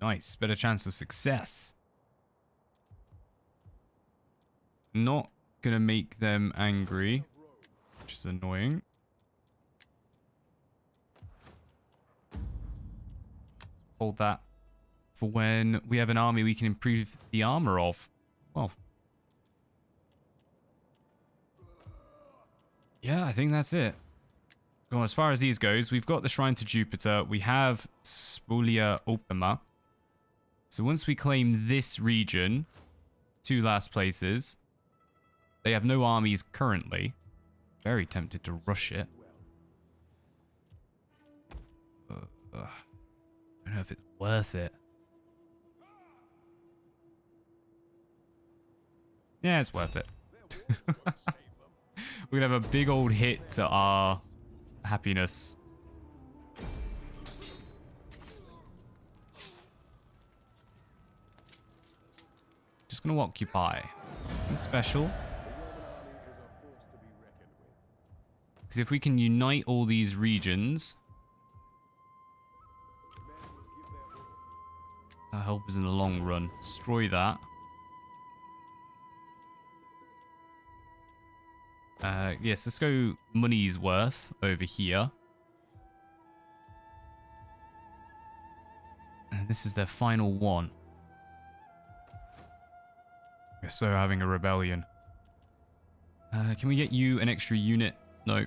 Rome? Nice. Better chance of success. Not gonna make them angry, which is annoying. Hold that for when we have an army we can improve the armor of. Well. Yeah, I think that's it. Well, as far as these goes, we've got the Shrine to Jupiter. We have Spolia Opima. So once we claim this region, 2 last places, they have no armies currently. Very tempted to rush it. Ugh. I don't know if it's worth it. Yeah, it's worth it. We're gonna have a big old hit to our happiness. Just gonna occupy. Nothing special. Because if we can unite all these regions, that'll help us in the long run. Destroy that. Yes, let's go money's worth over here. And this is their final one. We're so having a rebellion. Can we get you an extra unit? No.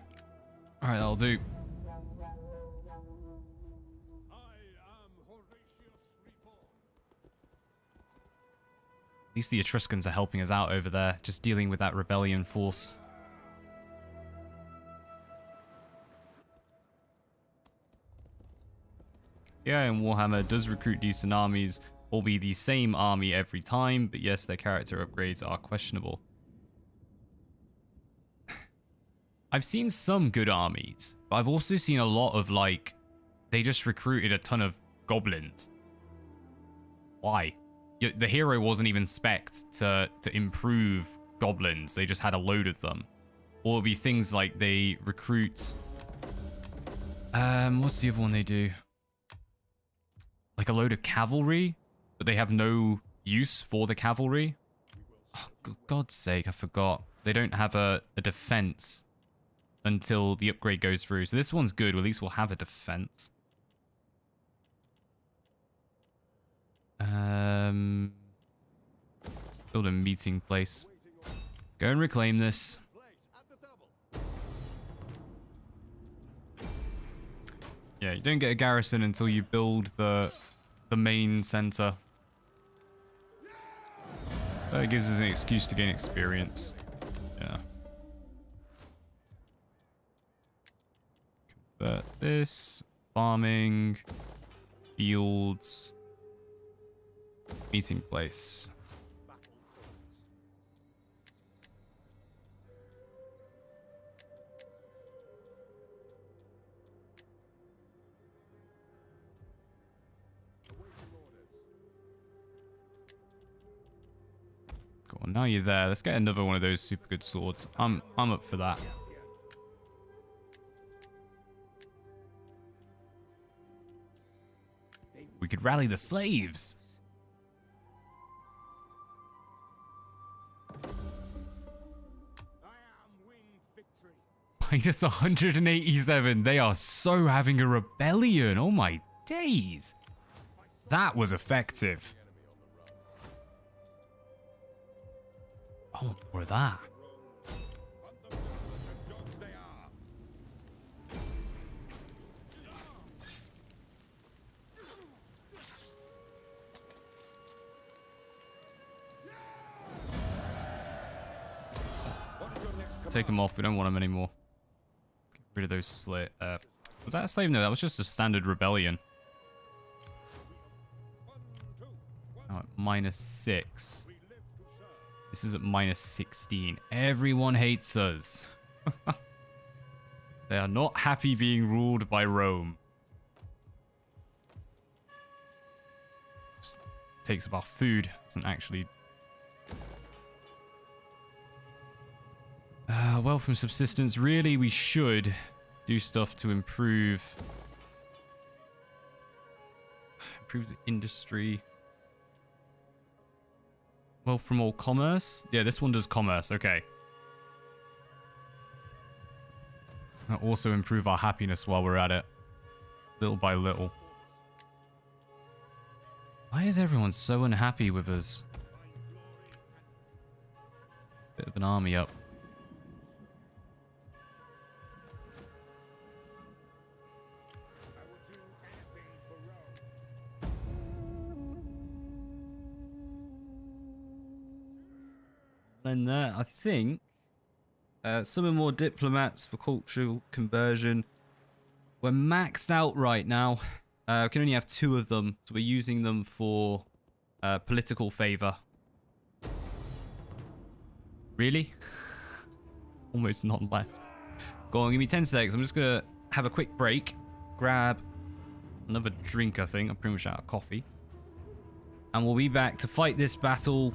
Alright, that'll do. At least the Etruscans are helping us out over there, just dealing with that rebellion force. Yeah, and Warhammer does recruit decent armies, will be the same army every time, but yes, their character upgrades are questionable. I've seen some good armies, but I've also seen a lot of, like, they just recruited a ton of goblins. Why? The hero wasn't even spec'd to improve goblins, they just had a load of them. Or it'll be things like they recruit... what's the other one they do? Like a load of cavalry, but they have no use for the cavalry. Oh, God's sake, I forgot. They don't have a defense until the upgrade goes through. So this one's good. Well, at least we'll have a defense. Let's build a meeting place. Go and reclaim this. Yeah, you don't get a garrison until you build the main center. That gives us an excuse to gain experience. Yeah. Convert this. Farming. Fields. Meeting place. Go on, now you're there. Let's get another one of those super good swords. I'm up for that. We could rally the slaves. Minus 187. They are so having a rebellion. Oh my days. That was effective. Oh, more of that. Take them off. We don't want them anymore. Get rid of those was that a slave? No, that was just a standard rebellion. Oh, at -6. This is at -16. Everyone hates us. They are not happy being ruled by Rome. Just takes up our food. Doesn't actually... wealth from subsistence. Really, we should do stuff to improve the industry. Wealth from all commerce. Yeah, this one does commerce. Okay. That'll also improve our happiness while we're at it, little by little. Why is everyone so unhappy with us? Bit of an army up. And I think summon more diplomats for cultural conversion. We're maxed out right now. We can only have 2 of them, so we're using them for political favor. Really? Almost none left. Go on, give me 10 seconds. I'm just gonna have a quick break, grab another drink, I think. I'm pretty much out of coffee. And we'll be back to fight this battle.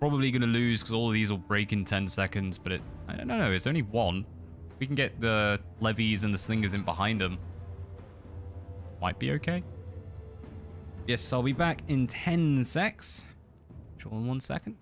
Probably gonna lose because all of these will break in 10 seconds, but I don't know, it's only 1. We can get the levies and the slingers in behind them. Might be okay. Yes, I'll be back in 10 secs. Sure, in 1 second.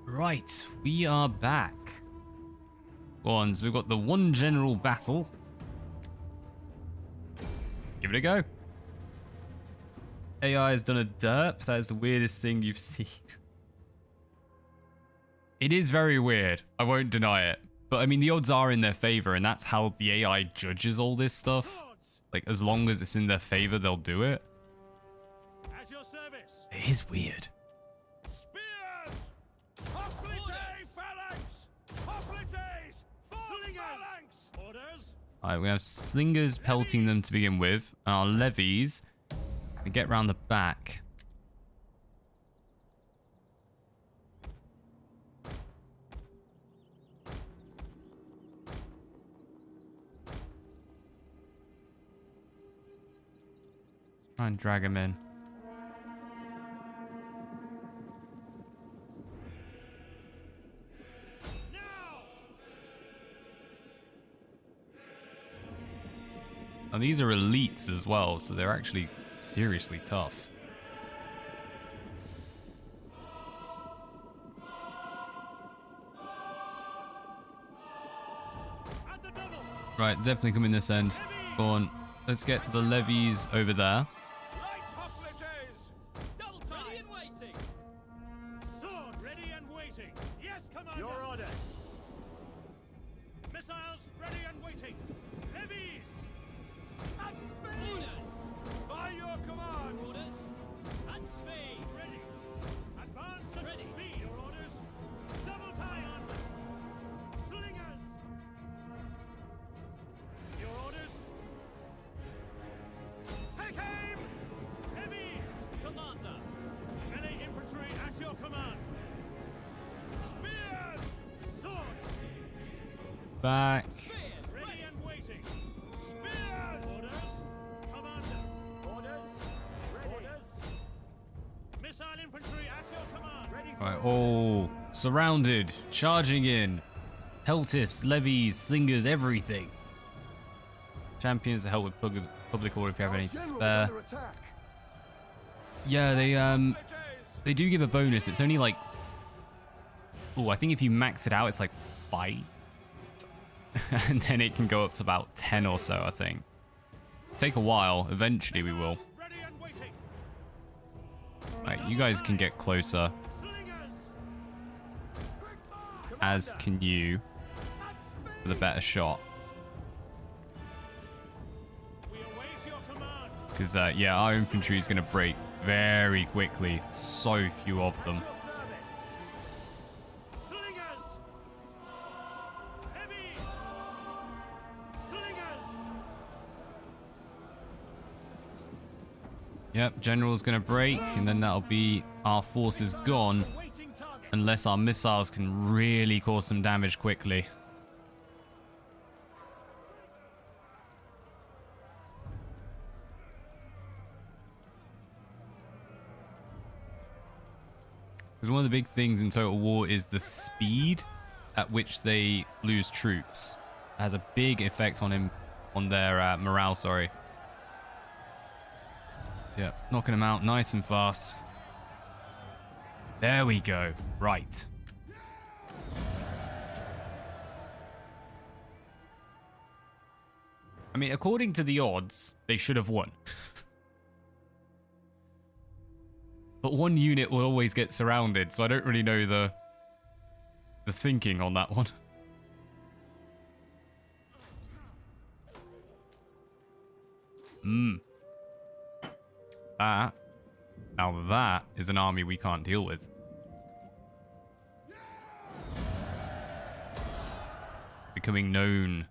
Right, we are back. Go on, so we've got the 1 general battle. Let's give it a go. AI has done a derp. That is the weirdest thing you've seen. It is very weird. I won't deny it. But I mean, the odds are in their favor, and that's how the AI judges all this stuff. Like, as long as it's in their favor, they'll do it. At your service. It is weird. Spears! Hoplites! Phalanx! Hoplites! Phalanx! Orders! Alright, we have slingers pelting them to begin with. And our levies, we get round the back. Try and drag him in. And these are elites as well, so they're actually seriously tough. Right, definitely come in this end. Go on, let's get the levies over there. Light hoplites! Double time! Ready and waiting! Sword ready and waiting! Yes, Commander! Your orders! Missiles ready and waiting! Levies! At speed! Orders! By your command! Orders! At speed! Ready! Advance at ready. Speed! Your orders! Double time! Slingers! Your orders! Take aim! Heavies! Commander! Melee infantry at your command! Spears! Swords! Back. Spears! Ready and waiting! Spears! Orders! Commander! Orders! Ready! Orders! Missile infantry at your command! Ready for Right, all surrounded, charging in. Peltists, levies, slingers, everything. Champions to help with public order if you have any to spare. Under attack. Yeah, they do give a bonus. It's only like, oh, I think if you max it out, it's like 5, and then it can go up to about 10 or so. I think. Take a while. Eventually, we will. ready and Right, you guys can get closer. As can you. With a better shot. Because, yeah, our infantry is going to break very quickly. So few of them. Yep, general's going to break, and then that'll be our forces gone. Unless our missiles can really cause some damage quickly. Because one of the big things in Total War is the speed at which they lose troops. It has a big effect on their morale, sorry. So, yeah, knocking them out nice and fast. There we go. Right. I mean, according to the odds, they should have won. But one unit will always get surrounded, so I don't really know the thinking on that one. Now that is an army we can't deal with. Becoming known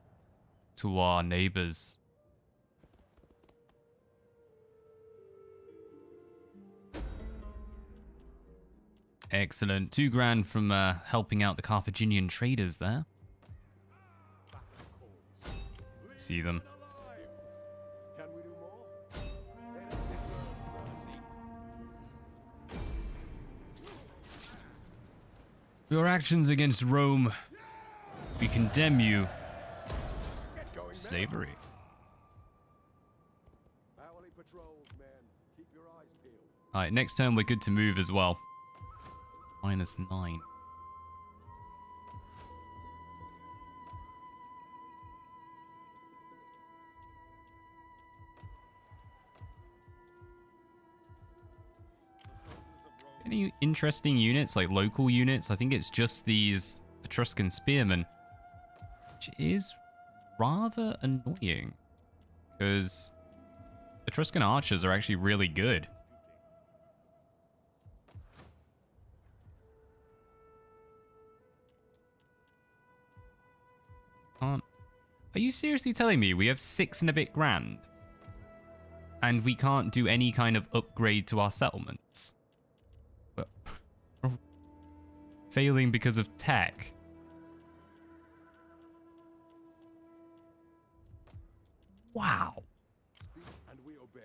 to our neighbors. Excellent. 2 grand from helping out the Carthaginian traders there. See them. Can we do more? Your actions against Rome, we condemn you. Slavery. Hourly patrols, men. Keep your eyes peeled. Alright, next turn we're good to move as well. -9. Any interesting units, like local units? I think it's just these Etruscan spearmen. Which is rather annoying. Because Etruscan archers are actually really good. Are you seriously telling me we have 6 and a bit grand? And we can't do any kind of upgrade to our settlements? But failing because of tech. Wow. And we obey.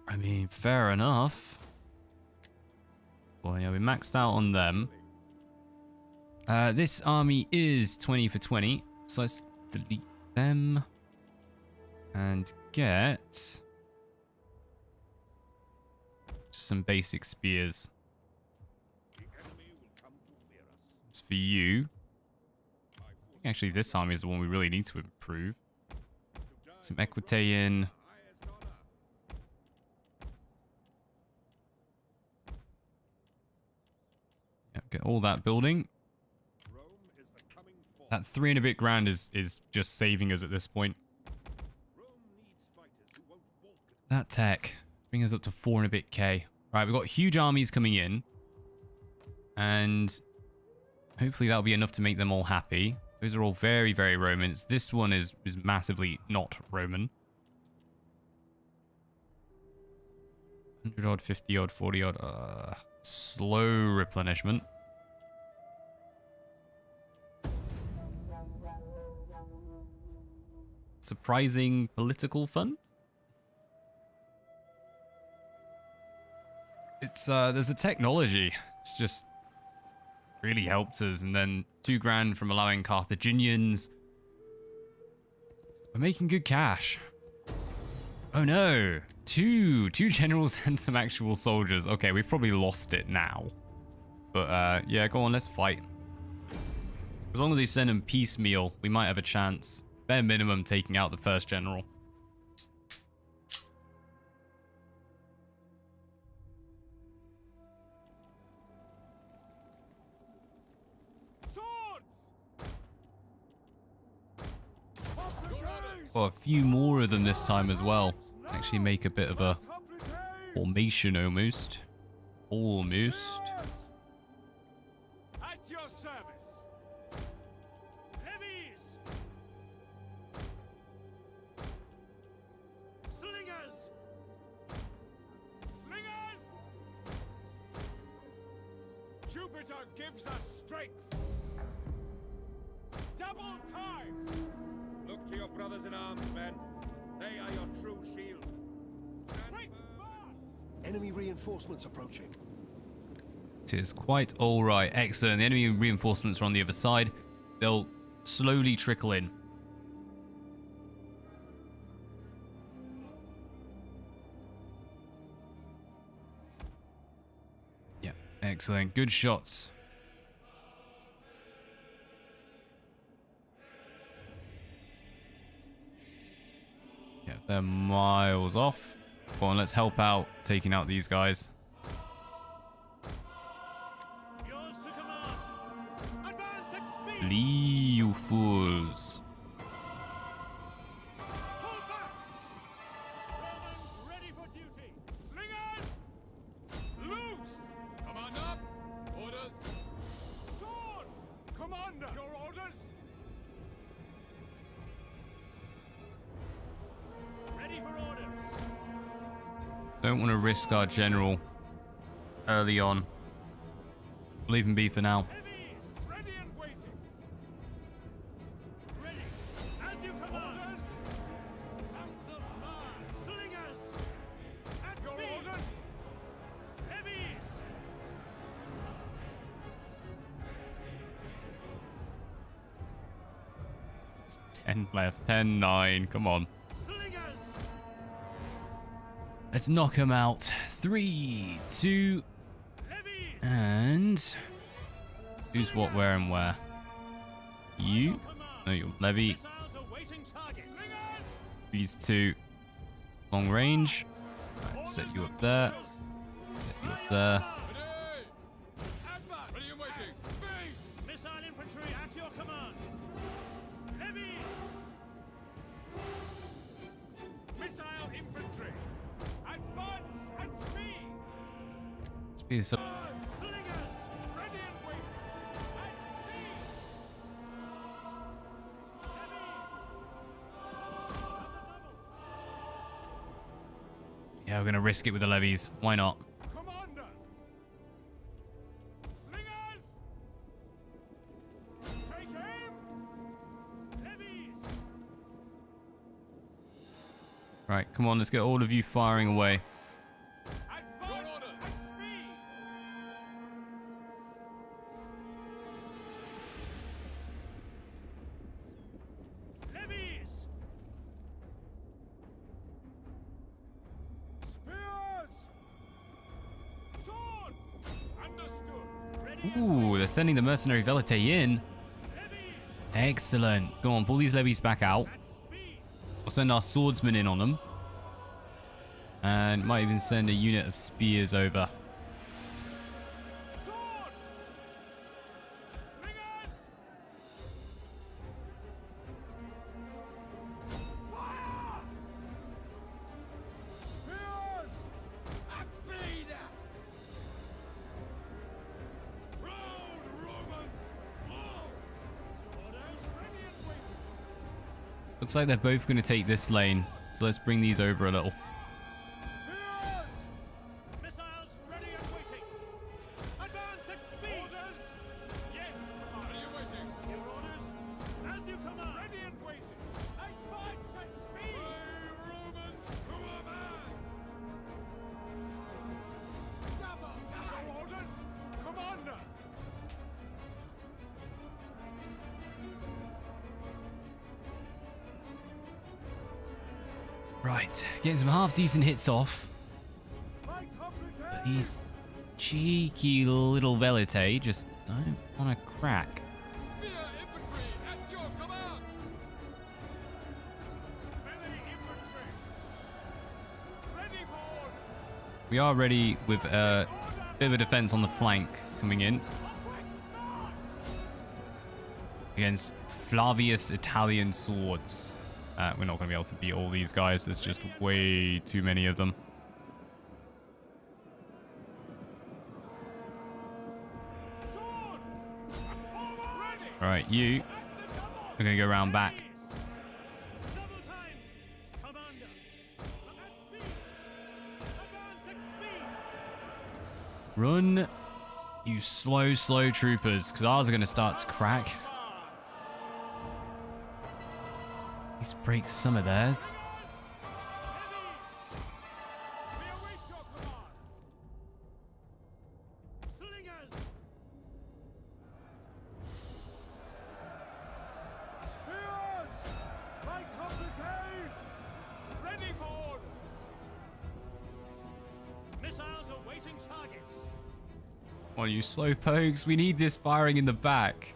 I mean, fair enough. Well, yeah, we maxed out on them. This army is 20 for 20, so let's delete them and get just some basic spears. It's for you. Actually, this army is the one we really need to improve. Some Equitarian. Yeah, get all that building. That 3 and a bit grand is just saving us at this point. That tech bring us up to 4 and a bit K. Right, we've got huge armies coming in, and hopefully that'll be enough to make them all happy. Those are all very, very Romans. This one is massively not Roman. 100 odd, 50 odd, 40 odd. Slow replenishment. Surprising political fun. It's there's a technology. It's just really helped us, and then 2 grand from allowing Carthaginians. We're making good cash. Oh no, two generals and some actual soldiers. Okay, we've probably lost it now, but yeah, go on, let's fight. As long as they send them piecemeal, we might have a chance. Bare minimum taking out the first general. Got a few more of them this time as well. Actually make a bit of a formation almost. Almost. At your service. Levies. Slingers. Slingers. Jupiter gives us strength. Double time. Look to your brothers in arms, men. They are your true shield. Quick march. Enemy reinforcements approaching. It is quite alright. Excellent. The enemy reinforcements are on the other side. They'll slowly trickle in. Yeah, excellent. Good shots. Yeah, they're miles off. Go on, let's help out taking out these guys. Yours to command. Advance at speed. Flee, you fools. Hold back. Romans ready for duty. Slingers. Loose. Commander, orders. Swords. Commander. Your orders. Ready for orders. Don't want to risk our general early on. We'll leave him be for now. Heavies, ready and waiting. Ready, as you command. Orders. Sons of Mars, slingers. At your speed. Orders. Heavies. 10 left. 10, 9. Come on. Slingers. Let's knock him out. 3, 2, Heavies. and... Who's what, where, and where? You? No, you're Levy. Missiles awaiting target. Slingers. These two. Long range. Right, set you up there. Set you up there. Ready. Advance. Ready and waiting. Speed. Missile infantry at your command. Heavies. Missile infantry. Advance at speed. Speed this up. Slingers. Ready and waiting. At speed. Yeah, we're going to risk it with the levies. Why not? Commander. Slingers. Take aim. Heavies. Right, come on, let's get all of you firing away. Advance at speed. Heavies. Spears. Swords. Understood. Ready. Ooh, they're sending the mercenary velite in. Heavies. Excellent. Go on, pull these levies back out. At speed. We'll send our swordsmen in on them. And might even send a unit of spears over. Swords. Slingers. Fire. Spears. At speed. Round, Romans. All. Orders ready and waiting. Looks like they're both going to take this lane. So let's bring these over a little. Spears. Missiles ready and waiting. Advance at speed. Orders. Yes, Commander. Ready and waiting. Your orders. As you command. Ready and waiting. Advance at speed. Romans to a man. Double time. Your orders. Commander. Right, getting some half-decent hits off. Light up But these cheeky little velite just don't want to crack. Spear infantry at your command. melee infantry. Ready for orders. We are ready with a bit of a defense on the flank coming in Quick march. against Flavius Italian swords. We're not going to be able to beat all these guys. There's just way too many of them. All right, you are going to go around back. Run, you slow troopers, because ours are going to start to crack. Let's break some of theirs. Come on, you slow pokes. We need this firing in the back.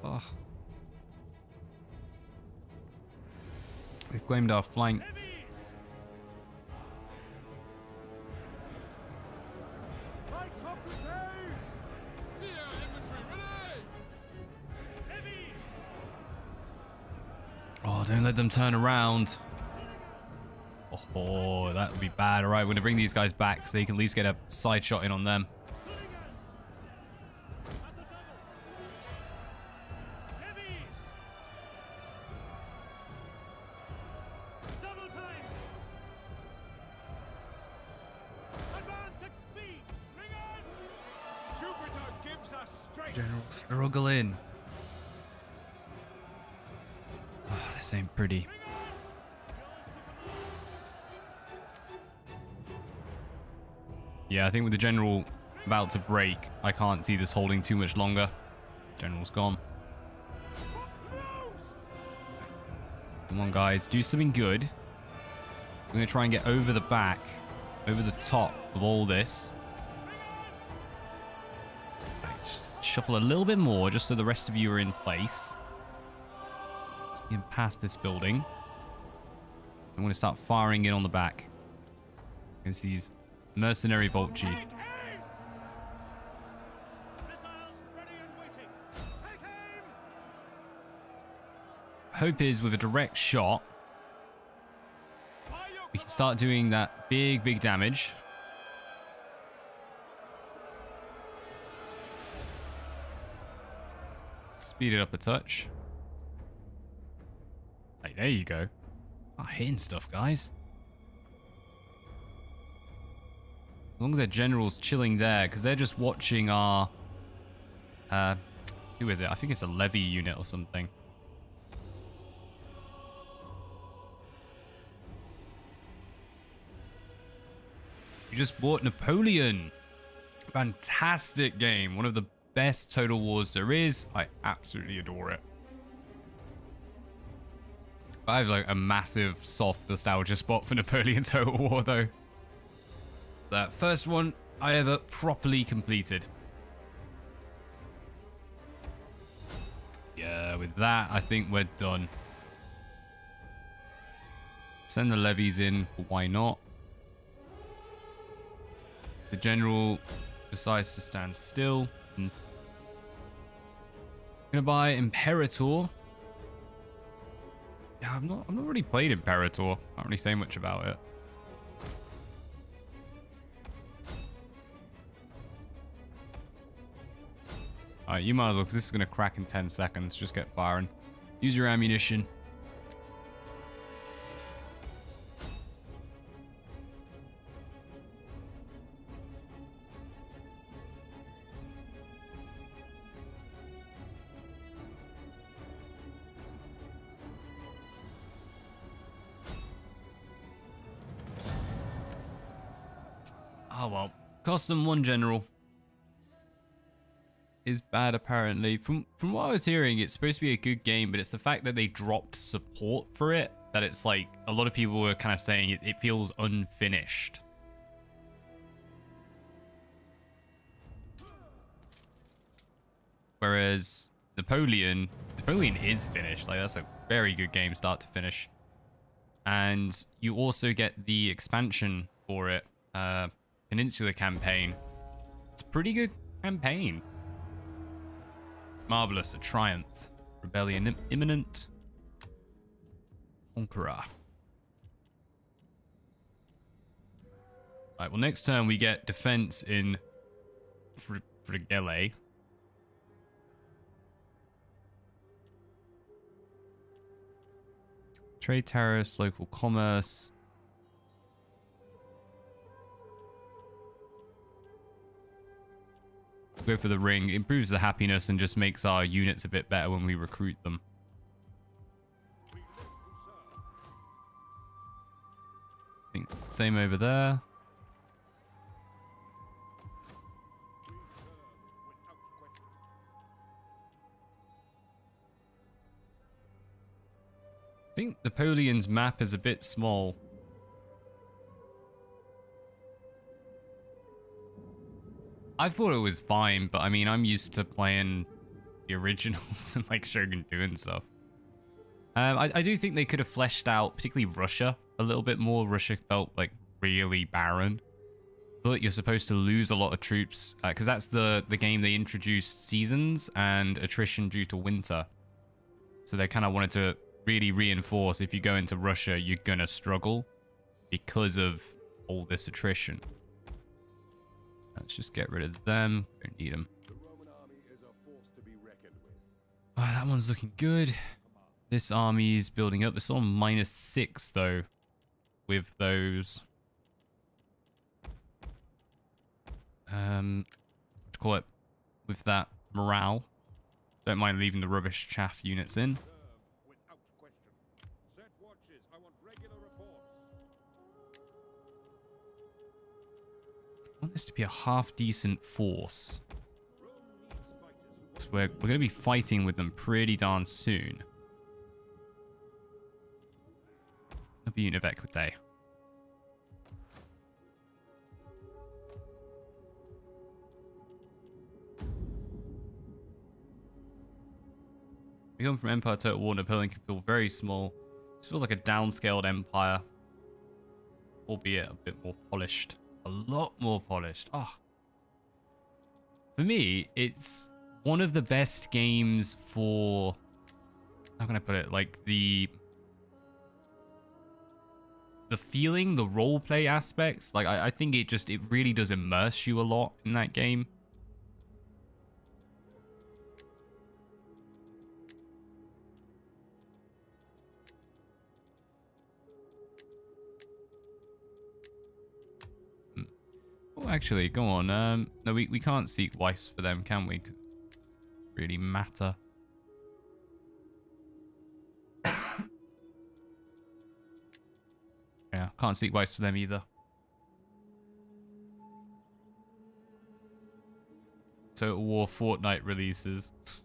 Oh. They've claimed our flank. Oh, don't let them turn around. Oh, that would be bad. All right, we're going to bring these guys back so you can at least get a side shot in on them. General struggling. Oh, this ain't pretty. Yeah, I think with the general about to break, I can't see this holding too much longer. General's gone. Come on, guys. Do something good. We're going to try and get over the back, over the top of all this. Just shuffle a little bit more, just so the rest of you are in place. Just get past this building. I'm going to start firing in on the back against these mercenary Volci. Hope is with a direct shot, we can start doing that big damage. Speed it up a touch. Hey, there you go. Oh, hitting stuff, guys. As long as their general's chilling there, because they're just watching our... who is it? I think it's a levy unit or something. We just bought Napoleon. Fantastic game. One of the best Total Wars there is. I absolutely adore it. I have like a massive soft nostalgia spot for Napoleon Total War though. That first one I ever properly completed. Yeah, with that I think we're done. Send the levies in, why not? The general decides to stand still. Gonna buy Imperator. Yeah, I've not really played Imperator. Can't really say much about it. Alright, you might as well, because this is gonna crack in 10 seconds. Just get firing. Use your ammunition. Oh well, cost them one general. Is bad apparently. From what I was hearing, it's supposed to be a good game, but it's the fact that they dropped support for it that it's like a lot of people were kind of saying it feels unfinished. Whereas Napoleon is finished. Like that's a very good game start to finish. And you also get the expansion for it. Peninsula campaign. It's a pretty good campaign. Marvelous, a triumph. Rebellion imminent. Conqueror. Right, well, next turn we get defense in Frigele. Trade tariffs, local commerce. Go for the ring. Improves the happiness and just makes our units a bit better when we recruit them. I think same over there. I think Napoleon's map is a bit small. I thought it was fine, but I mean, I'm used to playing the originals and like Shogun 2 and stuff. I do think they could have fleshed out, particularly Russia, a little bit more. Russia felt like really barren. But you're supposed to lose a lot of troops, because that's the game they introduced seasons and attrition due to winter. So they kind of wanted to really reinforce, if you go into Russia, you're gonna struggle because of all this attrition. Let's just get rid of them. Don't need them. The Roman army is a force to be reckoned with. That one's looking good. This army is building up. It's on -6 though, with those. Let's call it with that morale. Don't mind leaving the rubbish chaff units in. Without question. Set watches. I want regular reports. I want this to be a half-decent force. Rome needs fighters who So we're going to be fighting with them pretty darn soon. Another unit of Equite. We come from Empire Total War. Napoleon can feel very small. This feels like a downscaled empire, albeit a bit more polished. A lot more polished. Oh. For me, it's one of the best games for, how can I put it, like the feeling, the roleplay aspects. Like I think it really does immerse you a lot in that game. Oh, actually, go on. No, we can't seek wives for them, can we? Really matter. Yeah, can't seek wives for them either. Total War Fortnite releases. We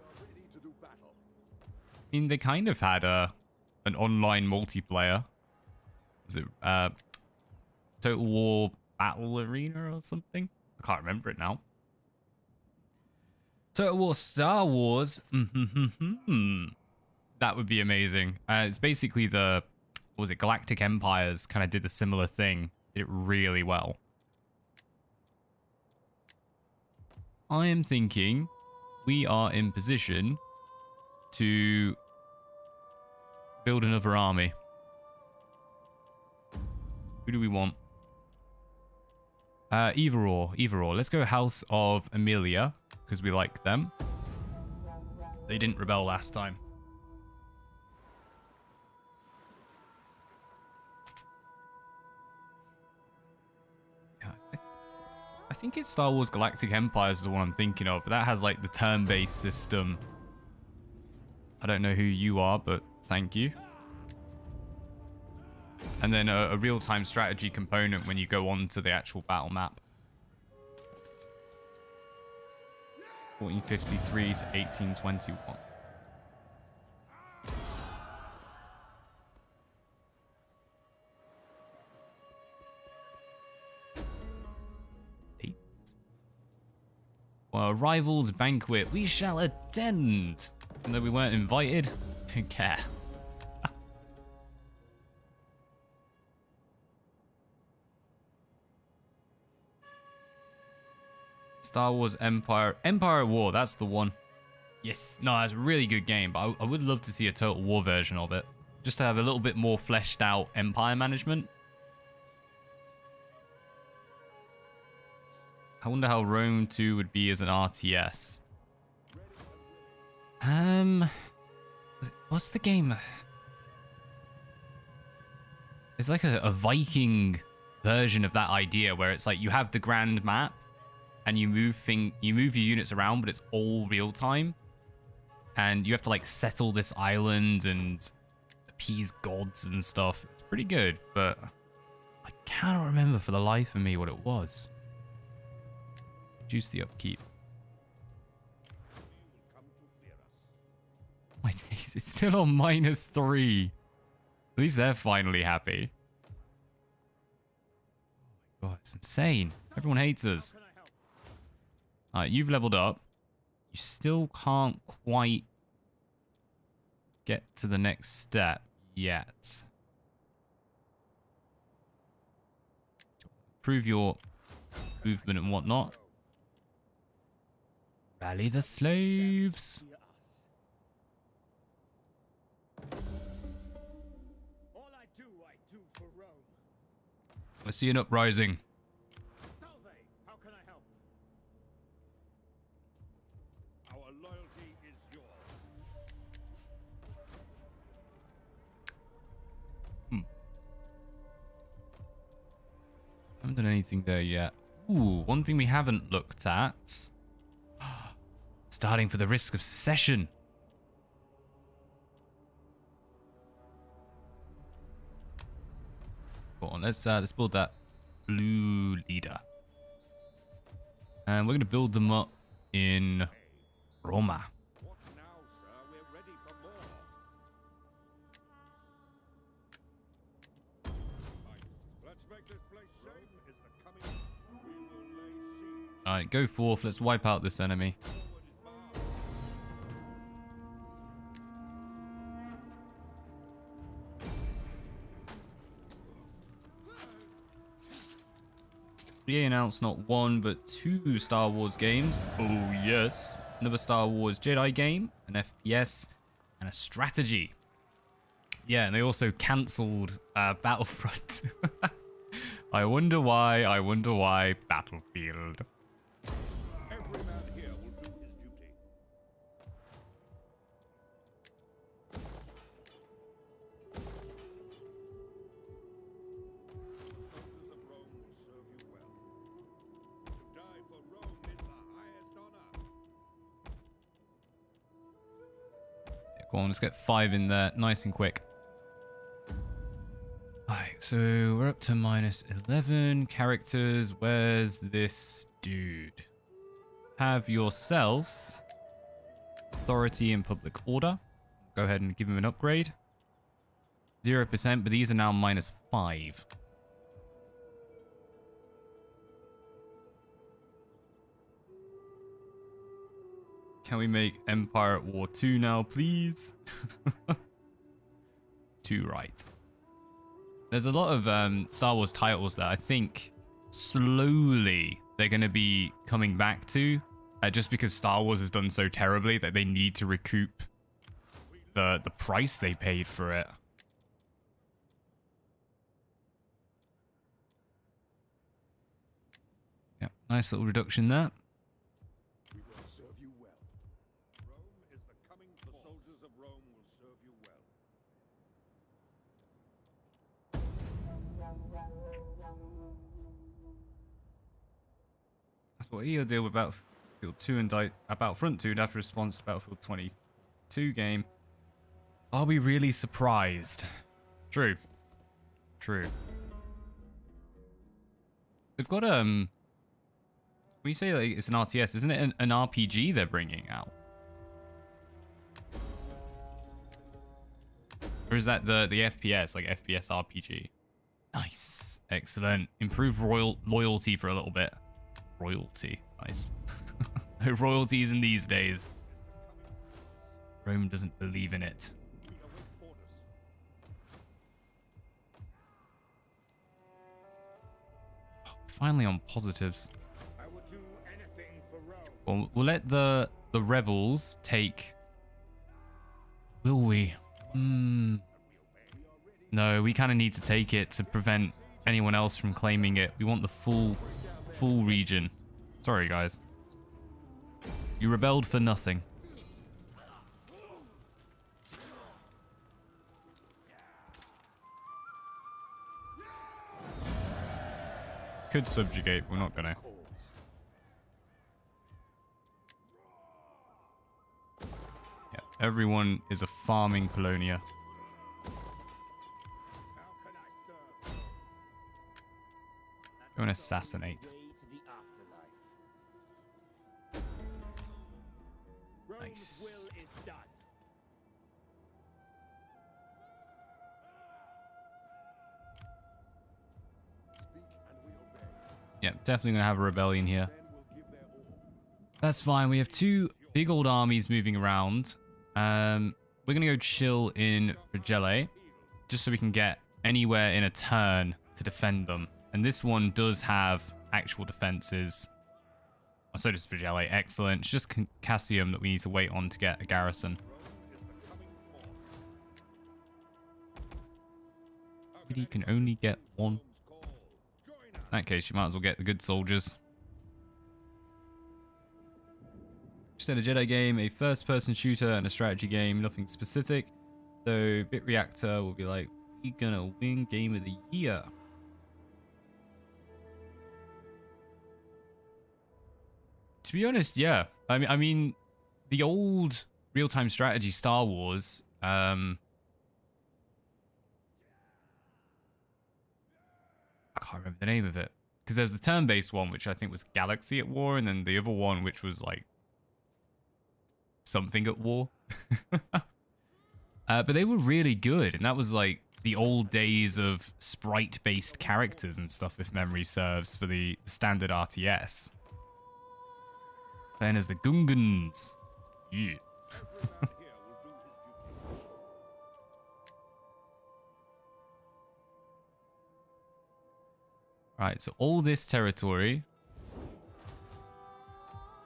are ready to do battle. I mean, they kind of had an online multiplayer. Was it Total War Battle Arena or something? I can't remember it now. Total War Star Wars. That would be amazing. It's basically what was it, Galactic Empires kind of did a similar thing. Did it really well. I am thinking we are in position to build another army. Who do we want? Either or. Let's go House of Amelia, because we like them. They didn't rebel last time. Yeah, I think it's Star Wars Galactic Empires is the one I'm thinking of, but that has like the turn-based system. I don't know who you are, but thank you. And then a real-time strategy component when you go on to the actual battle map. 1453 to 1821. Well, Rivals Banquet, we shall attend. Even though we weren't invited, don't care. Star Wars Empire at War, that's the one. Yes, no, that's a really good game, but I would love to see a Total War version of it. Just to have a little bit more fleshed out Empire management. I wonder how Rome 2 would be as an RTS. What's the game? It's like a Viking version of that idea where it's like you have the grand map and you move your units around, but it's all real time. And you have to like settle this island and appease gods and stuff. It's pretty good, but I cannot remember for the life of me what it was. Reduce the upkeep. My days, it's still on -3. At least they're finally happy. Oh my god, it's insane. Everyone hates us. Alright, you've leveled up. You still can't quite get to the next step yet. Improve your movement and whatnot. Rally the slaves. All I do for Rome. I see an uprising. Salve, how can I help? Our loyalty is yours. Haven't done anything there yet. Ooh, one thing we haven't looked at. Starting for the risk of secession. Go on, let's build that blue leader. And we're gonna build them up in Roma. What now, sir? We're ready for more. Right. Let's make this place safe. Rome is the coming. We will lay siege. Alright, go forth, let's wipe out this enemy. Forward is bound. EA announced not one, but 2 Star Wars games. Oh yes. Another Star Wars Jedi game, an FPS, and a strategy. Yeah, and they also cancelled Battlefront. I wonder why, Battlefield. Every man here will do his duty. The soldiers of Rome will serve you well. To die for Rome is the highest honor. Yeah, go on, let's get 5 in there, nice and quick. Alright, so we're up to -11 characters. Where's this dude? Have yourself authority and public order. Go ahead and give him an upgrade. 0%, but these are now -5. Can we make Empire at War 2 now, please? 2 right. There's a lot of Star Wars titles that I think slowly they're going to be coming back to, just because Star Wars has done so terribly that they need to recoup the price they paid for it. Yep, nice little reduction there. We will serve you well. Rome is the coming. The soldiers of Rome will serve you well. That's what he'll deal with Battlefield 2 and Battlefront 2 after response to Battlefield 22 game. Are we really surprised? True. True. They've got when you say like it's an RTS, isn't it an RPG they're bringing out? Or is that the FPS, like FPS RPG? Nice. Excellent. Improve loyalty for a little bit. Royalty. Nice. No royalties in these days. Rome doesn't believe in it. We await orders. Finally on positives. I would do anything We'll let the rebels take... Will we? No, we kind of need to take it to prevent anyone else from claiming it. We want the full region. Sorry, guys. You rebelled for nothing. Could subjugate, we're not gonna. Yeah, everyone is a farming colonia. Go and assassinate. Nice. Yeah, definitely gonna have a rebellion here. That's fine. We have two big old armies moving around. We're gonna go chill in Frigelle, just so we can get anywhere in a turn to defend them. And this one does have actual defenses. Oh, so does Frigelle. Excellent. It's just Cassium that we need to wait on to get a garrison. He can only get one. In that case, you might as well get the good soldiers. Just said a Jedi game, a first-person shooter, and a strategy game. Nothing specific. So, Bit Reactor will be like, we're gonna win Game of the Year. To be honest, yeah. I mean, the old real-time strategy Star Wars, I can't remember the name of it. Because there's the turn-based one, which I think was Galaxy at War, and then the other one, which was like something at War. But they were really good, and that was like the old days of sprite-based characters and stuff, if memory serves, for the standard RTS. Then as the Gungans. Yeah. Right, so all this territory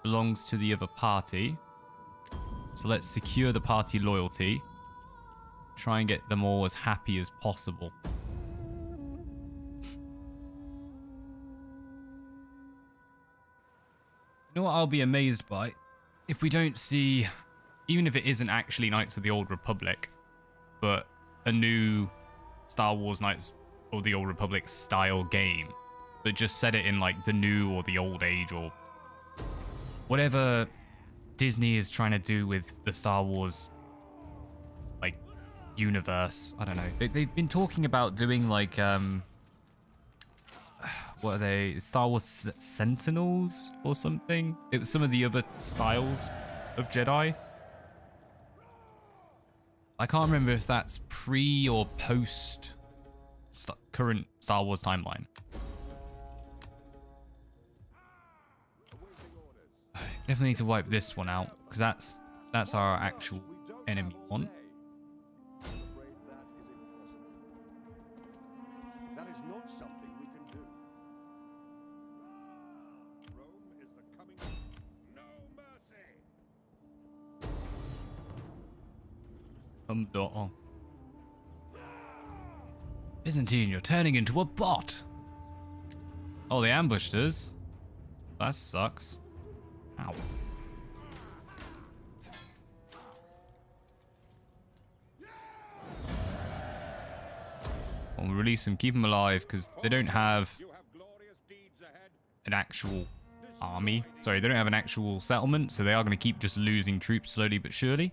belongs to the other party. So let's secure the party loyalty. Try and get them all as happy as possible. You know what I'll be amazed by? If we don't see, even if it isn't actually Knights of the Old Republic, but a new Star Wars Knights of the Old Republic style game, but just set it in like the new or the old age or whatever Disney is trying to do with the Star Wars like universe. I don't know. They've been talking about doing like what are they? Star Wars Sentinels or something? It was some of the other styles of Jedi. I can't remember if that's pre or post current Star Wars timeline. Definitely need to wipe this one out, because that's our actual enemy one. That is not something we can do. Rome is the coming. No mercy. Byzantine, you're turning into a bot. Oh, they ambushed us. That sucks. Ow. We'll release them, keep them alive, because they don't have You have glorious deeds ahead. an actual army. Sorry, they don't have an actual settlement, so they are going to keep just losing troops slowly but surely.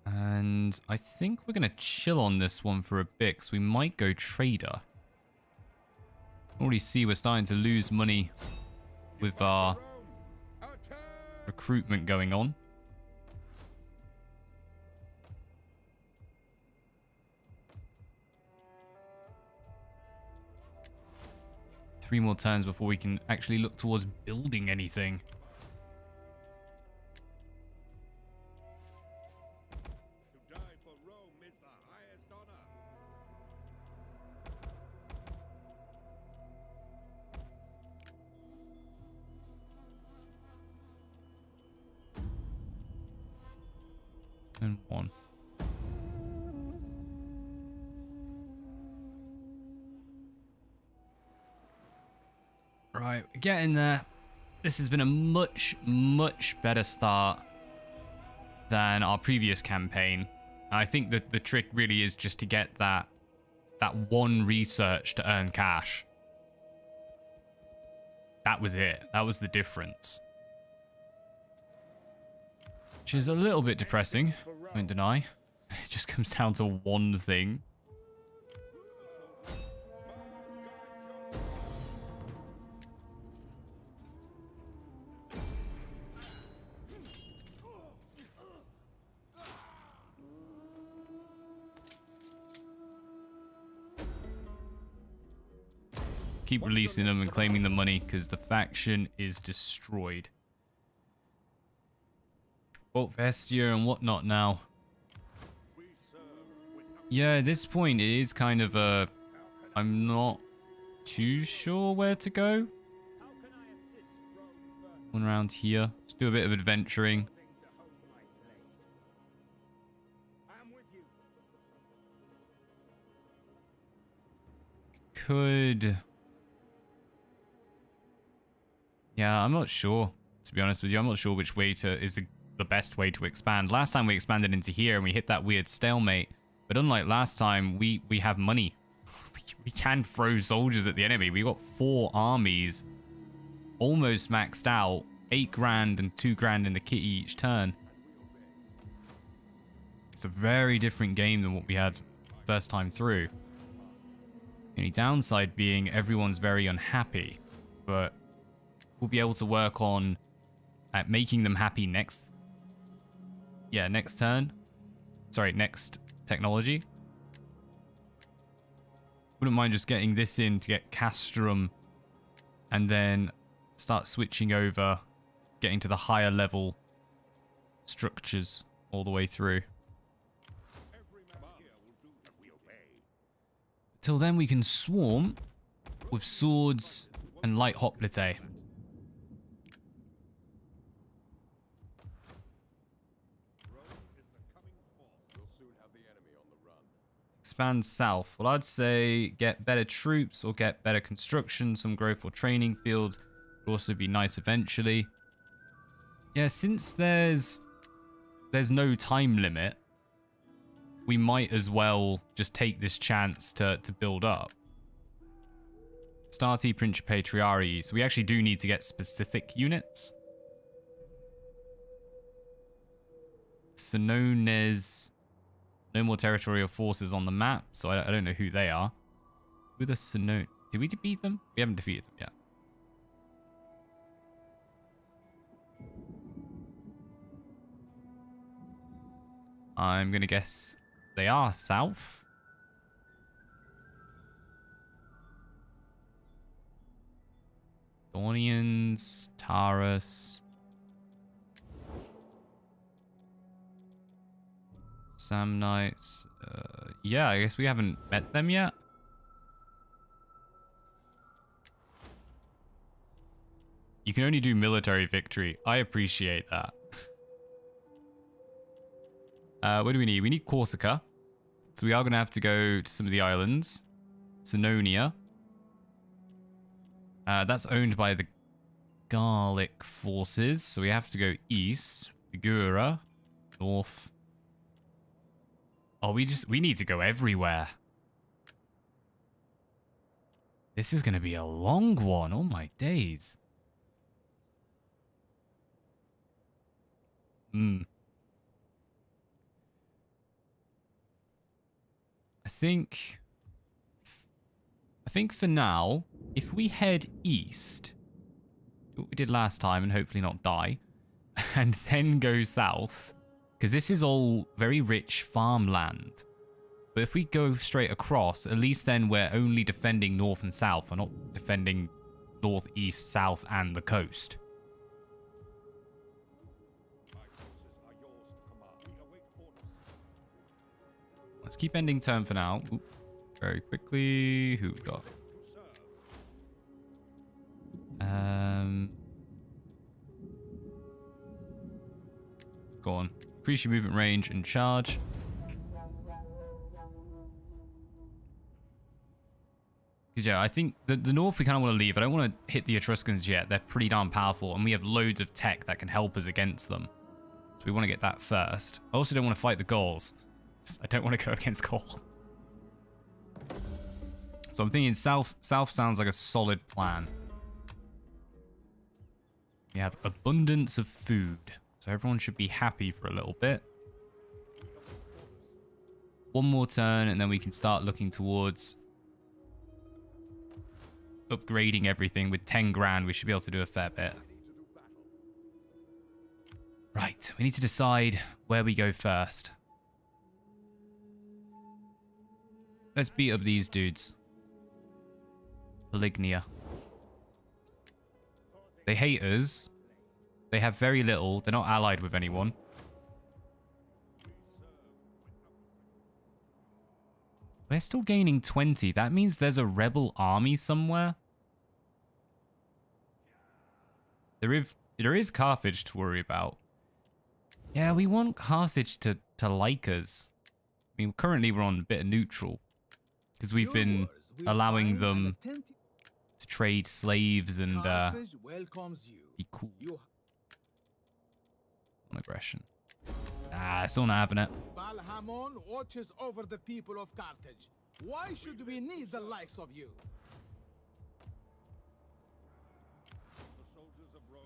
And I think we're going to chill on this one for a bit, because we might go trader. Already see we're starting to lose money with our recruitment going on. Three more turns before we can actually look towards building anything. To die for Rome is the highest honor. Turn 1. Right, we're getting there. This has been a much, much better start than our previous campaign. I think that the trick really is just to get that one research to earn cash. That was it. That was the difference. Which is a little bit depressing, I won't deny. It just comes down to one thing. Keep releasing them and claiming the money because the faction is destroyed. Bolt Vestia and whatnot now. Yeah, at this point it is kind of a... I'm not too sure where to go. One around here. Let's do a bit of adventuring. Could... Yeah, I'm not sure, to be honest with you. I'm not sure which way is the best way to expand. Last time we expanded into here and we hit that weird stalemate. But unlike last time, we have money. We can throw soldiers at the enemy. We got 4 armies almost maxed out. 8 grand and 2 grand in the kitty each turn. It's a very different game than what we had first time through. The only downside being everyone's very unhappy. But we'll be able to work on making them happy next turn. Sorry, next technology. Wouldn't mind just getting this in to get Castrum and then start switching over, getting to the higher level structures all the way through. Till then we can swarm with swords and light hoplite. Expand south. Well, I'd say get better troops or get better construction, some growth or training fields would also be nice eventually. Yeah, since there's no time limit, we might as well just take this chance to build up. Stati Principatriarii. So we actually do need to get specific units. Senones. No more territorial forces on the map, so I don't know who they are. Who are the Senone? Did we defeat them? We haven't defeated them yet. I'm going to guess they are south. Dornians, Taurus. Samnites. Yeah, I guess we haven't met them yet. You can only do military victory. I appreciate that. What do we need? We need Corsica. So we are going to have to go to some of the islands. Senonia. That's owned by the Gallic forces. So we have to go east. Figura. North. Oh, we need to go everywhere. This is going to be a long one. Oh my days. I think for now, if we head east, do what we did last time and hopefully not die, and then go south, because this is all very rich farmland. But if we go straight across, at least then we're only defending north and south. We're not defending north, east, south, and the coast. Let's keep ending turn for now. Oop. Very quickly. Who we got? Go on. Increase your movement range and charge. Because, yeah, I think the north we kind of want to leave. I don't want to hit the Etruscans yet. They're pretty darn powerful, and we have loads of tech that can help us against them. So we want to get that first. I also don't want to fight the Gauls. I don't want to go against Gaul. So I'm thinking south sounds like a solid plan. We have abundance of food. So everyone should be happy for a little bit. One more turn, and then we can start looking towards upgrading everything. With 10 grand, we should be able to do a fair bit. Right, we need to decide where we go first. Let's beat up these dudes. Polignia. They hate us. They have very little. They're not allied with anyone. We're still gaining 20. That means there's a rebel army somewhere. There is Carthage to worry about. Yeah, we want Carthage to like us. I mean, currently we're on a bit of neutral. Because we've been allowing them to trade slaves and be cool. On aggression. Ah, still not having it. Balhamon watches over the people of Carthage. Why should we need the likes of you?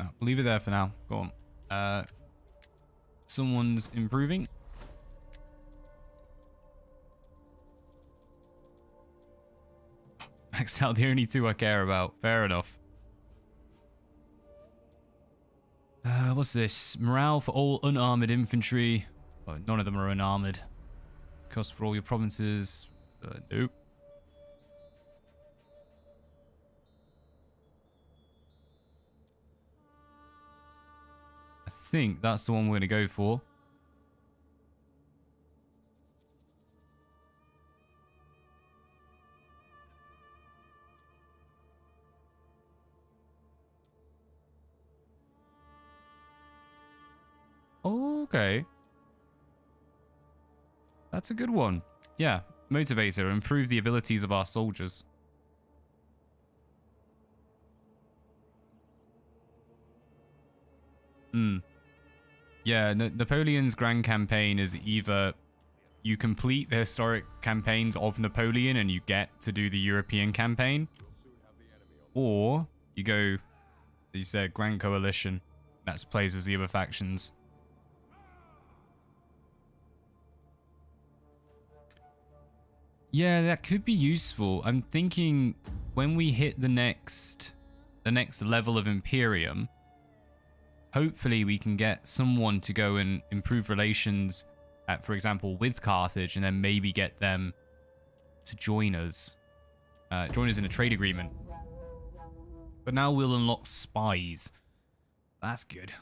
Oh, leave it there for now. Go on. Someone's improving. Maxed out the only two I care about. Fair enough. What's this? Morale for all unarmored infantry. Oh, none of them are unarmored. Cost for all your provinces. Nope. I think that's the one we're going to go for. Okay. That's a good one. Yeah. Motivator. Improve the abilities of our soldiers. Yeah, Napoleon's grand campaign is either you complete the historic campaigns of Napoleon and you get to do the European campaign, or you go, you said, Grand Coalition. That plays as the other factions. Yeah, that could be useful. I'm thinking when we hit the next level of Imperium, hopefully we can get someone to go and improve relations at, for example, with Carthage, and then maybe get them to join us. Join us in a trade agreement. But now we'll unlock Spies. That's good.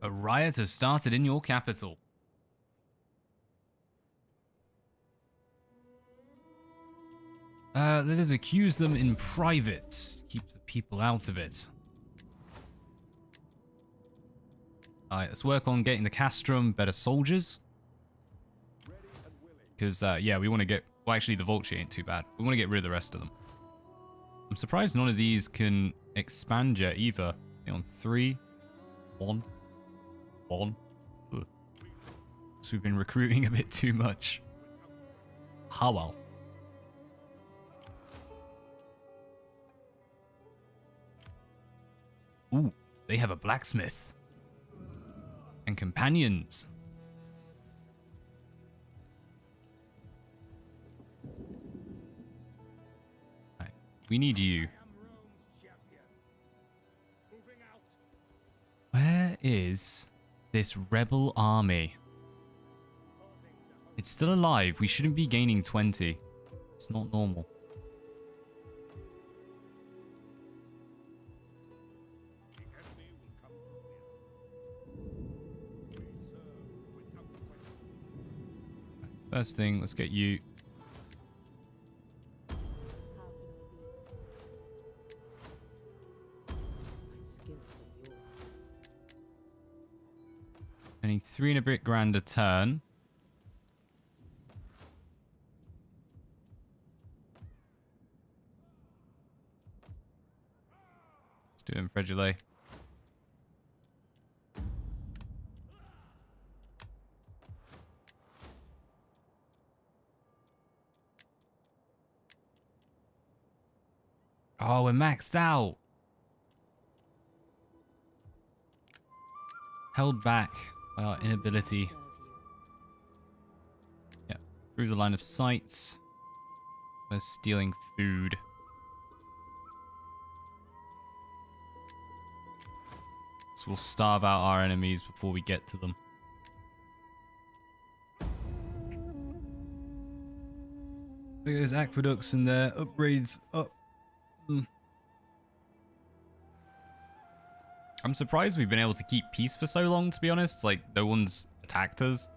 A riot has started in your capital. Let us accuse them in private. Keep the people out of it. Alright, let's work on getting the castrum better soldiers. Because, yeah, we want to get... Well, actually, the vulture ain't too bad. We want to get rid of the rest of them. I'm surprised none of these can expand yet either. On 3, 1... on. Ugh. So we've been recruiting a bit too much. How well. Ooh, they have a blacksmith. And companions. Right. We need you. Where is this rebel army? It's still alive. We shouldn't be gaining 20. It's not normal. First thing, let's get you. How can I be of assistance? My skills are yours. Earning 3 and a bit grand a turn. Let's do him, Fredulay. Oh, we're maxed out. Held back by our inability. Serve you. Yeah, through the line of sight. We're stealing food. So we'll starve out our enemies before we get to them. Look at those aqueducts and their upgrades up. I'm surprised we've been able to keep peace for so long, to be honest. Like, no one's attacked us.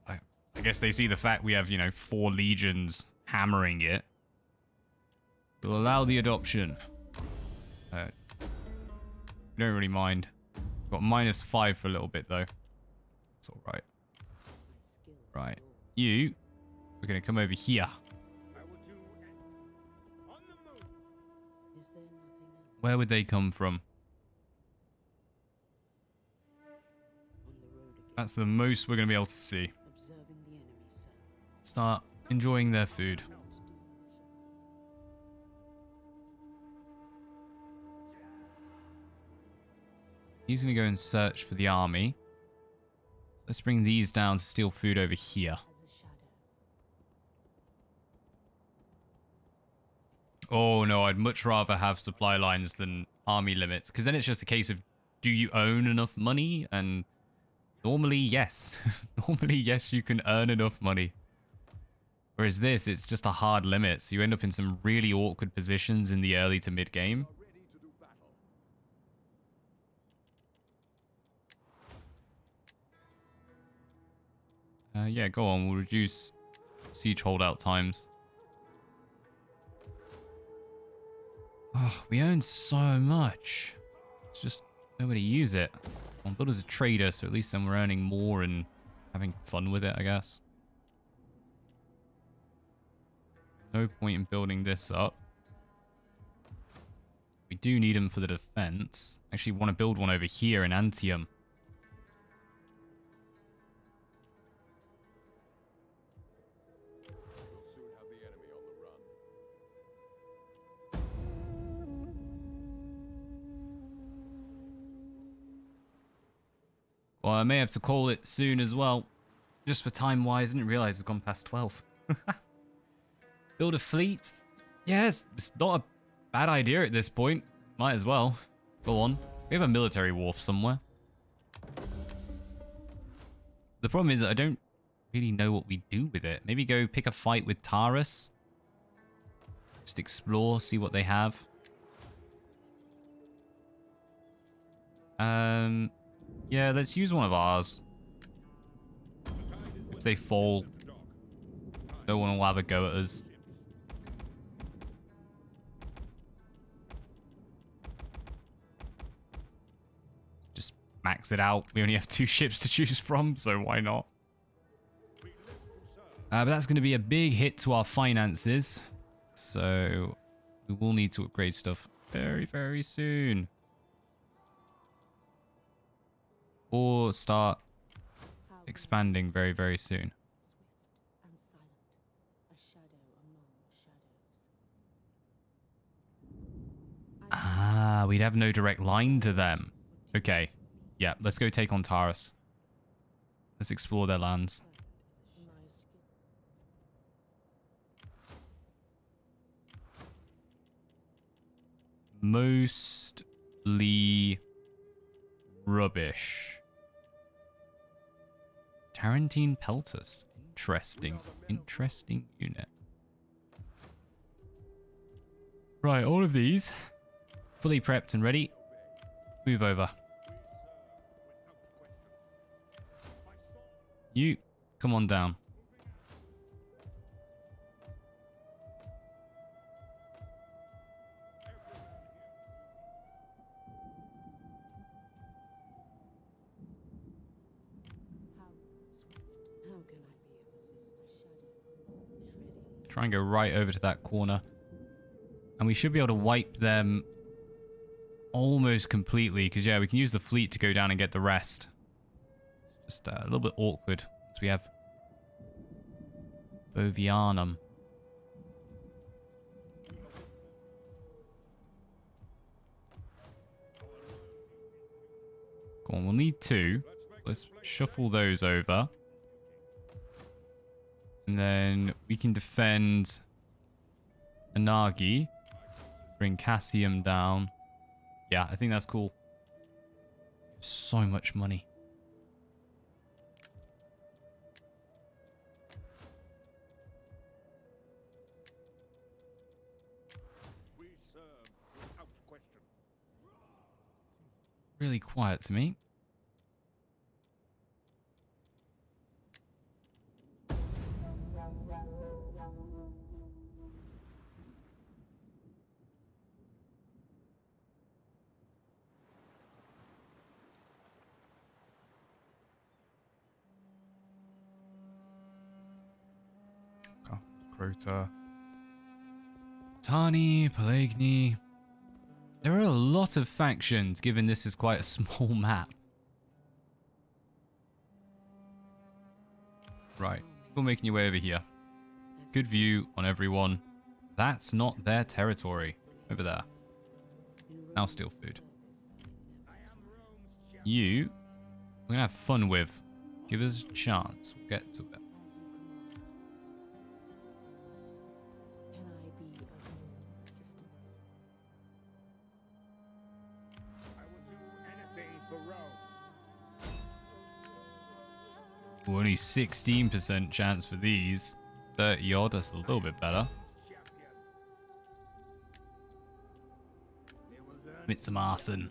I guess they see the fact we have, you know, 4 legions hammering it. We'll allow the adoption. We don't really mind. Got -5 for a little bit, though. It's alright. My skills are Right. yours. You, we're going to come over here. I will do on the move. Is there nothing else? Where would they come from? On the road again. That's the most we're going to be able to see. Observing the enemy, sir. Start enjoying their food. He's going to go and search for the army. Let's bring these down to steal food over here. As a shadow. Oh no, I'd much rather have supply lines than army limits. Because then it's just a case of, do you own enough money? And normally, yes. Normally, yes, you can earn enough money. Whereas this, it's just a hard limit. So you end up in some really awkward positions in the early to mid game. Ready to do battle. Yeah, go on. We'll reduce siege holdout times. Oh, we own so much. It's just nobody use it. I'm built as a trader, so at least then we're earning more and having fun with it, I guess. No point in building this up. We do need them for the defense. Actually, want to build one over here in Antium. We'll soon have the enemy on the run. Well, I may have to call it soon as well. Just for time-wise, didn't realize it's gone past 12. Build a fleet? Yes, it's not a bad idea at this point. Might as well. Go on. We have a military wharf somewhere. The problem is that I don't really know what we do with it. Maybe go pick a fight with Taurus. Just explore, see what they have. Yeah, let's use one of ours. If they fall, no one will have a go at us. Just max it out. We only have 2 ships to choose from, so why not? But that's going to be a big hit to our finances. So we will need to upgrade stuff very, very soon. Or start How expanding very, very soon. swift and silent, a shadow among shadows. Ah, we'd have no direct line to them. Okay. Yeah, let's go take on Taurus. Let's explore their lands. My skill. Mostly rubbish. Tarantine Peltus. Interesting. Interesting unit. Right, all of these fully prepped and ready. Move over. You, come on down. How swift? How can I be of assistance? Shredding. Try and go right over to that corner. And we should be able to wipe them almost completely. Because, yeah, we can use the fleet to go down and get the rest. Just a little bit awkward. So we have Bovianum. Go on, we'll need 2. Let's shuffle those over. And then we can defend Anagi. Bring Cassium down. Yeah, I think that's cool. So much money. We serve without question. Really quiet to me. Crota. Tani, Pelagni. There are a lot of factions, given this is quite a small map. Right, you're making your way over here. Good view on everyone. That's not their territory. Over there. Now steal food. You, we're gonna have fun with. Give us a chance. We'll get to it. Can I be of more assistance? I will do anything for Rome. Well, only 16% chance for these. 30 odd, that's a little bit better. Mitsumasen.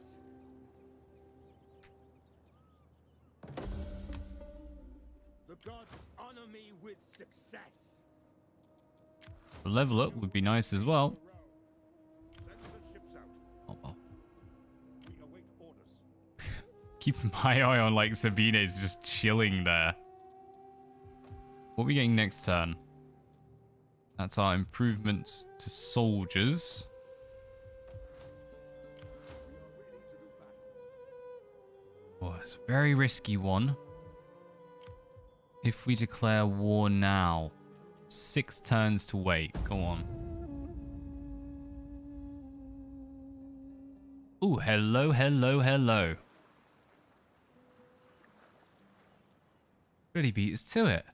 The gods honor me with success. A level up would be nice as well. Send the ships out. Oh, well. We await orders. Keep my eye on like Sabine's just chilling there. What are we getting next turn? That's our improvements to soldiers. Oh, it's a very risky one. If we declare war now, 6 turns to wait. Go on. Ooh, hello, hello, hello. Really beat us to it.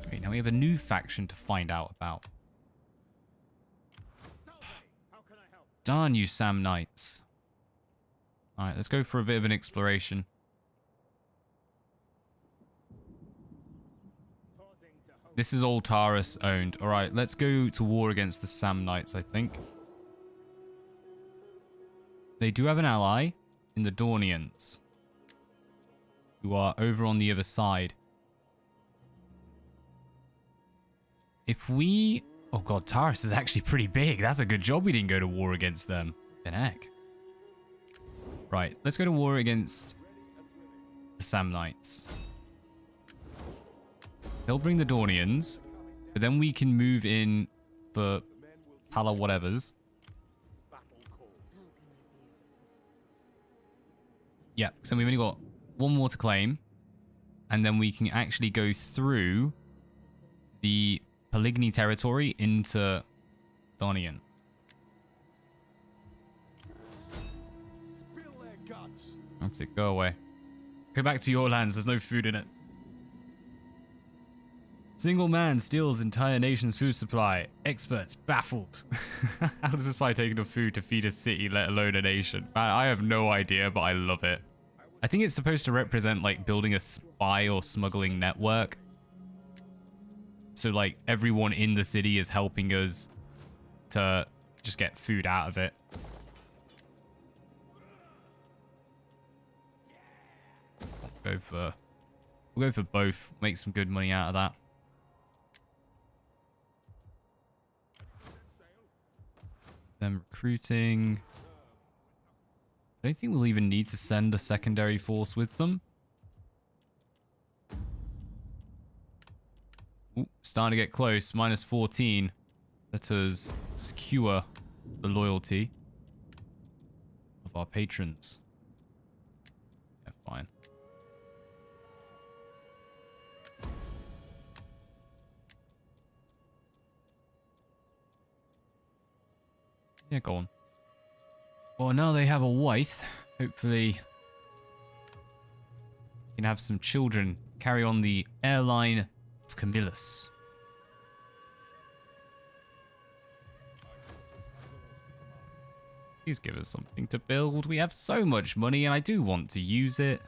Okay, now we have a new faction to find out about. Darn you, Sam Knights. Alright, let's go for a bit of an exploration. This is all Taurus owned. Alright, let's go to war against the Sam Knights, I think. They do have an ally in the Dornians, who are over on the other side. If we... Oh god, Taurus is actually pretty big. That's a good job we didn't go to war against them. An heck. Right, let's go to war against the Sam Knights. They'll bring the Dornians, but then we can move in for Pala whatevers. Yeah, so we've only got 1 more to claim, and then we can actually go through the Peligny territory into Donian. Spill their guts. That's it, go away. Go back to your lands, there's no food in it. Single man steals entire nation's food supply. Experts baffled. How does this buy take enough food to feed a city, let alone a nation? Man, I have no idea, but I love it. I think it's supposed to represent like building a spy or smuggling network. So like everyone in the city is helping us to just get food out of it. We'll go for both. Make some good money out of that. Then recruiting. I don't think we'll even need to send a secondary force with them. Ooh, starting to get close. Minus 14. Let us secure the loyalty of our patrons. Yeah, fine. Yeah, go on. Well, now they have a wife. Hopefully, can have some children. Carry on the airline of Camillus. Please give us something to build. We have so much money and I do want to use it.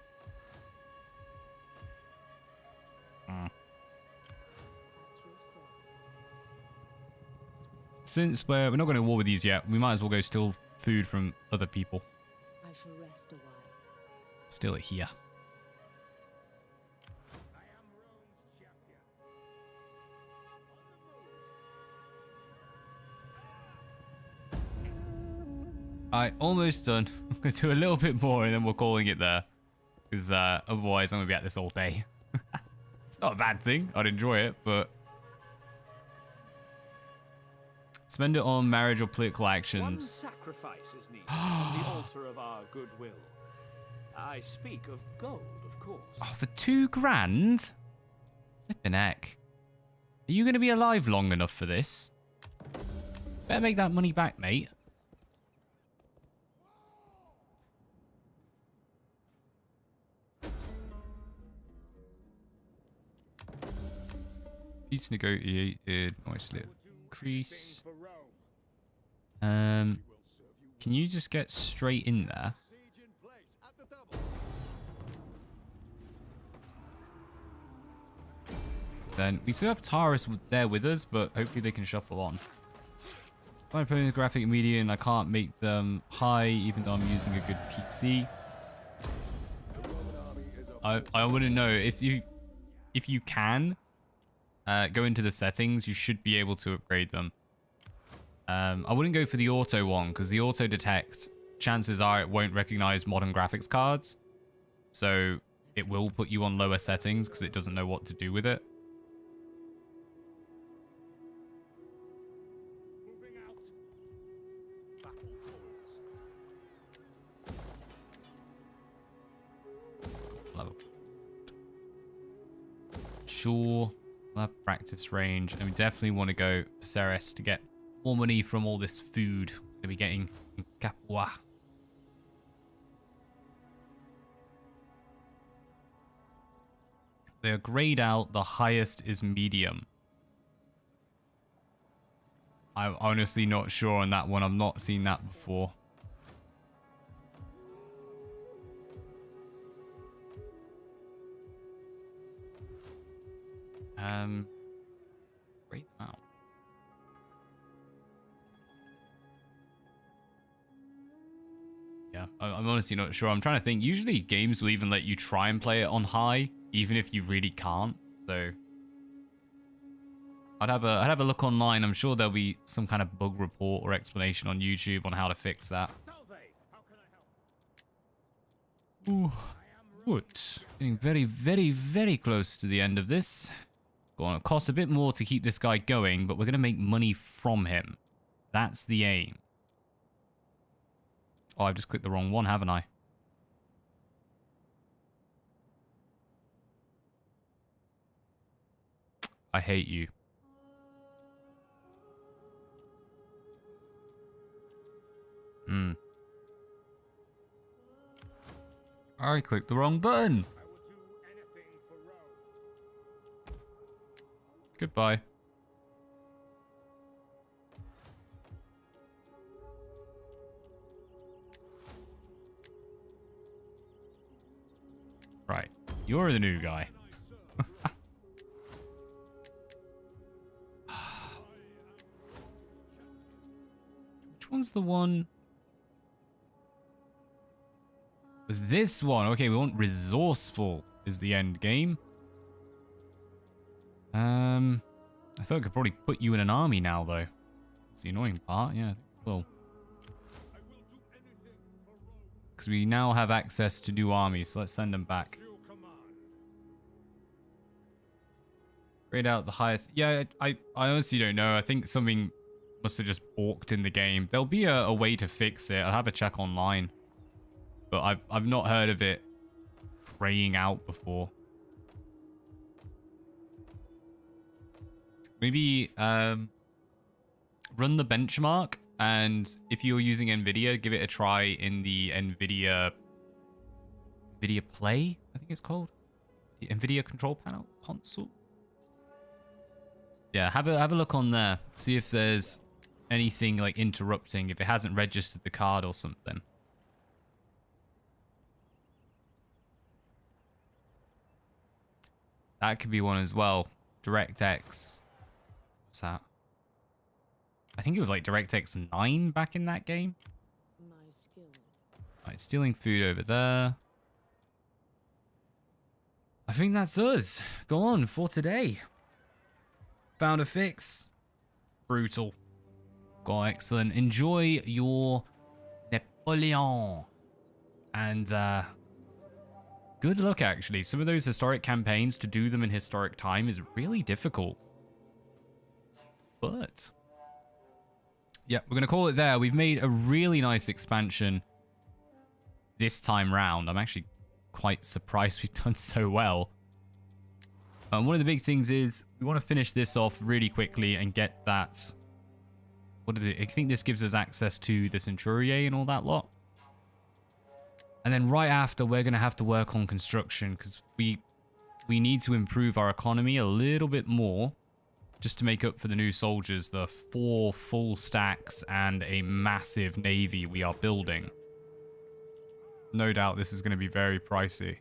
Since we're not going to war with these yet, we might as well go steal food from other people. I shall rest a while. Steal it here. Alright, almost done. I'm going to do a little bit more and then we're calling it there. Because otherwise I'm going to be at this all day. It's not a bad thing. I'd enjoy it, but... Spend it on marriage or political actions. One sacrifice is needed on the altar of our goodwill. I speak of gold, of course. Oh, for 2 grand? Flippin' heck. Are you going to be alive long enough for this? Better make that money back, mate. Peace negotiated. Nice little increase. Can you just get straight in there? Then we still have Taurus there with us, but hopefully they can shuffle on. My opponent's graphic median, I can't make them high even though I'm using a good PC. I want to know if you can go into the settings, you should be able to upgrade them. I wouldn't go for the auto one because the auto detect, chances are it won't recognize modern graphics cards. So it will put you on lower settings because it doesn't know what to do with it. Moving out. Battle forwards. Level. Sure. We'll have practice range. And we definitely want to go for Ceres to get more money from all this food we're going to be getting in Capua. They're grayed out. The highest is medium. I'm honestly not sure on that one. I've not seen that before. Great out. Yeah, I'm honestly not sure. I'm trying to think. Usually games will even let you try and play it on high, even if you really can't. So I'd have a look online. I'm sure there'll be some kind of bug report or explanation on YouTube on how to fix that. Ooh, good. Getting very, very, very close to the end of this. Going to cost a bit more to keep this guy going, but we're going to make money from him. That's the aim. Oh, I've just clicked the wrong one, haven't I? I hate you. I clicked the wrong button. I will do anything for Rome. Goodbye. Right. You're the new guy. Which one's the one? Was this one? Okay, we want resourceful is the end game. I thought I could probably put you in an army now, though. It's the annoying part. Yeah, I think we will. Because we now have access to new armies, so let's send them back. Grade out the highest. Yeah, I honestly don't know. I think something must have just balked in the game. There'll be a way to fix it. I'll have a check online. But I've not heard of it graying out before. Maybe run the benchmark, and if you're using NVIDIA, give it a try in the NVIDIA Play, I think it's called. The NVIDIA control panel console. Yeah, have a look on there. See if there's anything like interrupting, if it hasn't registered the card or something. That could be one as well. DirectX. What's that? I think it was like DirectX 9 back in that game. My skills. Right, stealing food over there. I think that's us. Go on for today. Found a fix. Brutal. Go excellent. Enjoy your Napoleon. And good luck, actually. Some of those historic campaigns, to do them in historic time is really difficult. But yeah, we're going to call it there. We've made a really nice expansion this time round. I'm actually quite surprised we've done so well. One of the big things is we want to finish this off really quickly and get that. What is it? I think this gives us access to the Centurier and all that lot. And then right after, we're going to have to work on construction because we need to improve our economy a little bit more just to make up for the new soldiers, the 4 full stacks and a massive navy we are building. No doubt this is going to be very pricey.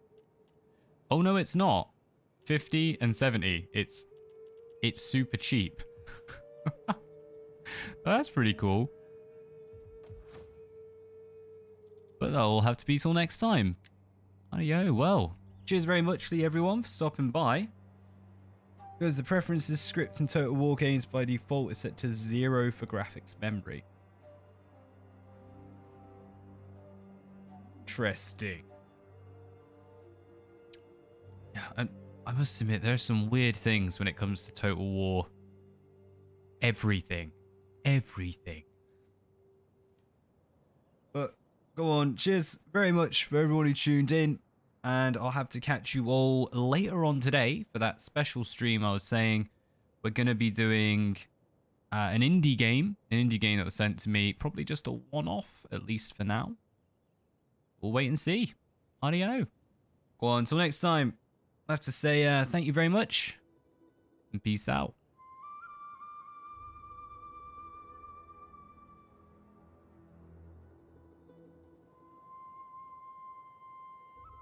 Oh, no, it's not. 50 and 70. It's super cheap. That's pretty cool. But that'll have to be till next time. Adios. Well, cheers very muchly everyone for stopping by. Because the preferences script in Total War games by default is set to 0 for graphics memory. Interesting. Yeah, and I must admit, there's some weird things when it comes to Total War. Everything. But go on, cheers very much for everyone who tuned in. And I'll have to catch you all later on today for that special stream I was saying. We're going to be doing an indie game that was sent to me. Probably just a one-off, at least for now. We'll wait and see. Adios. Well, until next time, I have to say thank you very much. And peace out.